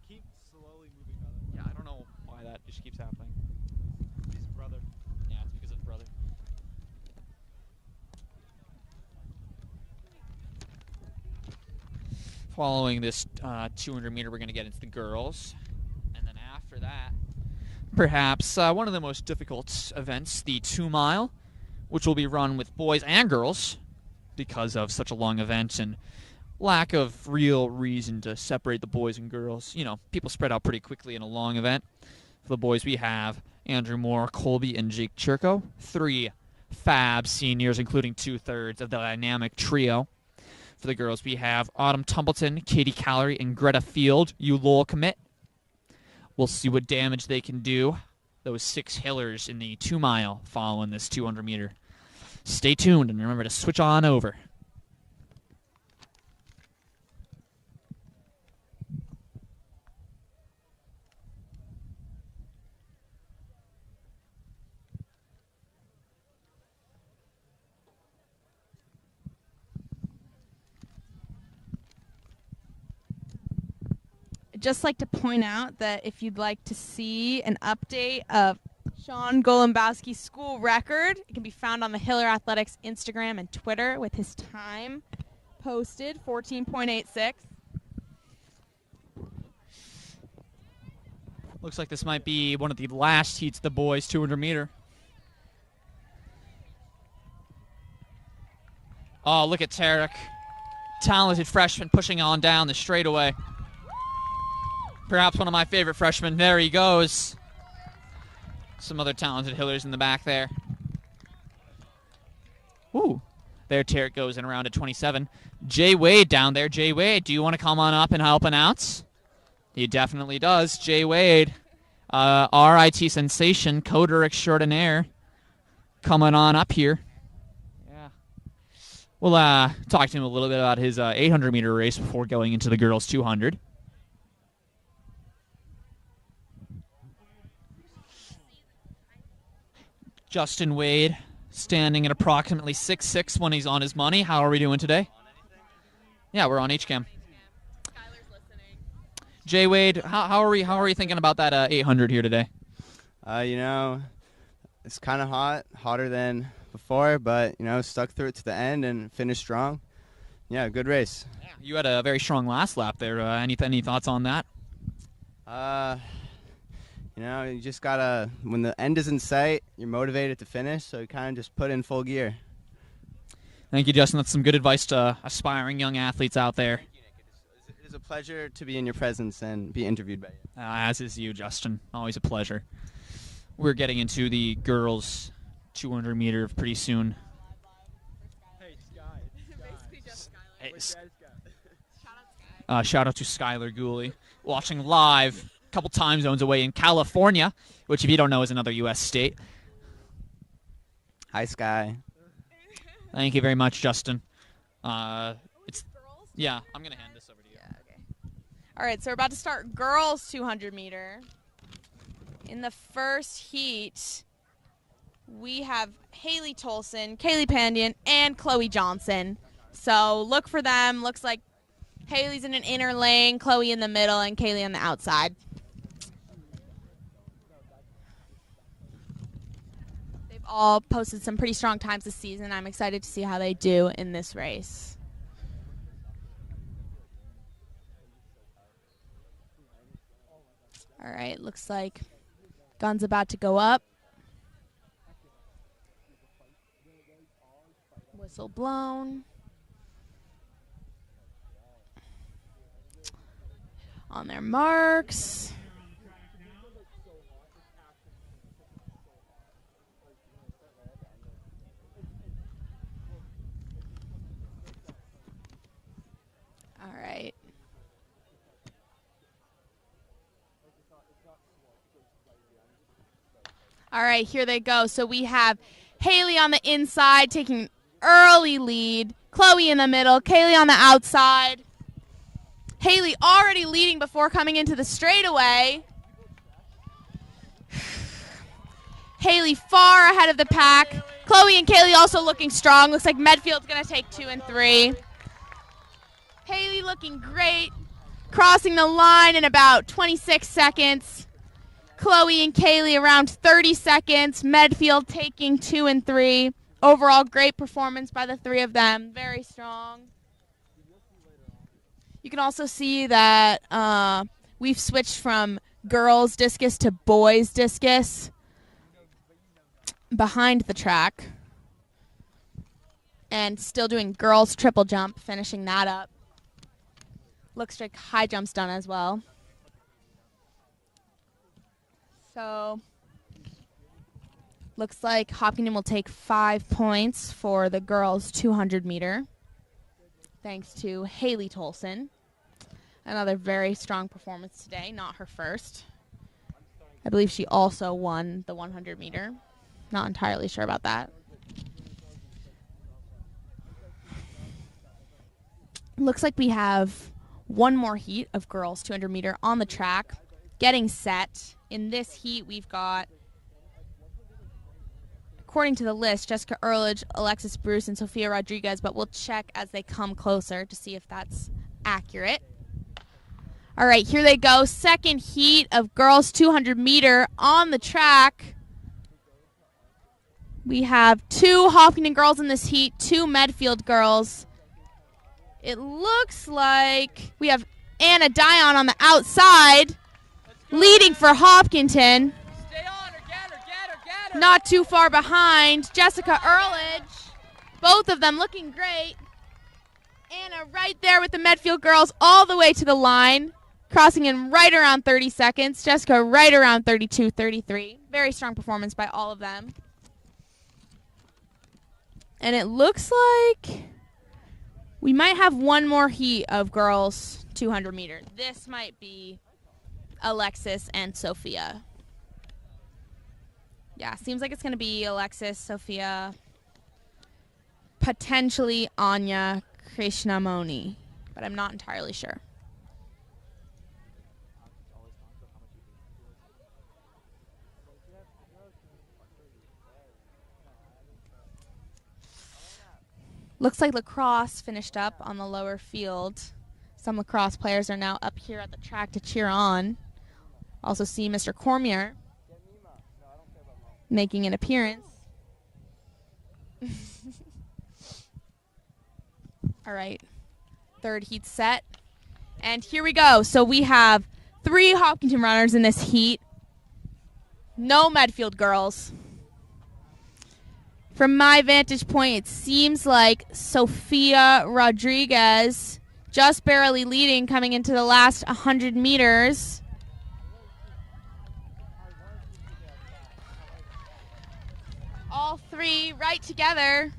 Keep slowly moving on. Yeah, I don't know why that just keeps happening. His brother. Yeah, it's because of brother. Following this 200 meter, we're going to get into the girls. And then after that, perhaps one of the most difficult events, the 2 mile, which will be run with boys and girls because of such a long event and lack of real reason to separate the boys and girls. You know, people spread out pretty quickly in a long event. For the boys, we have Andrew Moore, Colby, and Jake Churko. 3 fab seniors, including 2/3 of the dynamic trio. For the girls, we have Autumn Tumbleton, Katie Callery, and Greta Field. You Lowell commit. We'll see what damage they can do. Those 6 Hillers in the 2 mile following this 200 meter. Stay tuned and remember to switch on over. I'd just like to point out that if you'd like to see an update of Sean Golombowski's school record, it can be found on the Hiller Athletics Instagram and Twitter with his time posted, 14.86. Looks like this might be one of the last heats of the boys 200 meter. Oh, look at Tarek. Talented freshman pushing on down the straightaway. Perhaps one of my favorite freshmen. There he goes. Some other talented hillers in the back there. Ooh. There Tarek goes in around at 27. Jay Wade down there. Jay Wade, do you want to come on up and help announce? He definitely does. Jay Wade, RIT sensation, coder extraordinaire, coming on up here. Yeah. We'll talk to him a little bit about his 800-meter race before going into the girls' 200. Justin Wade standing at approximately 6'6" when he's on his money. How are we doing today? Yeah, we're on HCAM. Jay Wade, how are we thinking about that 800 here today? You know, it's kind of hot, hotter than before, but you know, stuck through it to the end and finished strong. Yeah, good race. Yeah, you had a very strong last lap there. Any thoughts on that? You know, you just gotta, when the end is in sight, you're motivated to finish, so you kind of just put in full gear. Thank you, Justin. That's some good advice to aspiring young athletes out there. It is a pleasure to be in your presence and be interviewed by you. As is you, Justin. Always a pleasure. We're getting into the girls' 200 meter pretty soon. Hey, Sky. Basically just Skylar. Hey, Shout out Sky. shout out to Skylar Gooley, watching live a couple time zones away in California, which, if you don't know, is another U.S. state. Hi, Sky. Thank you very much, Justin. Yeah, I'm going to hand this over to you. Yeah, okay. All right, so we're about to start girls 200 meter. In the first heat, we have Haley Tolson, Kaylee Pandian, and Chloe Johnson. So look for them. Looks like Haley's in an inner lane, Chloe in the middle, and Kaylee on the outside. They've all posted some pretty strong times this season. I'm excited to see how they do in this race. All right, looks like gun's about to go up. Whistle blown. On their marks. All right. All right, here they go. So we have Haley on the inside taking early lead. Chloe in the middle. Kaylee on the outside. Haley already leading before coming into the straightaway. Haley far ahead of the pack. Chloe and Kaylee also looking strong. Looks like Medfield's going to take 2 and 3. Haley looking great. Crossing the line in about 26 seconds. Chloe and Kaylee around 30 seconds. Medfield taking 2 and 3. Overall, great performance by the three of them. Very strong. You can also see that we've switched from girls discus to boys discus behind the track. And still doing girls triple jump, finishing that up. Looks like high jump's done as well. So, looks like Hopkinton will take 5 points for the girls' 200 meter, thanks to Haley Tolson. Another very strong performance today, not her first. I believe she also won the 100 meter. Not entirely sure about that. Looks like we have one more heat of girls 200 meter on the track, getting set. In this heat, we've got, according to the list, Jessica Earledge, Alexis Bruce, and Sophia Rodriguez, but we'll check as they come closer to see if that's accurate. All right, here they go. Second heat of girls 200 meter on the track. We have 2 Hopkinton girls in this heat, 2 Medfield girls. It looks like we have Anna Dion on the outside, leading for Hopkinton. Stay on her, get her. Not too far behind, Jessica Earledge. Both of them looking great. Anna right there with the Medfield girls all the way to the line. crossing in right around 30 seconds. Jessica right around 32, 33. Very strong performance by all of them. And it looks like we might have one more heat of girls 200 meter. This might be Alexis and Sophia. Yeah, seems like it's going to be Alexis, Sophia, potentially Anya Krishnamoni, but I'm not entirely sure. Looks like lacrosse finished up on the lower field. Some lacrosse players are now up here at the track to cheer on. Also see Mr. Cormier making an appearance. All right, third heat set. And here we go. So we have 3 Hopkinton runners in this heat. No Medfield girls. From my vantage point, it seems like Sophia Rodriguez just barely leading coming into the last 100 meters. All 3 right together.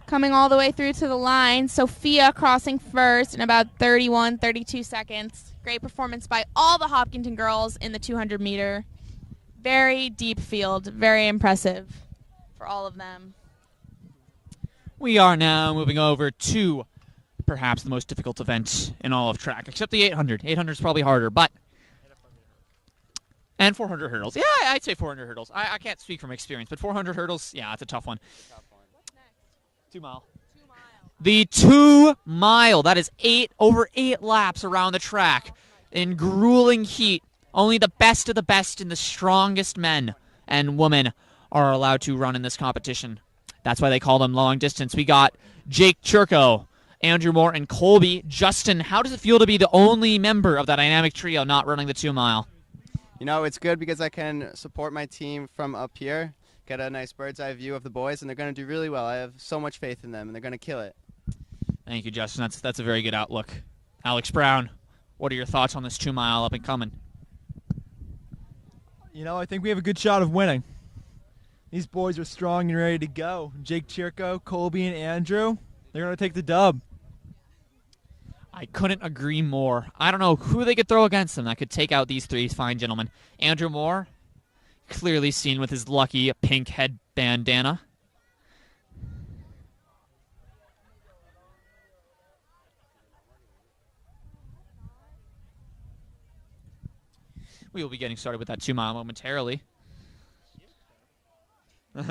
Coming all the way through to the line. Sophia crossing first in about 31, 32 seconds. Great performance by all the Hopkinton girls in the 200 meter. Very deep field, very impressive for all of them. We are now moving over to perhaps the most difficult event in all of track, except the 800. 800 is probably harder, but... And 400 hurdles. Yeah, I'd say 400 hurdles. I can't speak from experience, but 400 hurdles, yeah, it's a tough one. 2 mile. The 2 mile. That is over 8 laps around the track in grueling heat. Only the best of the best and the strongest men and women are allowed to run in this competition. That's why they call them long distance. We got Jake Churko, Andrew Moore, and Colby. Justin, how does it feel to be the only member of that dynamic trio not running the 2 mile? You know, it's good because I can support my team from up here, get a nice bird's eye view of the boys, and they're going to do really well. I have so much faith in them, and they're going to kill it. Thank you, Justin. That's a very good outlook. Alex Brown, what are your thoughts on this 2 mile up and coming? You know, I think we have a good shot of winning. These boys are strong and ready to go. Jake Chirko, Colby, and Andrew, they're going to take the dub. I couldn't agree more. I don't know who they could throw against them that could take out these 3 fine gentlemen. Andrew Moore, clearly seen with his lucky pink head bandana. We will be getting started with that 2 mile momentarily. No,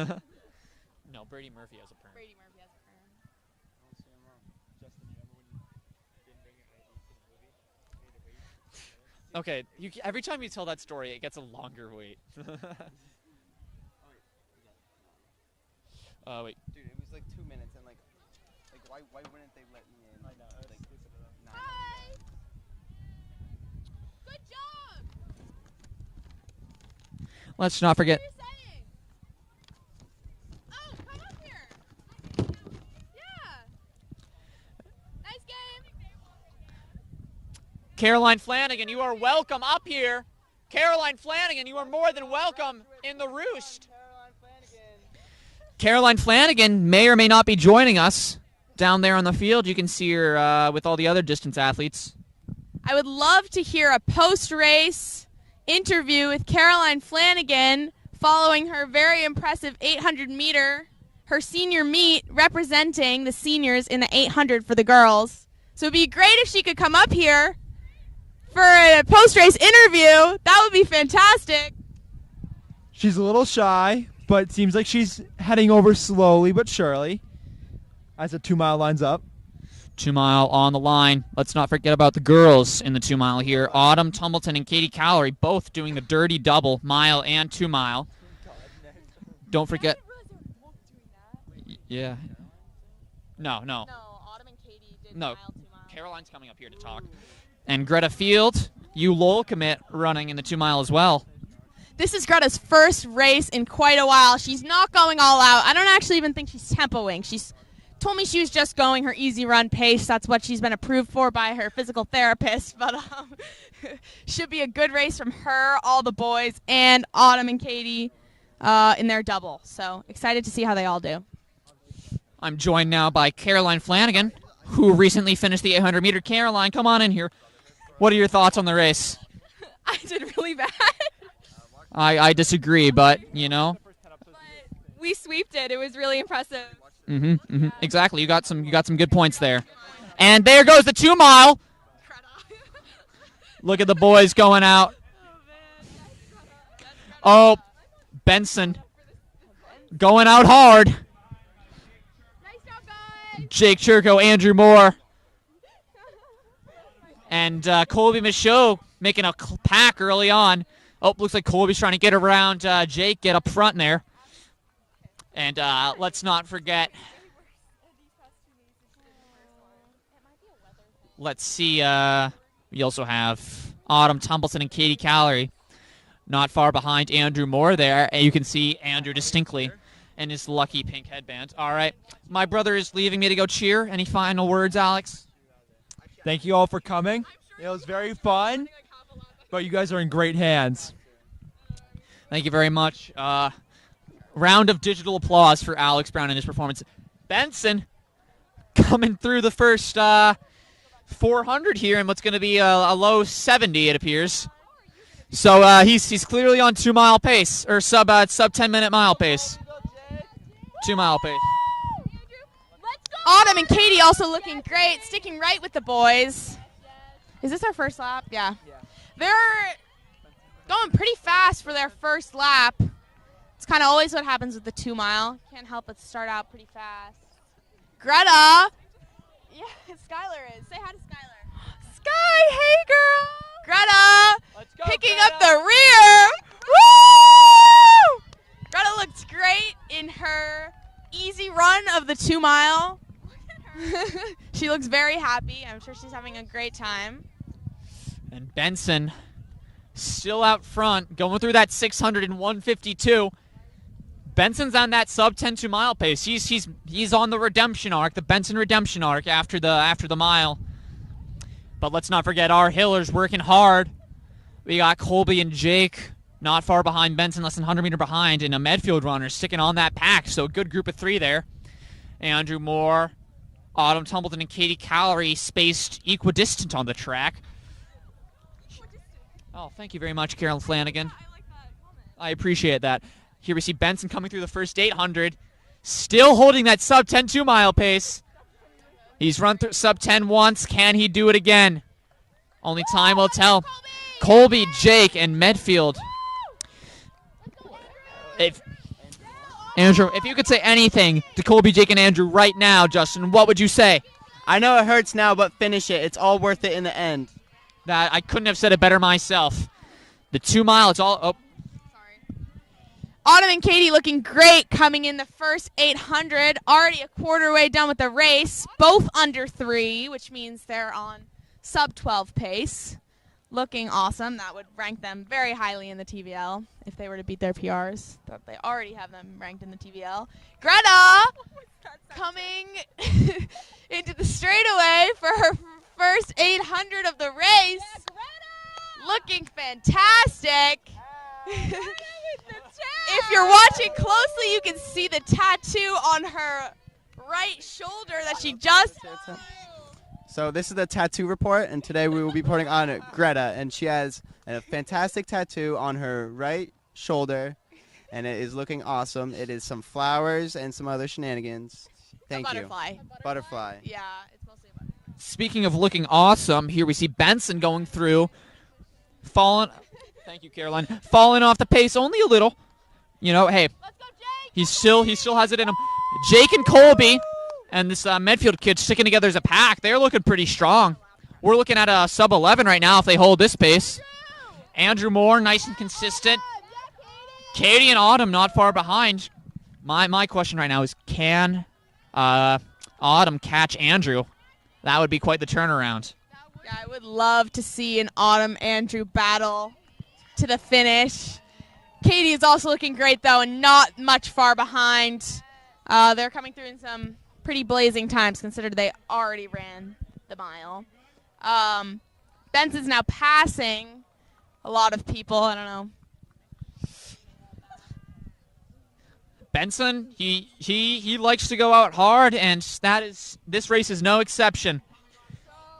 Brady Murphy has a perm. Brady Murphy has a perm. Okay, every time you tell that story, it gets a longer wait. Wait. Dude, it was like 2 minutes, and like why wouldn't they let me in? I know. Hi. Good job. Let's not forget. What are you saying? Oh, come up here. Yeah. Nice game. Caroline Flanagan, you are welcome up here. Caroline Flanagan, you are more than welcome in the roost. Caroline Flanagan may or may not be joining us down there on the field. You can see her with all the other distance athletes. I would love to hear a post-race interview with Caroline Flanagan following her very impressive 800 meter, her senior meet representing the seniors in the 800 for the girls. So it would be great if she could come up here for a post-race interview. That would be fantastic. She's a little shy, but it seems like she's heading over slowly but surely as the 2 mile lines up. 2 mile on the line. Let's not forget about the girls in the 2 mile here. Autumn Tumbleton and Katie Calorie both doing the dirty double, mile and 2 mile. Don't forget. Yeah. No. No, Autumn and Katie did No. mile, 2 mile. Caroline's coming up here to talk. And Greta Field, you Lowell commit running in the 2 mile as well. This is Greta's first race in quite a while. She's not going all out. I don't actually even think she's tempoing. She's told me she was just going her easy run pace. That's what she's been approved for by her physical therapist. But should be a good race from her, all the boys, and Autumn and Katie in their double. So excited to see how they all do. I'm joined now by Caroline Flanagan, who recently finished the 800-meter. Caroline, come on in here. What are your thoughts on the race? I did really bad. I disagree, but, you know. But we sweeped it. It was really impressive. Exactly. You got some good points there. And there goes the 2 mile. Look at the boys going out. Oh, Benson going out hard. Jake Churko, Andrew Moore, and Colby Michaud making a pack early on. Oh, looks like Colby's trying to get around Jake, get up front there. And let's not forget. Let's see. We also have Autumn Tumbleton and Katie Callery not far behind Andrew Moore there. And you can see Andrew distinctly in his lucky pink headband. All right. My brother is leaving me to go cheer. Any final words, Alex? Thank you all for coming. It was very fun, but you guys are in great hands. Thank you very much. Round of digital applause for Alex Brown and his performance. Benson coming through the first 400 here in what's going to be a low 70, it appears. So he's clearly on 2 mile pace, or sub 10 minute mile pace. 2 mile pace. Autumn and Katie also looking great, sticking right with the boys. Is this our first lap? Yeah. They're going pretty fast for their first lap. It's kind of always what happens with the 2 mile. Can't help but start out pretty fast. Greta. Yeah, Skylar is. Say hi to Skylar. Sky, hey girl. Greta, picking up the rear. Woo! Greta looks great in her easy run of the 2 mile. She looks very happy. I'm sure she's having a great time. And Benson still out front, going through that 600 and 152. Benson's on that sub 10 2 mile pace. He's on the redemption arc, the Benson redemption arc after the mile. But let's not forget our Hillers working hard. We got Colby and Jake not far behind Benson, less than 100 meter behind, and a Medfield runner sticking on that pack. So a good group of 3 there. Andrew Moore, Autumn Tumbleton, and Katie Callery spaced equidistant on the track. Oh, thank you very much, Carolyn Flanagan. I appreciate that. Here we see Benson coming through the first 800, still holding that sub 10 2 mile pace. He's run through sub 10 once. Can he do it again? Only time will tell. Colby, Jake, and Medfield. Andrew, if you could say anything to Colby, Jake, and Andrew right now, Justin, what would you say? I know it hurts now, but finish it. It's all worth it in the end. That I couldn't have said it better myself. The 2 mile, it's all. Oh. Autumn and Katie looking great coming in the first 800. Already a quarter way done with the race. Both under 3, which means they're on sub 12 pace. Looking awesome. That would rank them very highly in the TVL if they were to beat their PRs. But they already have them ranked in the TVL. Greta coming into the straightaway for her first 800 of the race. Looking fantastic. If you're watching closely, you can see the tattoo on her right shoulder that she just... So this is the tattoo report, and today we will be putting on Greta, and she has a fantastic tattoo on her right shoulder, and it is looking awesome. It is some flowers and some other shenanigans. Thank you. Butterfly. Butterfly. Yeah, it's mostly a butterfly. Speaking of looking awesome, here we see Benson going through, falling. Thank you, Caroline. Falling off the pace only a little. You know, hey, he still has it in him. Jake and Colby and this Medfield kid sticking together as a pack. They're looking pretty strong. We're looking at a sub 11 right now if they hold this pace. Andrew Moore, nice and consistent. Katie and Autumn not far behind. My question right now is, can Autumn catch Andrew? That would be quite the turnaround. Yeah, I would love to see an Autumn-Andrew battle to the finish. Katie is also looking great, though, and not much far behind. They're coming through in some pretty blazing times considered they already ran the mile. Benson's now passing a lot of people. I don't know. Benson, he likes to go out hard, and this race is no exception.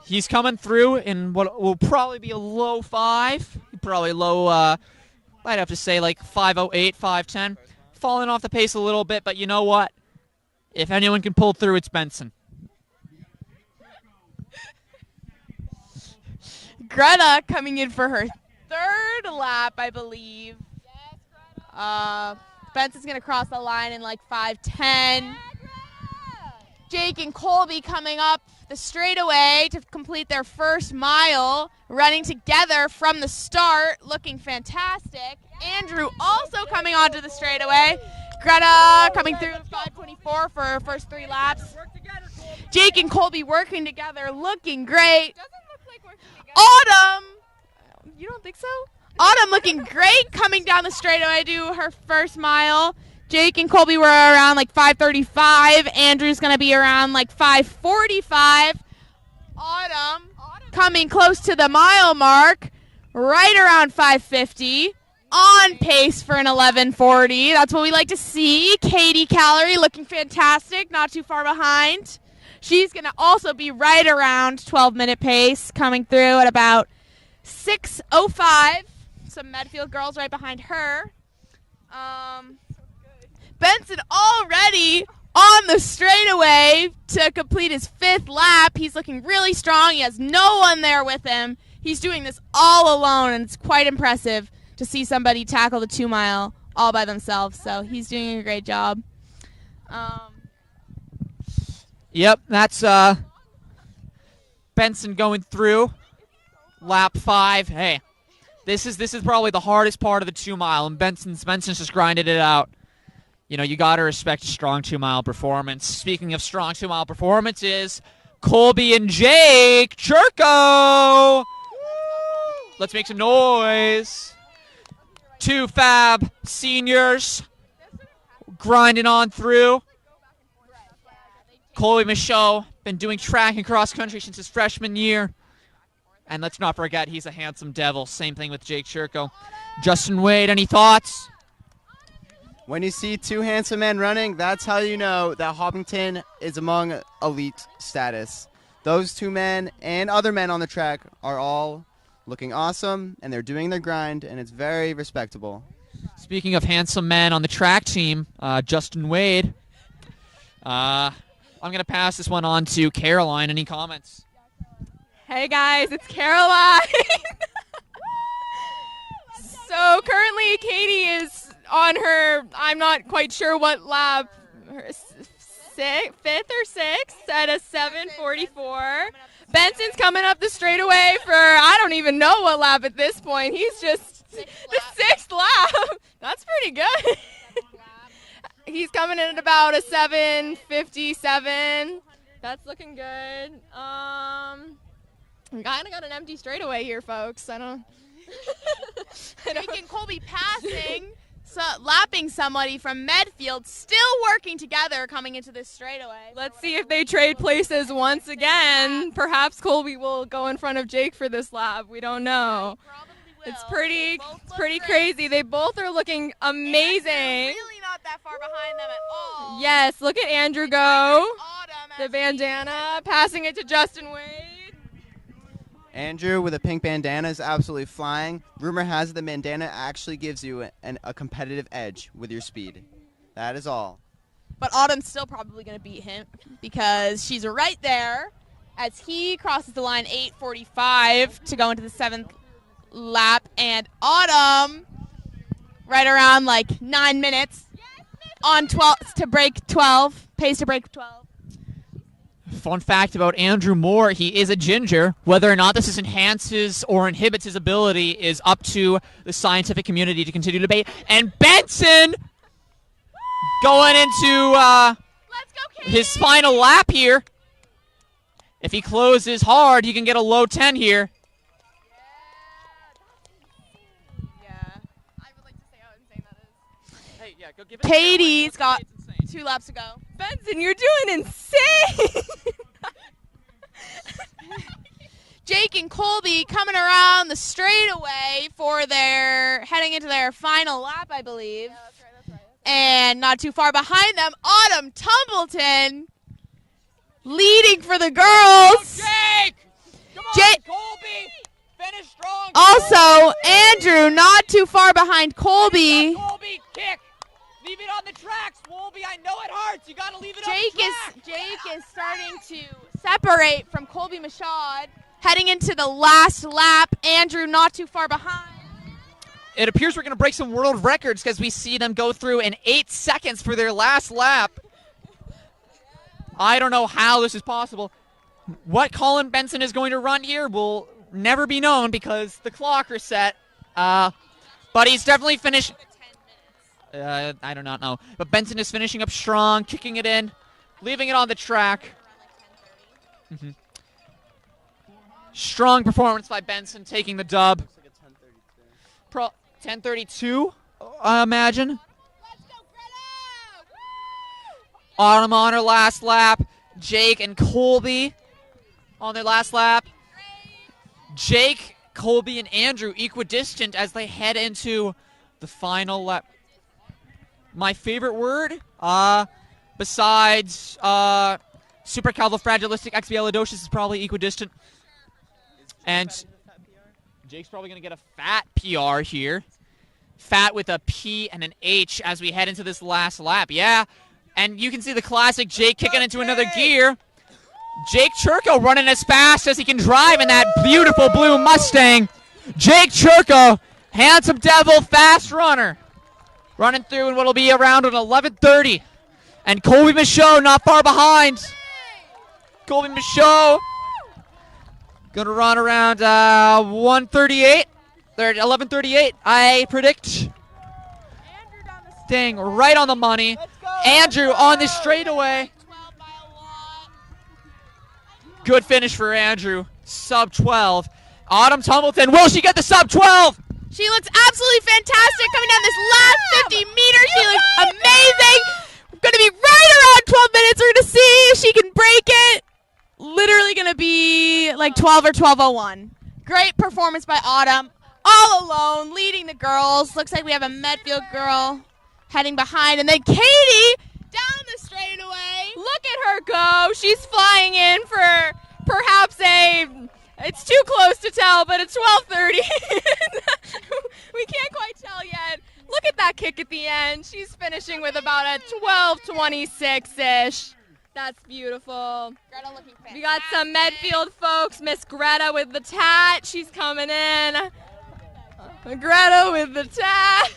He's coming through in what will probably be a low 5, probably low, I'd have to say like 5:08, 5:10. Falling off the pace a little bit, but you know what? If anyone can pull through, it's Benson. Greta coming in for her 3rd lap, I believe. Benson's going to cross the line in like 5:10. Jake and Colby coming up the straightaway to complete their 1st mile, running together from the start, looking fantastic. Andrew also coming onto the straightaway. Greta coming through 5:24 for her first 3 laps. Jake and Colby working together, looking great. Autumn, you don't think so? Autumn looking great coming down the straightaway to her 1st mile. Jake and Colby were around like 5:35. Andrew's going to be around like 5:45. Autumn coming close to the mile mark, right around 5:50. On pace for an 11:40. That's what we like to see. Katie Calorie looking fantastic, not too far behind. She's going to also be right around 12-minute pace, coming through at about 6:05. Some Medfield girls right behind her. Benson already on the straightaway to complete his 5th lap. He's looking really strong. He has no one there with him. He's doing this all alone, and it's quite impressive to see somebody tackle the 2 mile all by themselves. So he's doing a great job. Yep, that's Benson going through lap 5. Hey, this is probably the hardest part of the 2 mile, and Benson's just grinded it out. You know, you got to respect a strong 2 mile performance. Speaking of strong 2 mile performances, Colby and Jake Churko. Let's make some noise. 2 fab seniors grinding on through. Colby Michaud, been doing track and cross country since his freshman year. And let's not forget, he's a handsome devil. Same thing with Jake Churko. Justin Wade, any thoughts? When you see 2 handsome men running, that's how you know that Hopkinton is among elite status. Those 2 men and other men on the track are all looking awesome, and they're doing their grind, and it's very respectable. Speaking of handsome men on the track team, Justin Wade, I'm going to pass this one on to Caroline. Any comments? Hey guys, it's Caroline. So currently Katie is on her, I'm not quite sure what lap, her 5th or 6th at a 7:44. Benson's coming up the straightaway for, I don't even know what lap at this point. He's just the 6th lap. That's pretty good. He's coming in at about a 7:57. That's looking good. We kind of got an empty straightaway here, folks. I don't. Jake and Colby passing, lapping somebody from Medfield, still working together coming into this straightaway. Let's see if they trade places once again. Perhaps Colby will go in front of Jake for this lap. We don't know. It's pretty crazy. They both are looking amazing. Really not that far behind them at all. Yes, look at Andrew go. The bandana, passing it to Justin Wade. Andrew with a pink bandana is absolutely flying. Rumor has it the bandana actually gives you a competitive edge with your speed. That is all. But Autumn's still probably going to beat him because she's right there as he crosses the line 8:45 to go into the 7th lap. And Autumn, right around like 9 minutes on 12 to break 12, pace to break 12. Fun fact about Andrew Moore, he is a ginger. Whether or not this enhances or inhibits his ability is up to the scientific community to continue to debate. And Benson going into his final lap here. If he closes hard, he can get a low 10 here. Yeah. I would like to say how insane that is. Hey, yeah, go give it Katie's got 2 laps to go. Benson, you're doing insane. Jake and Colby coming around the straightaway for heading into their final lap, I believe. Yeah, that's right. And not too far behind them, Autumn Tumbleton leading for the girls. Jake! Come on, Jake- Colby! Finish strong! Also, Andrew not too far behind Colby. Colby, kick! Leave it on the tracks, Colby. I know it hurts. You gotta leave it on the track. Jake is starting to separate from Colby Michaud, heading into the last lap. Andrew not too far behind. It appears we're going to break some world records because we see them go through in 8 seconds for their last lap. I don't know how this is possible. What Colin Benson is going to run here will never be known because the clock reset. But he's definitely finished. I do not know. But Benson is finishing up strong, kicking it in, leaving it on the track. Strong performance by Benson, taking the dub. 10:32, I imagine. Autumn on her last lap. Jake and Colby on their last lap. Jake, Colby, and Andrew equidistant as they head into the final lap. My favorite word, besides supercalifragilisticexpialidocious, is probably equidistant. And Jake's probably going to get a fat PR here. Fat with a P and an H as we head into this last lap. Yeah, and you can see the classic Jake kicking into another gear. Jake Churko running as fast as he can drive in that beautiful blue Mustang. Jake Churko, handsome devil, fast runner. Running through in what will be around an 11:30. And Colby Michaud not far behind. Colby Michaud going to run around 1:38. 11:38, I predict. Dang, right on the money. Andrew on the straightaway. Good finish for Andrew. Sub 12. Autumn Tumbleton, will she get the sub 12? She looks absolutely fantastic coming down this last 50 meters. She looks amazing. Going to be right around 12 minutes. We're going to see if she can break it. Literally going to be like 12 or 12:01. Great performance by Autumn. All alone, leading the girls. Looks like we have a Medfield girl heading behind. And then Katie down the straightaway. Look at her go. She's flying in for perhaps it's too close to tell, but it's 12:30. We can't quite tell yet. Look at that kick at the end. She's finishing with about a 12:26-ish. That's beautiful. Greta looking fantastic. We got some Medfield folks. Miss Greta with the tat. She's coming in. Greta with the tat.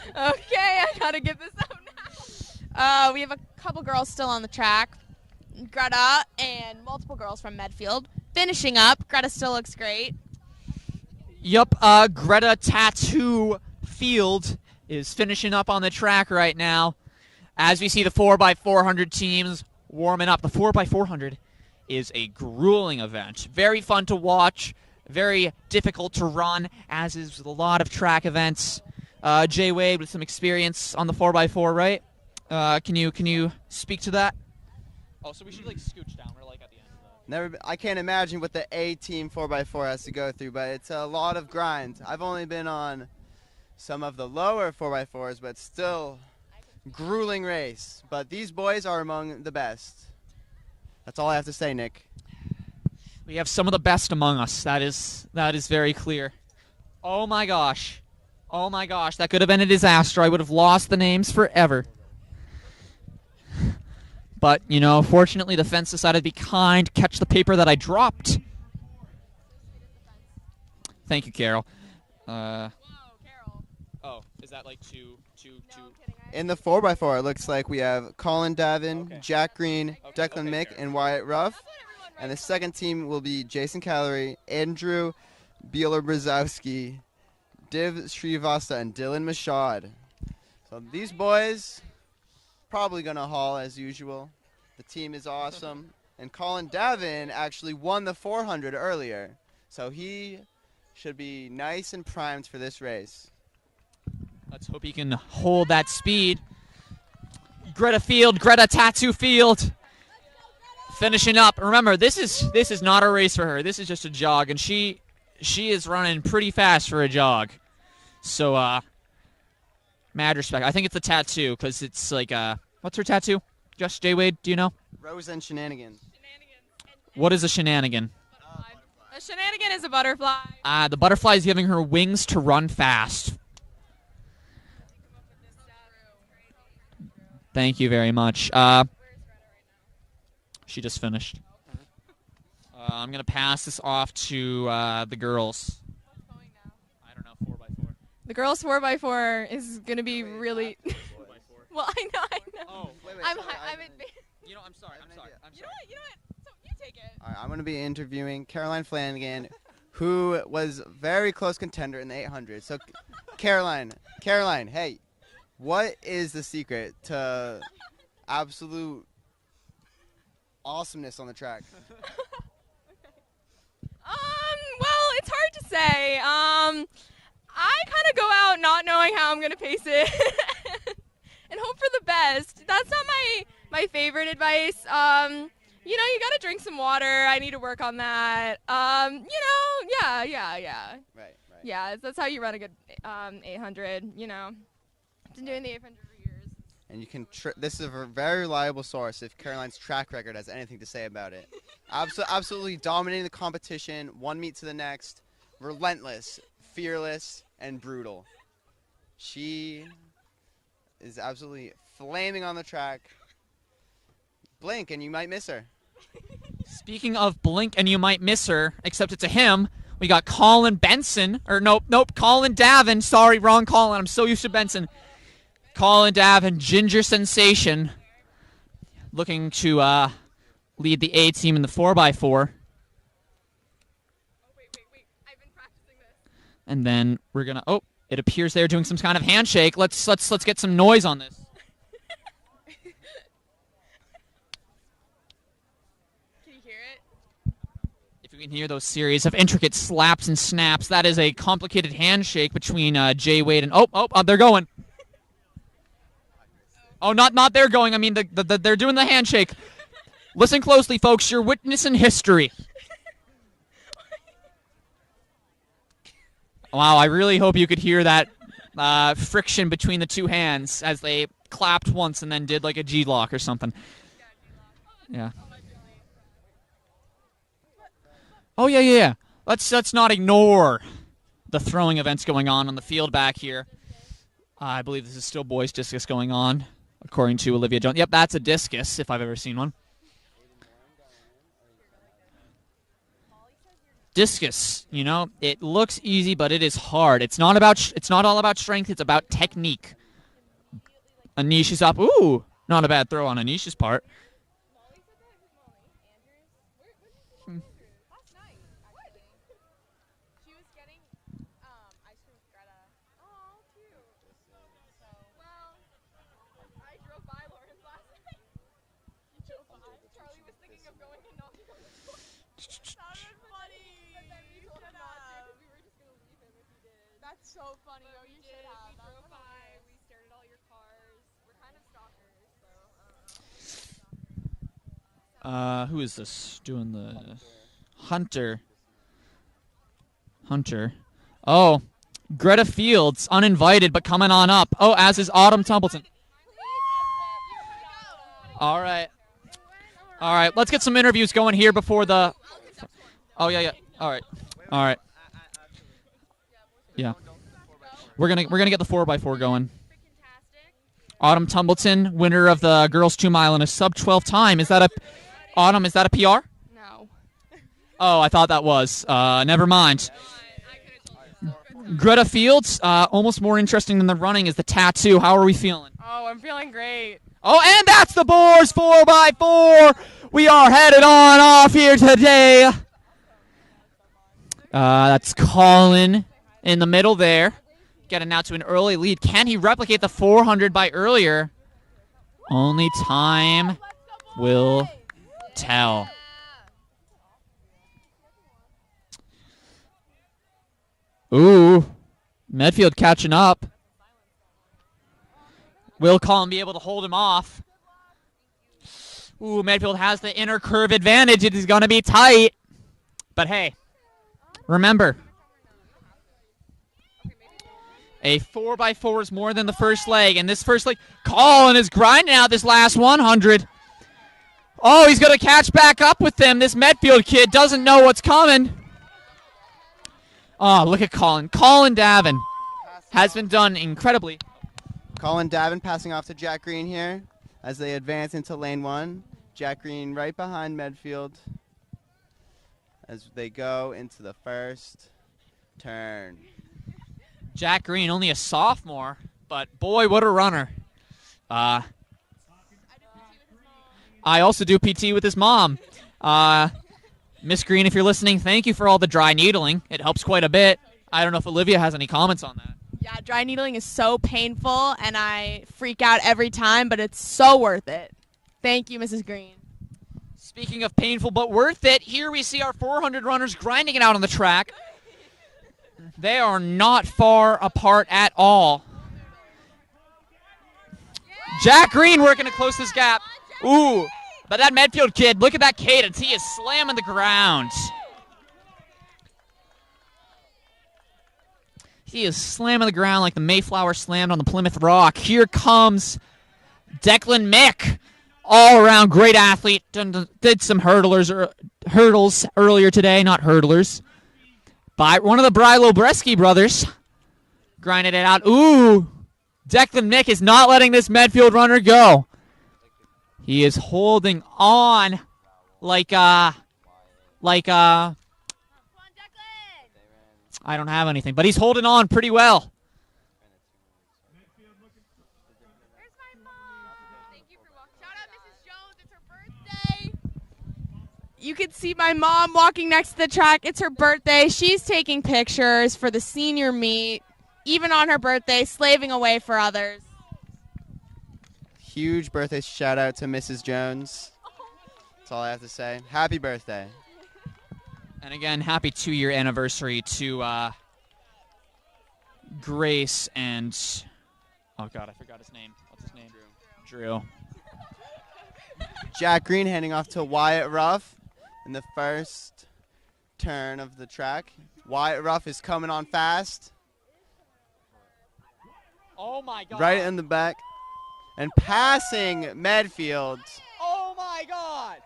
Okay, I gotta get this up now. We have a couple girls still on the track. Greta and multiple girls from Medfield finishing up. Greta still looks great. Yup, Greta Tattoo Field is finishing up on the track right now. As we see the 4x400 teams warming up. The 4x400 is a grueling event. Very fun to watch. Very difficult to run, as is a lot of track events. Jay Wade with some experience on the 4x4, right? Can you speak to that? Oh, so we should like scooch down. We're like at the end. I can't imagine what the A team 4x4 has to go through, but it's a lot of grind. I've only been on some of the lower 4x4s, but still grueling race. But these boys are among the best. That's all I have to say, Nick. We have some of the best among us. That is very clear. Oh my gosh. Oh my gosh. That could have been a disaster. I would have lost the names forever. But, you know, fortunately the fence decided to be kind, catch the paper that I dropped. Thank you, Carol. Whoa, Carol. Oh, is that like two? No, kidding. In the 4x4, it looks like we have Colin Davin, Jack Green, Declan Mick, and Wyatt Ruff. And the second team will be Jason Callery, Andrew Bieler-Brzezowski, Div Srivasta, and Dylan Michaud. So these boys probably going to haul as usual. The team is awesome. And Colin Davin actually won the 400 earlier. So he should be nice and primed for this race. Let's hope he can hold that speed. Greta Field, Greta Tattoo Field, finishing up. Remember, this is not a race for her. This is just a jog, and she is running pretty fast for a jog. So, mad respect. I think it's the tattoo because it's like, what's her tattoo? Just J Wade, do you know? Rose and shenanigans. What is a shenanigan? A shenanigan is a butterfly. The butterfly is giving her wings to run fast. Thank you very much. She just finished. I'm going to pass this off to the girls. I don't know, 4x4. The girls 4x4 is going to be really... Well, I know. Oh, wait. I'm sorry, advanced. You know, I'm sorry. You know what? So you take it. All right, I'm going to be interviewing Caroline Flanagan, who was a very close contender in the 800. So, Caroline, hey, what is the secret to absolute awesomeness on the track? Well, it's hard to say. I kind of go out not knowing how I'm going to pace it and hope for the best. That's not my favorite advice. You know, you got to drink some water. I need to work on that. Yeah. Right. Yeah, that's how you run a good 800, you know. Been doing the 800 for years. And you can. This is a very reliable source if Caroline's track record has anything to say about it. Absolutely dominating the competition, one meet to the next, relentless, fearless, and brutal. She is absolutely flaming on the track. Blink and you might miss her. Speaking of blink and you might miss her, except it's a him, we got Colin Benson. Or nope, Colin Davin. Sorry, wrong Colin. I'm so used to Benson. Colin Davin, Ginger Sensation, looking to lead the A team in the 4x4. Oh, wait. I've been practicing this. And then we're gonna. Oh, it appears they're doing some kind of handshake. Let's get some noise on this. Can you hear it? If you can hear those series of intricate slaps and snaps, that is a complicated handshake between Jay Wade and they're going. Oh, not they're going. I mean, they're doing the handshake. Listen closely, folks. You're witnessing history. Wow, I really hope you could hear that friction between the two hands as they clapped once and then did like a G-lock or something. Yeah. Oh, yeah. Let's not ignore the throwing events going on the field back here. I believe this is still boys discus going on, according to Olivia Jones. Yep, that's a discus, if I've ever seen one. Discus, you know, it looks easy, but it is hard. It's not all about strength. It's about technique. Anish is up. Ooh, not a bad throw on Anish's part. So funny. Oh, you should have. We drove by. We stared at all your cars. We're kind of stalkers, so. Who is this doing the Hunter? Oh, Greta Fields, uninvited but coming on up. Oh, as is Autumn Templeton. All right. Let's get some interviews going here before the. Oh yeah. All right. Yeah. We're gonna get the 4x4 going. Autumn Tumbleton, winner of the girls 2 mile in a sub 12 time. Is that a PR? No. Oh, I thought that was. Never mind. Greta Fields, almost more interesting than the running is the tattoo. How are we feeling? Oh, I'm feeling great. Oh, and that's the Boars 4x4. We are headed on off here today. That's Colin in the middle there. Getting out to an early lead. Can he replicate the 400 by earlier? Only time will tell. Ooh, Medfield catching up. Will Collin be able to hold him off? Ooh, Medfield has the inner curve advantage. It is going to be tight. But hey, remember, a 4x4 is more than the first leg. And this first leg, Collin is grinding out this last 100. Oh, he's going to catch back up with them. This Medfield kid doesn't know what's coming. Oh, look at Collin. Collin Davin has been done incredibly. Colin Davin passing off to Jack Green here as they advance into lane 1. Jack Green right behind Medfield as they go into the first turn. Jack Green, only a sophomore, but boy, what a runner. I also do PT with his mom. Miss Green, if you're listening, thank you for all the dry needling. It helps quite a bit. I don't know if Olivia has any comments on that. Yeah, dry needling is so painful, and I freak out every time, but it's so worth it. Thank you, Mrs. Green. Speaking of painful but worth it, here we see our 400 runners grinding it out on the track. They are not far apart at all. Jack Green working to close this gap. Ooh, but that Medfield kid, look at that cadence. He is slamming the ground. He is slamming the ground like the Mayflower slammed on the Plymouth Rock. Here comes Declan Mick. All around great athlete. Did some hurdles earlier today, not hurdlers. By one of the Brylo-Bresky brothers. Grinded it out. Ooh. Declan Mick is not letting this Medfield runner go. He is holding on like I don't have anything, but he's holding on pretty well. There's my mom. Thank you for walking. Shout out Mrs. Jones. It's her birthday. You can see my mom walking next to the track. It's her birthday. She's taking pictures for the senior meet, even on her birthday, slaving away for others. Huge birthday shout out to Mrs. Jones. That's all I have to say. Happy birthday. And again, happy 2-year anniversary to Grace and, oh God, I forgot his name. What's his name? Drew. Jack Green handing off to Wyatt Ruff in the first turn of the track. Wyatt Ruff is coming on fast. Oh my God. Right in the back. And passing Medfield. Oh my God.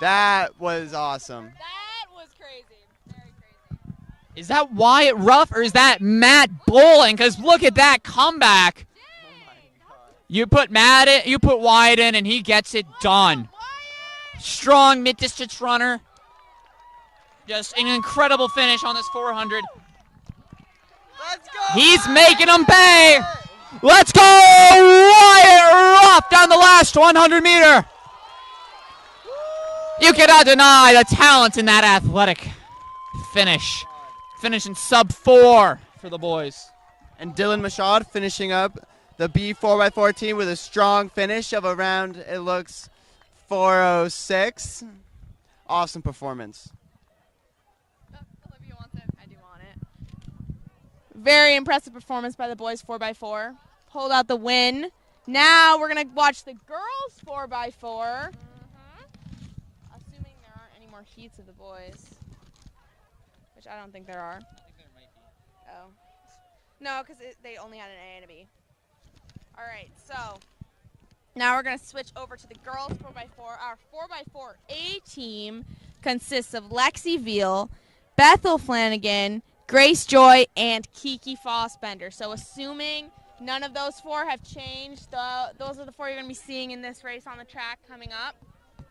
That was awesome. That was crazy. Very crazy. Is that Wyatt Ruff or is that Matt Bowling? Because look at that comeback. You put Wyatt in, and he gets it done. Strong mid-distance runner. Just an incredible finish on this 400. Let's go! He's making them pay. Let's go, Wyatt Ruff down the last 100 meter. You cannot deny the talent in that athletic finish. Finishing sub-4 for the boys. And Dylan Mashad finishing up the B4x4 team with a strong finish of around, it looks, 4:06. Awesome performance. Olivia wants it. I do want it. Very impressive performance by the boys 4x4. Pulled out the win. Now we're going to watch the girls 4x4. Assuming there aren't any more heats of the boys. Which I don't think there are. I think there might be. Oh. No, because they only had an A and a B. All right, so now we're going to switch over to the girls 4x4. Our 4x4 A team consists of Lexi Veal, Bethel Flanagan, Grace Joy, and Kiki Fossbender. So assuming none of those four have changed, those are the four you're going to be seeing in this race on the track coming up.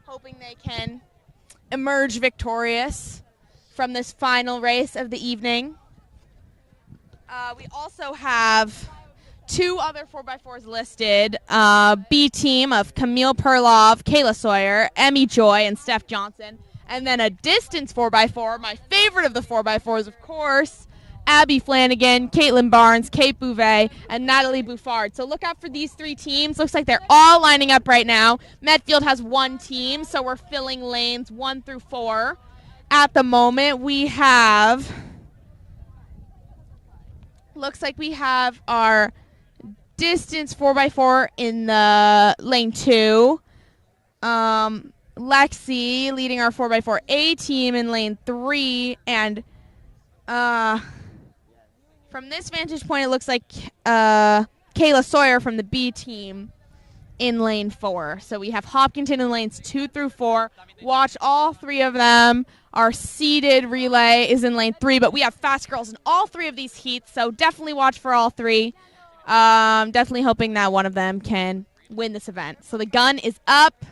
Hoping they can emerge victorious from this final race of the evening. We also have two other 4x4s listed. B team of Camille Perlov, Kayla Sawyer, Emmy Joy, and Steph Johnson. And then a distance 4x4, my favorite of the 4x4s, of course, Abby Flanagan, Caitlin Barnes, Kate Bouvet, and Natalie Buffard. So look out for these three teams. Looks like they're all lining up right now. Medfield has one team, so we're filling lanes 1 through 4. At the moment, we have looks like we have our distance 4x4 in the lane 2. Lexi leading our 4x4 A team in lane 3, and from this vantage point, it looks like Kayla Sawyer from the B team in lane 4. So we have Hopkinton in lanes 2 through 4. Watch all 3 of them. Our seeded relay is in lane 3, but we have fast girls in all 3 of these heats, so definitely watch for all 3. Definitely hoping that one of them can win this event. So the gun is up,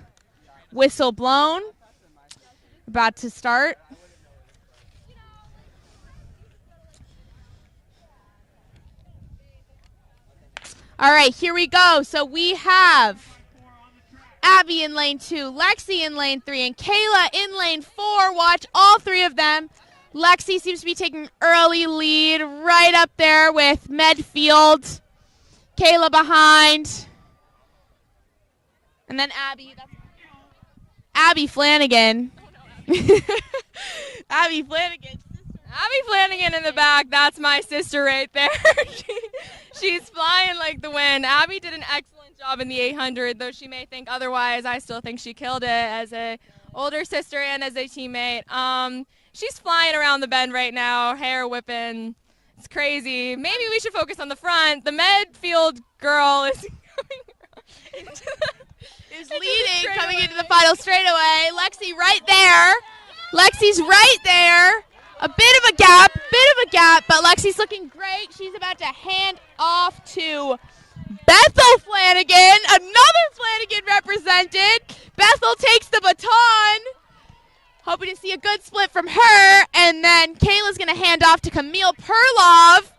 whistle blown, about to start. All right, here we go. So we have Abby in lane 2, Lexi in lane 3, and Kayla in lane 4. Watch all 3 of them. Lexi seems to be taking an early lead right up there with Medfield. Kayla behind. And then Abby. That's Abby Flanagan. Abby Flanagan. Abby Flanagan in the back, that's my sister right there. She's flying like the wind. Abby did an excellent job in the 800, though she may think otherwise. I still think she killed it as a older sister and as a teammate. She's flying around the bend right now, hair whipping. It's crazy. Maybe we should focus on the front. The Medfield girl is leading, coming into the final straightaway. Lexi right there. Lexi's right there. A bit of a gap, but Lexi's looking great. She's about to hand off to Bethel Flanagan. Another Flanagan represented. Bethel takes the baton. Hoping to see a good split from her. And then Kayla's going to hand off to Camille Perlov.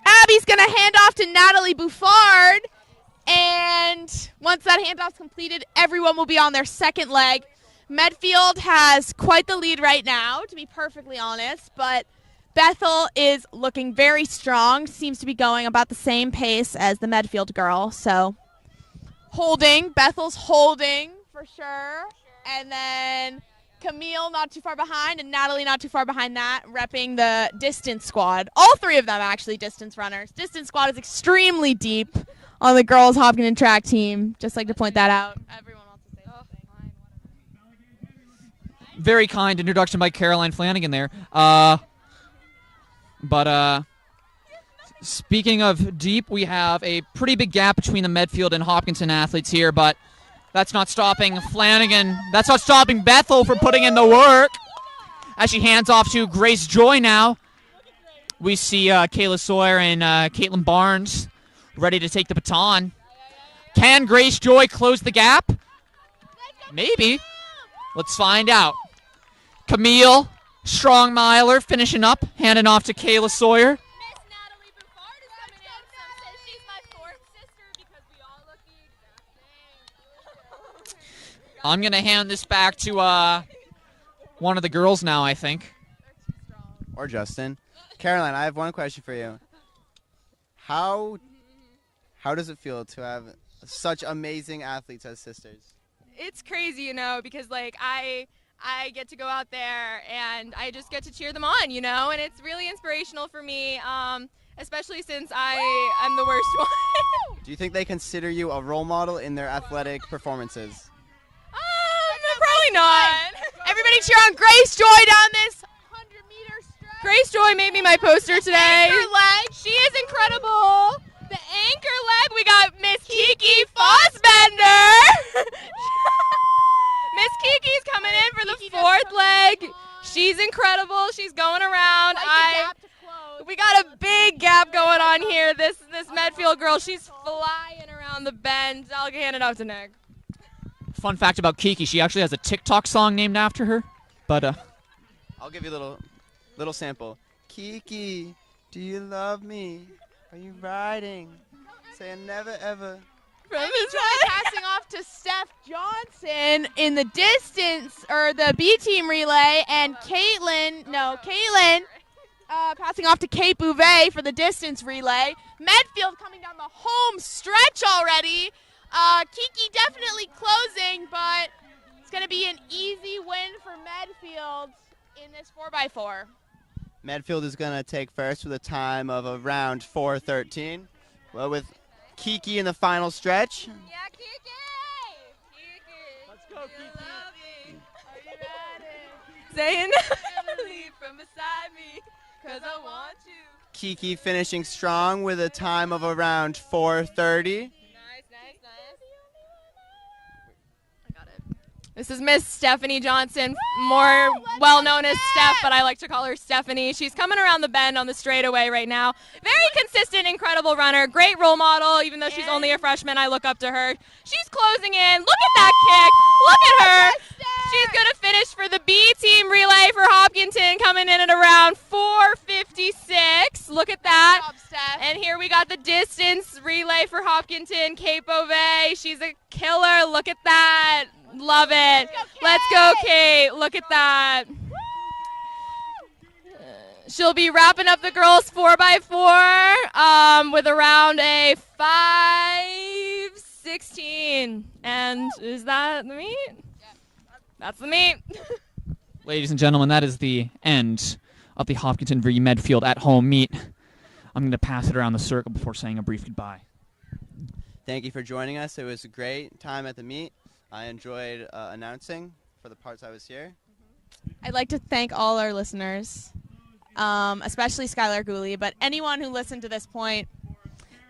Abby's going to hand off to Natalie Buffard. And once that handoff's completed, everyone will be on their second leg. Medfield has quite the lead right now, to be perfectly honest, but Bethel is looking very strong, seems to be going about the same pace as the Medfield girl. So Bethel's holding for sure. And then Camille not too far behind, and Natalie not too far behind that, repping the distance squad. All 3 of them actually distance runners. Distance squad is extremely deep on the girls Hopkinton track team. Just like to point that out. Everyone wants to say something. Very kind introduction by Caroline Flanagan there. Speaking of deep, we have a pretty big gap between the Medfield and Hopkinton athletes here, but that's not stopping Flanagan. That's not stopping Bethel from putting in the work. As she hands off to Grace Joy now, we see Kayla Sawyer and Caitlin Barnes ready to take the baton. Can Grace Joy close the gap? Maybe. Let's find out. Camille Strongmiler finishing up, handing off to Kayla Sawyer. I'm going to hand this back to one of the girls now, I think. Or Justin. Caroline, I have one question for you. How does it feel to have such amazing athletes as sisters? It's crazy, you know, because like I get to go out there and I just get to cheer them on, you know, and it's really inspirational for me, especially since I am the worst one. Do you think they consider you a role model in their athletic performances? Probably not. Everybody cheer on Grace Joy down this 100-meter stretch. Grace Joy made me my poster today. Anchor leg. She is incredible. The anchor leg, we got Miss Kiki Fossbender. Miss Kiki's coming in for the 4th leg. She's incredible. She's going around. We got a big gap going on here. This Medfield girl, she's flying around the bend. I'll hand it off to Nick. Fun fact about Kiki, she actually has a TikTok song named after her. But I'll give you a little sample. Kiki, do you love me? Are you riding? Saying never ever. Passing off to Steph Johnson in the distance, or the B team relay, and Caitlin passing off to Kate Bouvet for the distance relay. Medfield coming down the home stretch already. Kiki definitely closing, but it's going to be an easy win for Medfield in this 4x4. Medfield is going to take first with a time of around 4:13. Well, with Kiki in the final stretch. Yeah, Kiki! Let's go, Kiki. Are you ready? Saying never leave from beside me, 'cause I want you. Kiki finishing strong with a time of around 4:30. This is Miss Stephanie Johnson, more well-known as Steph, but I like to call her Stephanie. She's coming around the bend on the straightaway right now. Very consistent, incredible runner. Great role model, even though she's only a freshman. I look up to her. She's closing in. Look at that kick. Look at her. She's going to finish for the B team relay for Hopkinton, coming in at around 4:56. Look at that. Good job, Steph. And here we got the distance relay for Hopkinton, Cape Ove. She's a killer. Look at that. Love it. Let's go, Kate. Look at that. She'll be wrapping up the girls 4x4 with around a 5:16. And is that the meet? That's the meet. Ladies and gentlemen, that is the end of the Hopkinton v. Medfield at-home meet. I'm going to pass it around the circle before saying a brief goodbye. Thank you for joining us. It was a great time at the meet. I enjoyed announcing for the parts I was here. I'd like to thank all our listeners, especially Skylar Gooley, but anyone who listened to this point.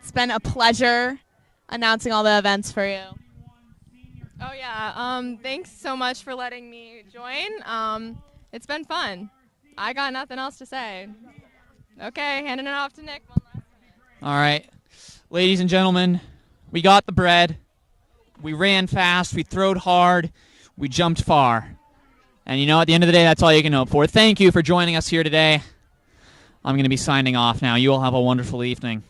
It's been a pleasure announcing all the events for you. Oh, yeah. Thanks so much for letting me join. It's been fun. I got nothing else to say. Okay, handing it off to Nick. All right. Ladies and gentlemen, we got the bread. We ran fast. We throwed hard. We jumped far. And, you know, at the end of the day, that's all you can hope for. Thank you for joining us here today. I'm going to be signing off now. You all have a wonderful evening.